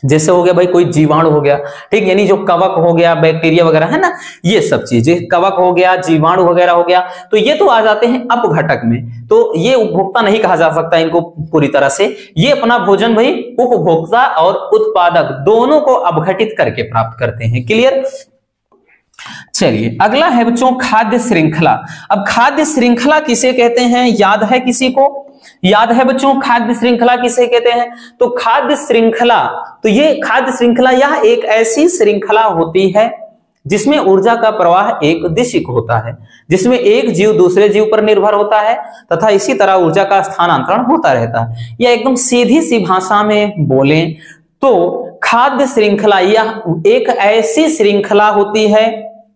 जैसे हो गया भाई कोई जीवाणु हो गया, ठीक, यानी जो कवक हो गया, बैक्टीरिया वगैरह है ना, ये सब चीजें, कवक हो गया, जीवाणु वगैरह हो गया, तो ये तो आ जाते हैं अपघटक में। तो ये उपभोक्ता नहीं कहा जा सकता इनको पूरी तरह से। ये अपना भोजन भाई उपभोक्ता और उत्पादक दोनों को अपघटित करके प्राप्त करते हैं। क्लियर? चलिए अगला है बच्चों खाद्य श्रृंखला। अब खाद्य श्रृंखला किसे कहते हैं? याद है किसी को? याद है बच्चों खाद्य श्रृंखला किसे कहते हैं? तो खाद्य श्रृंखला, तो ये खाद्य श्रृंखला यह एक ऐसी श्रृंखला होती है जिसमें ऊर्जा का प्रवाह एक दिशिक होता है, जिसमें एक जीव दूसरे जीव पर निर्भर होता है तथा इसी तरह ऊर्जा का स्थानांतरण होता रहता है। या एकदम सीधी सी भाषा में बोलें तो खाद्य श्रृंखला यह एक ऐसी श्रृंखला होती है,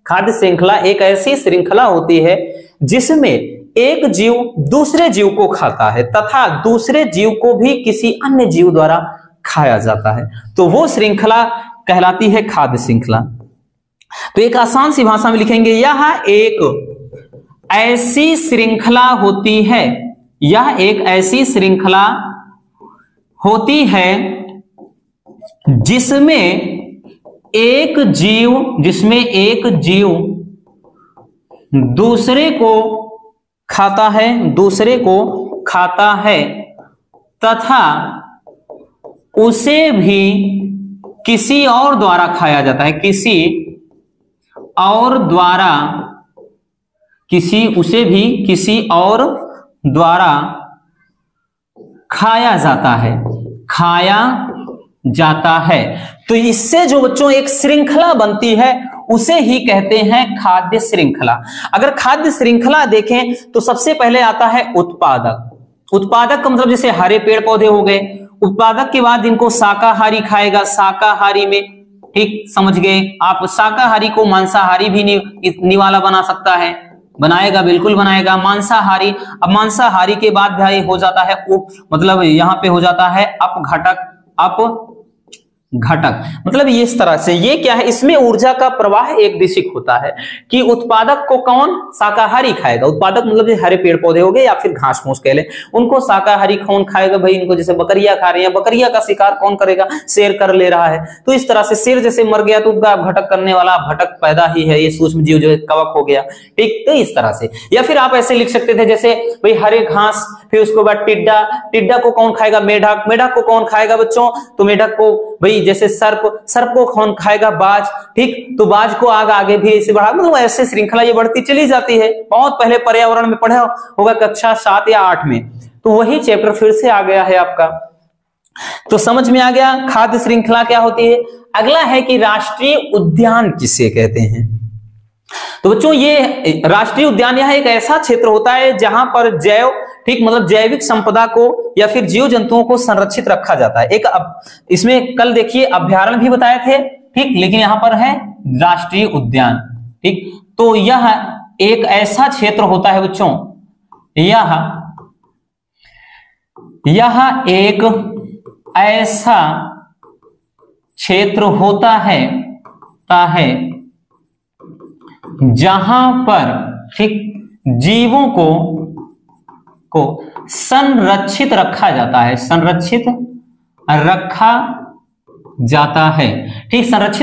खाद्य श्रृंखला एक ऐसी श्रृंखला होती है जिसमें एक जीव दूसरे जीव को खाता है तथा दूसरे जीव को भी किसी अन्य जीव द्वारा खाया जाता है, तो वो श्रृंखला कहलाती है खाद्य श्रृंखला। तो एक आसान सी भाषा में लिखेंगे, यह एक ऐसी श्रृंखला होती है, यह एक ऐसी श्रृंखला होती है जिसमें एक जीव दूसरे को खाता है तथा उसे भी किसी और द्वारा खाया जाता है, उसे भी किसी और द्वारा खाया जाता है। तो इससे जो बच्चों एक श्रृंखला बनती है उसे ही कहते हैं खाद्य श्रृंखला। अगर खाद्य श्रृंखला देखें तो सबसे पहले आता है उत्पादक। उत्पादक का मतलब जैसे हरे पेड़ पौधे हो गए, उत्पादक के बाद इनको शाकाहारी खाएगा, शाकाहारी में, ठीक समझ गए आप, शाकाहारी को मांसाहारी भी निवाला बना सकता है, बनाएगा, बिल्कुल बनाएगा। मांसाहारी, अब मांसाहारी के बाद भाई हो जाता है मतलब यहां पे हो जाता है अपघटक, घटक, मतलब ये इस तरह से। ये क्या है? इसमें ऊर्जा का प्रवाह एक दिशिक होता है कि उत्पादक को कौन? शाकाहारी खाएगा। उत्पादक मतलब हरे पेड़ पौधे हो गए या फिर घास फूस कह ले, उनको शाकाहारी कौन खाएगा? भाई इनको जैसे बकरियां खा रही हैं, बकरिया का शिकार कौन करेगा? शेर कर ले रहा है। तो इस तरह से शेर जैसे मर गया तो उसका घटक करने वाला घटक पैदा ही है, ये सूक्ष्म जीव जो कवक हो गया, ठीक। तो इस तरह से, या फिर आप ऐसे लिख सकते थे जैसे भाई हरे घास, फिर उसके बाद टिड्डा, टिड्डा को कौन खाएगा? मेढक, मेढक को कौन खाएगा बच्चों? तो मेढक को भाई जैसे सर्प, सर्प को कौन खाएगा? बाज, ठीक। तो बाज को आगे भी ऐसे बढ़ा, मतलब ऐसे श्रृंखला ये बढ़ती चली जाती है। बहुत पहले पर्यावरण में पढ़ा होगा कक्षा 7 या 8 में, तो वही चैप्टर फिर से आ गया है आपका। तो समझ में आ गया खाद्य श्रृंखला क्या होती है। अगला है कि राष्ट्रीय उद्यान किसे कहते हैं। तो बच्चों ये राष्ट्रीय उद्यान यह एक ऐसा क्षेत्र होता है जहां पर ठीक मतलब जैविक संपदा को या फिर जीव जंतुओं को संरक्षित रखा जाता है। एक इसमें कल देखिए अभ्यारण्य भी बताए थे, ठीक, लेकिन यहां पर है राष्ट्रीय उद्यान, ठीक। तो यह एक ऐसा क्षेत्र होता है बच्चों, यह एक ऐसा क्षेत्र होता है जहां पर, ठीक, जीवों को संरक्षित रखा जाता है, संरक्षित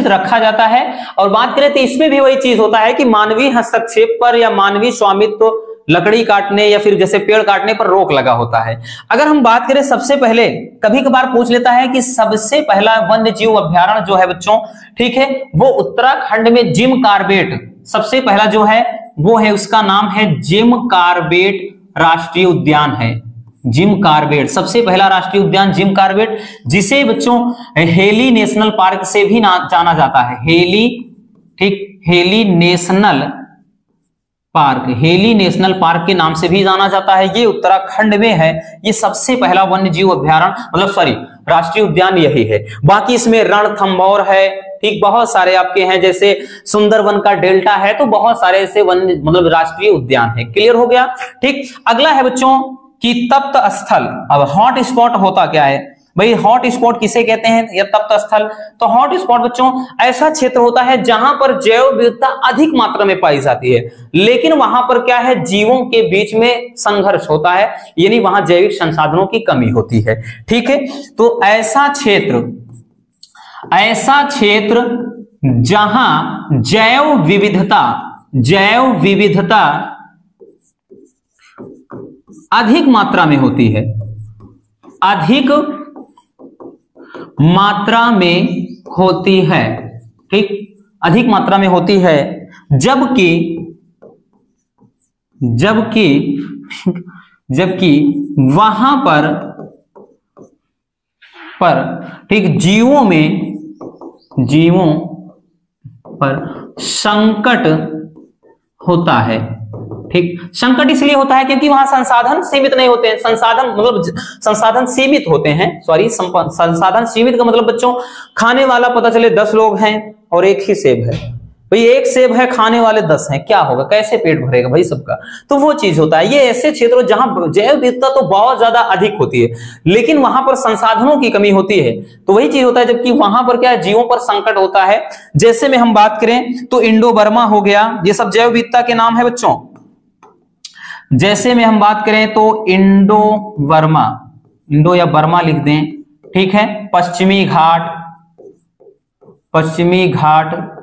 रखा जाता है। और बात करें तो इसमें भी वही चीज होता है कि मानवीय हस्तक्षेप पर या मानवीय स्वामित्व, लकड़ी काटने या फिर जैसे पेड़ काटने पर रोक लगा होता है। अगर हम बात करें सबसे पहले, कभी कभार पूछ लेता है कि सबसे पहला वन्य जीव अभ्यारण्य जो है बच्चों, ठीक है, वो उत्तराखंड में जिम कार्बेट सबसे पहला जो है वो है, उसका नाम है जिम कार्बेट राष्ट्रीय उद्यान है। जिम कार्बेट सबसे पहला राष्ट्रीय उद्यान जिम कार्बेट, जिसे बच्चों हेली नेशनल पार्क से भी जाना जाता है। हेली, ठीक, heli national park, heli national park के नाम से भी जाना जाता है। ये उत्तराखंड में है। ये सबसे पहला वन्य जीव अभ्यारण्य मतलब राष्ट्रीय उद्यान यही है। बाकी इसमें रणथंभौर है, ठीक, बहुत सारे आपके हैं, जैसे सुंदरवन का डेल्टा है, तो बहुत सारे ऐसे वन्य मतलब राष्ट्रीय उद्यान है। क्लियर हो गया। ठीक, अगला है बच्चों कि तप्त स्थल। अब हॉट स्पॉट होता क्या है भाई? हॉट स्पॉट किसे कहते हैं या तप्त स्थल? तो हॉट स्पॉट बच्चों ऐसा क्षेत्र होता है जहां पर जैव विविधता अधिक मात्रा में पाई जाती है, लेकिन वहां पर क्या है, जीवों के बीच में संघर्ष होता है, यानी वहां जैविक संसाधनों की कमी होती है। ठीक है, तो ऐसा क्षेत्र जहां जैव विविधता अधिक मात्रा में होती है, अधिक मात्रा में होती है, ठीक, अधिक मात्रा में होती है, जबकि वहां पर ठीक जीवों पर संकट होता है। ठीक, संकट इसलिए होता है क्योंकि वहां संसाधन सीमित नहीं होते हैं। संसाधन सीमित होते हैं, संसाधन सीमित का मतलब बच्चों, खाने वाला पता चले 10 लोग हैं और एक ही सेब है, भाई एक सेब है, खाने वाले 10 हैं, क्या होगा, कैसे पेट भरेगा भाई सबका? तो वो चीज होता है। ये ऐसे क्षेत्रों जहां जैव विविधता तो बहुत ज्यादा अधिक होती है, लेकिन वहां पर संसाधनों की कमी होती है, तो वही चीज होता है। जबकि वहां पर क्या है, जीवों पर संकट होता है। जैसे में हम बात करें तो इंडो बर्मा हो गया, ये सब जैव विविधता के नाम है बच्चों। जैसे में हम बात करें तो इंडो बर्मा, इंडो या बर्मा लिख दें, ठीक है। पश्चिमी घाट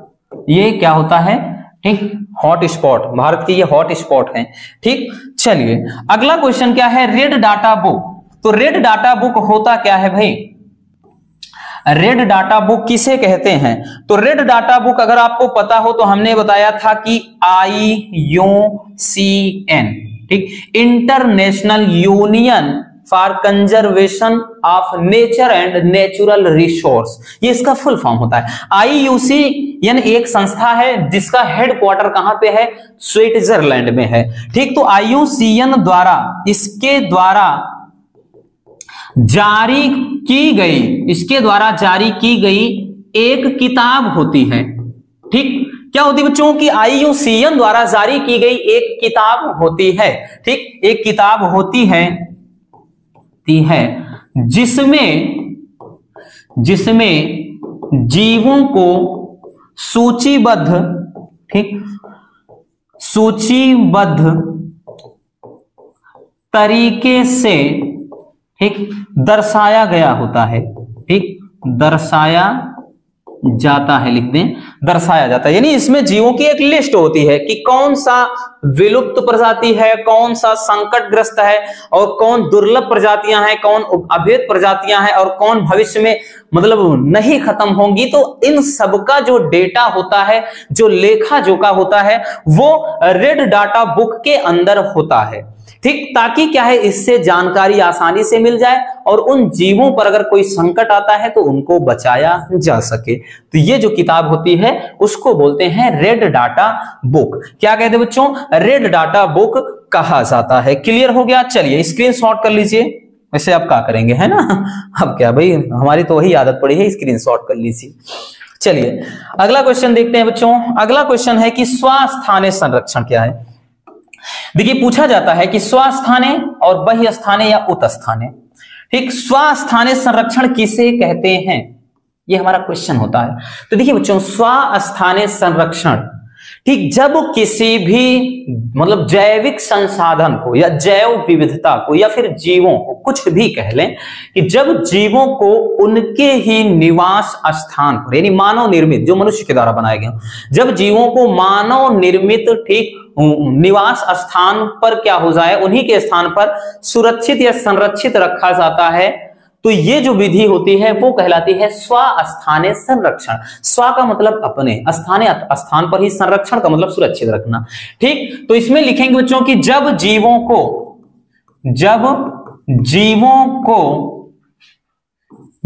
ये क्या होता है, ठीक, हॉट स्पॉट, भारत के ये हॉट स्पॉट हैं। ठीक, चलिए अगला क्वेश्चन क्या है, रेड डाटा बुक। तो रेड डाटा बुक होता क्या है भाई? रेड डाटा बुक किसे कहते हैं? तो रेड डाटा बुक अगर आपको पता हो तो हमने बताया था कि IUCN, ठीक, international union for conservation of nature and natural resource, ये इसका फुल फॉर्म होता है। IUCN एक संस्था है जिसका हेडक्वार्टर कहां पे है? स्विट्जरलैंड में है। ठीक, तो IUCN द्वारा इसके द्वारा जारी की गई एक किताब होती है। ठीक, क्या होती है बच्चों की? IUCN द्वारा जारी की गई एक किताब होती है। ठीक, एक किताब होती है जिसमें जीवों को सूचीबद्ध तरीके से, ठीक, दर्शाया गया होता है। ठीक, दर्शाया जाता है, लिख दें, दर्शाया जाता है। यानी इसमें जीवों की एक लिस्ट होती है कि कौन सा विलुप्त प्रजाति है, कौन सा संकटग्रस्त है, और कौन दुर्लभ प्रजातियां हैं, कौन अभेद प्रजातियां हैं, और कौन भविष्य में मतलब नहीं खत्म होंगी। तो इन सबका जो डेटा होता है, जो लेखा जोखा होता है, वो रेड डाटा बुक के अंदर होता है। ठीक, ताकि क्या है, इससे जानकारी आसानी से मिल जाए और उन जीवों पर अगर कोई संकट आता है तो उनको बचाया जा सके। तो ये जो किताब होती है उसको बोलते हैं रेड डाटा बुक। क्या कहते हैं बच्चों? रेड डाटा बुक कहा जाता है। क्लियर हो गया? चलिए स्क्रीनशॉट कर लीजिए। वैसे आप क्या करेंगे, है ना, अब क्या भाई, हमारी तो वही आदत पड़ी है, स्क्रीनशॉट कर लीजिए। चलिए अगला क्वेश्चन देखते हैं बच्चों। अगला क्वेश्चन है कि स्वस्थानीय संरक्षण क्या है। देखिए पूछा जाता है कि स्वस्थानीय और बहिस्थानीय या उत्स्थानीय। ठीक, स्वस्थानीय संरक्षण किसे कहते हैं, ये हमारा क्वेश्चन होता है। तो देखिए बच्चों, स्वस्थानीय संरक्षण, ठीक, जब किसी भी मतलब जैविक संसाधन को या जैव विविधता को या फिर जीवों को, कुछ भी कह लें, कि जब जीवों को उनके ही निवास स्थान पर, यानी मानव निर्मित, जो मनुष्य के द्वारा बनाए गए, जब जीवों को मानव निर्मित, ठीक, निवास स्थान पर क्या हो जाए, उन्हीं के स्थान पर सुरक्षित या संरक्षित रखा जाता है, तो ये जो विधि होती है वो कहलाती है स्वस्थानीय संरक्षण। स्व का मतलब अपने, स्थानीय स्थान पर ही, संरक्षण का मतलब सुरक्षित रखना। ठीक, तो इसमें लिखेंगे बच्चों कि जब जीवों को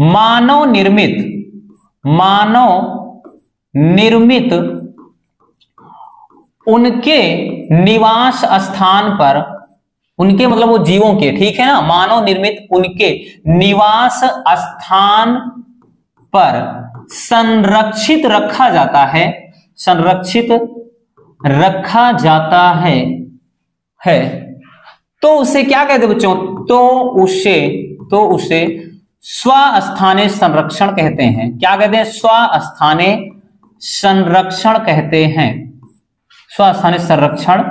मानव निर्मित उनके निवास स्थान पर, उनके मतलब वो जीवों के, ठीक है ना, मानव निर्मित उनके निवास स्थान पर संरक्षित रखा जाता है, संरक्षित रखा जाता है तो उसे क्या कहते हैं बच्चों? तो उसे स्वस्थाने संरक्षण कहते हैं। क्या कहते हैं? स्वस्थाने संरक्षण कहते हैं, स्वस्थाने संरक्षण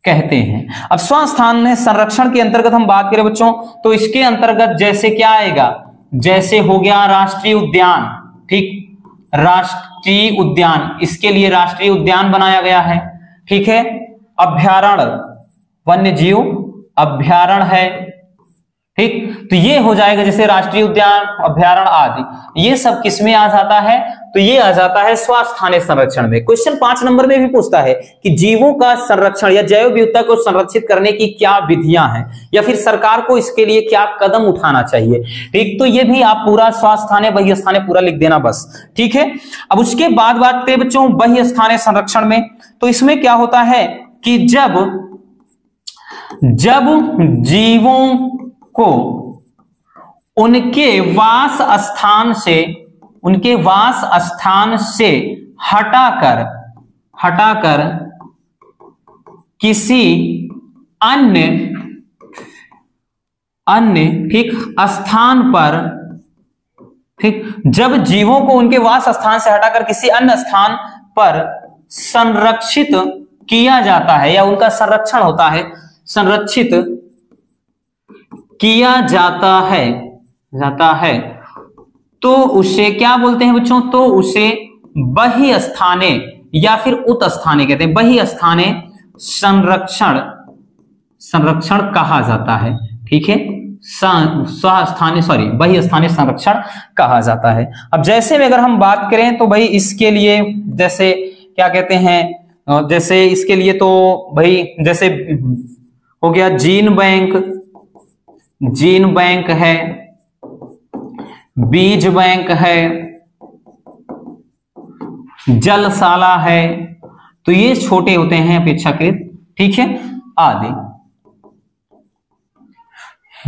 कहते हैं। अब स्वस्थाने संरक्षण के अंतर्गत हम बात करें बच्चों तो इसके अंतर्गत जैसे क्या आएगा, जैसे हो गया राष्ट्रीय उद्यान, ठीक, राष्ट्रीय उद्यान, इसके लिए राष्ट्रीय उद्यान बनाया गया है, ठीक है। अभयारण्य, वन्य जीव अभयारण्य है, ठीक, तो ये हो जाएगा जैसे राष्ट्रीय उद्यान, अभयारण्य आदि, ये सब किस में आ जाता है? तो ये आ जाता है स्वस्थाने संरक्षण में। क्वेश्चन 5 नंबर में भी पूछता है कि जीवों का संरक्षण या जैव विविधता को संरक्षित करने की क्या विधियां हैं या फिर सरकार को इसके लिए क्या कदम उठाना चाहिए, ठीक, तो ये भी आप पूरा स्वस्थाने बहिस्थाने पूरा लिख देना बस, ठीक है। अब उसके बाद बात करें बच्चों बहिस्थाने संरक्षण में, तो इसमें क्या होता है कि जब जीवों को उनके वास स्थान से हटाकर किसी अन्य ठीक स्थान पर, ठीक, जब जीवों को उनके वास स्थान से हटाकर किसी अन्य स्थान पर संरक्षित किया जाता है या उनका संरक्षण होता है, संरक्षित किया जाता है तो उसे क्या बोलते हैं बच्चों? तो उसे बहिस्थाने या फिर उत्स्थाने कहते हैं, बहिस्थाने संरक्षण कहा जाता है, ठीक है, बहिस्थाने संरक्षण कहा जाता है। अब जैसे में अगर हम बात करें तो भाई इसके लिए जैसे क्या कहते हैं, जैसे इसके लिए तो भाई जैसे हो गया जीन बैंक है, बीज बैंक है, जलशाला है, तो ये छोटे होते हैं अपेक्षाकृत, ठीक है, आदि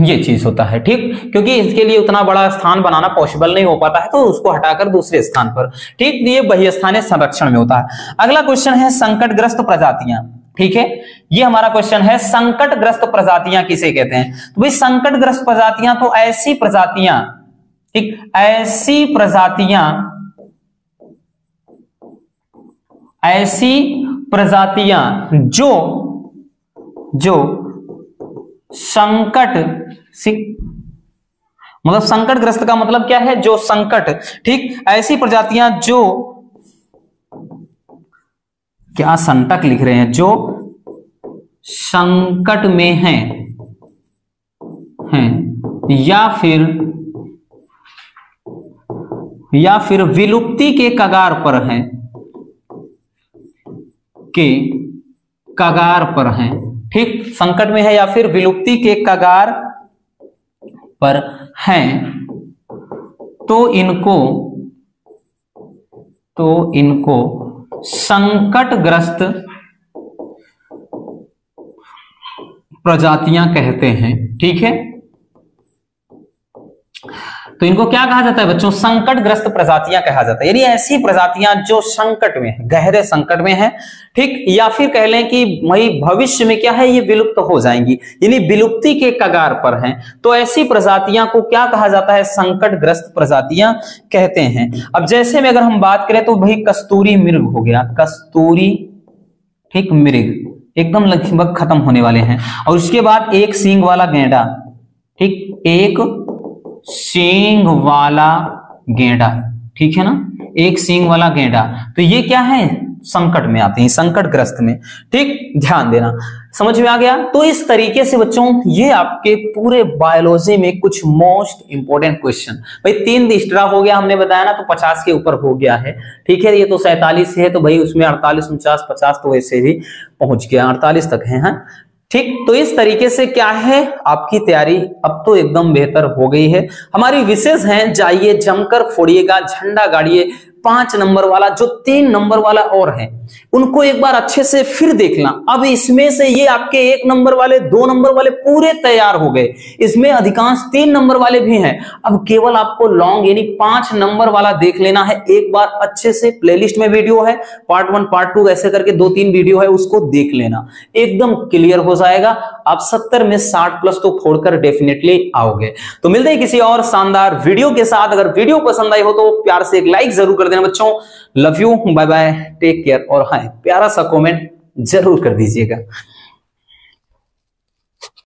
ये चीज होता है, ठीक, क्योंकि इसके लिए उतना बड़ा स्थान बनाना पॉसिबल नहीं हो पाता है तो उसको हटाकर दूसरे स्थान पर, ठीक, ये बहिस्थाने संरक्षण में होता है। अगला क्वेश्चन है संकटग्रस्त प्रजातियां, ठीक है, ये हमारा क्वेश्चन है संकटग्रस्त प्रजातियां किसे कहते हैं? तो भाई संकटग्रस्त प्रजातियां तो ऐसी प्रजातियां, ठीक, ऐसी प्रजातियां जो संकट, मतलब संकटग्रस्त का मतलब क्या है? जो संकट, ठीक, ऐसी प्रजातियां जो, क्या संकट लिख रहे हैं, जो संकट में हैं या फिर विलुप्ति के कगार पर हैं, ठीक, संकट में है या फिर विलुप्ति के कगार पर हैं तो इनको संकटग्रस्त प्रजातियां कहते हैं, ठीक है। तो इनको क्या कहा जाता है बच्चों? संकटग्रस्त प्रजातियां कहा जाता है, यानी ऐसी प्रजातियां जो संकट में है, गहरे संकट में है, ठीक, या फिर कह लें कि वही भविष्य में क्या है, ये विलुप्त हो जाएंगी, यानी विलुप्ति के कगार पर हैं, तो ऐसी प्रजातियां को क्या कहा जाता है? संकटग्रस्त प्रजातियां कहते हैं। अब जैसे में अगर हम बात करें तो भाई कस्तूरी मृग हो गया, कस्तूरी, ठीक, मृग एकदम लगभग खत्म होने वाले हैं। और उसके बाद एक सींग वाला गेंडा, ठीक, एक सींग वाला गेंडा, ठीक है ना, एक सींग वाला गेंडा, तो ये क्या है? संकट में आते हैं, संकटग्रस्त में, ठीक, ध्यान देना, समझ में आ गया। तो इस तरीके से बच्चों ये आपके पूरे बायोलॉजी में कुछ मोस्ट इंपोर्टेंट क्वेश्चन, भाई 3 डिस्ट्रा हो गया हमने बताया ना, तो 50 के ऊपर हो गया है, ठीक है, ये तो 47 है, तो भाई उसमें 48, 49, 50 तो वैसे भी पहुंच गया, 48 तक है, हाँ, ठीक। तो इस तरीके से क्या है, आपकी तैयारी अब तो एकदम बेहतर हो गई है। हमारी विशेष है, जाइए जमकर फोड़िएगा, झंडा गाड़िए, 5 नंबर वाला, जो 3 नंबर वाला और है, उनको एक बार अच्छे से फिर देखना। अब इसमें से ये आपके 1 नंबर वाले, 2 नंबर वाले पूरे तैयार हो गए, इसमें अधिकांश 3 नंबर वाले भी हैं। अब केवल आपको लॉन्ग यानी 5 नंबर वाला देख लेना है एक बार अच्छे से। प्लेलिस्ट में वीडियो है, पार्ट 1 पार्ट 2 ऐसे करके 2-3 वीडियो है, उसको देख लेना, एकदम क्लियर हो जाएगा। आप 70 में 60 प्लस तो फोड़कर डेफिनेटली आओगे। तो मिलते हैं किसी और शानदार वीडियो के साथ। अगर वीडियो पसंद आई हो तो प्यार से एक लाइक जरूर कर देना बच्चों। Love you, bye bye, take care, और हाँ प्यारा सा कमेंट जरूर कर दीजिएगा।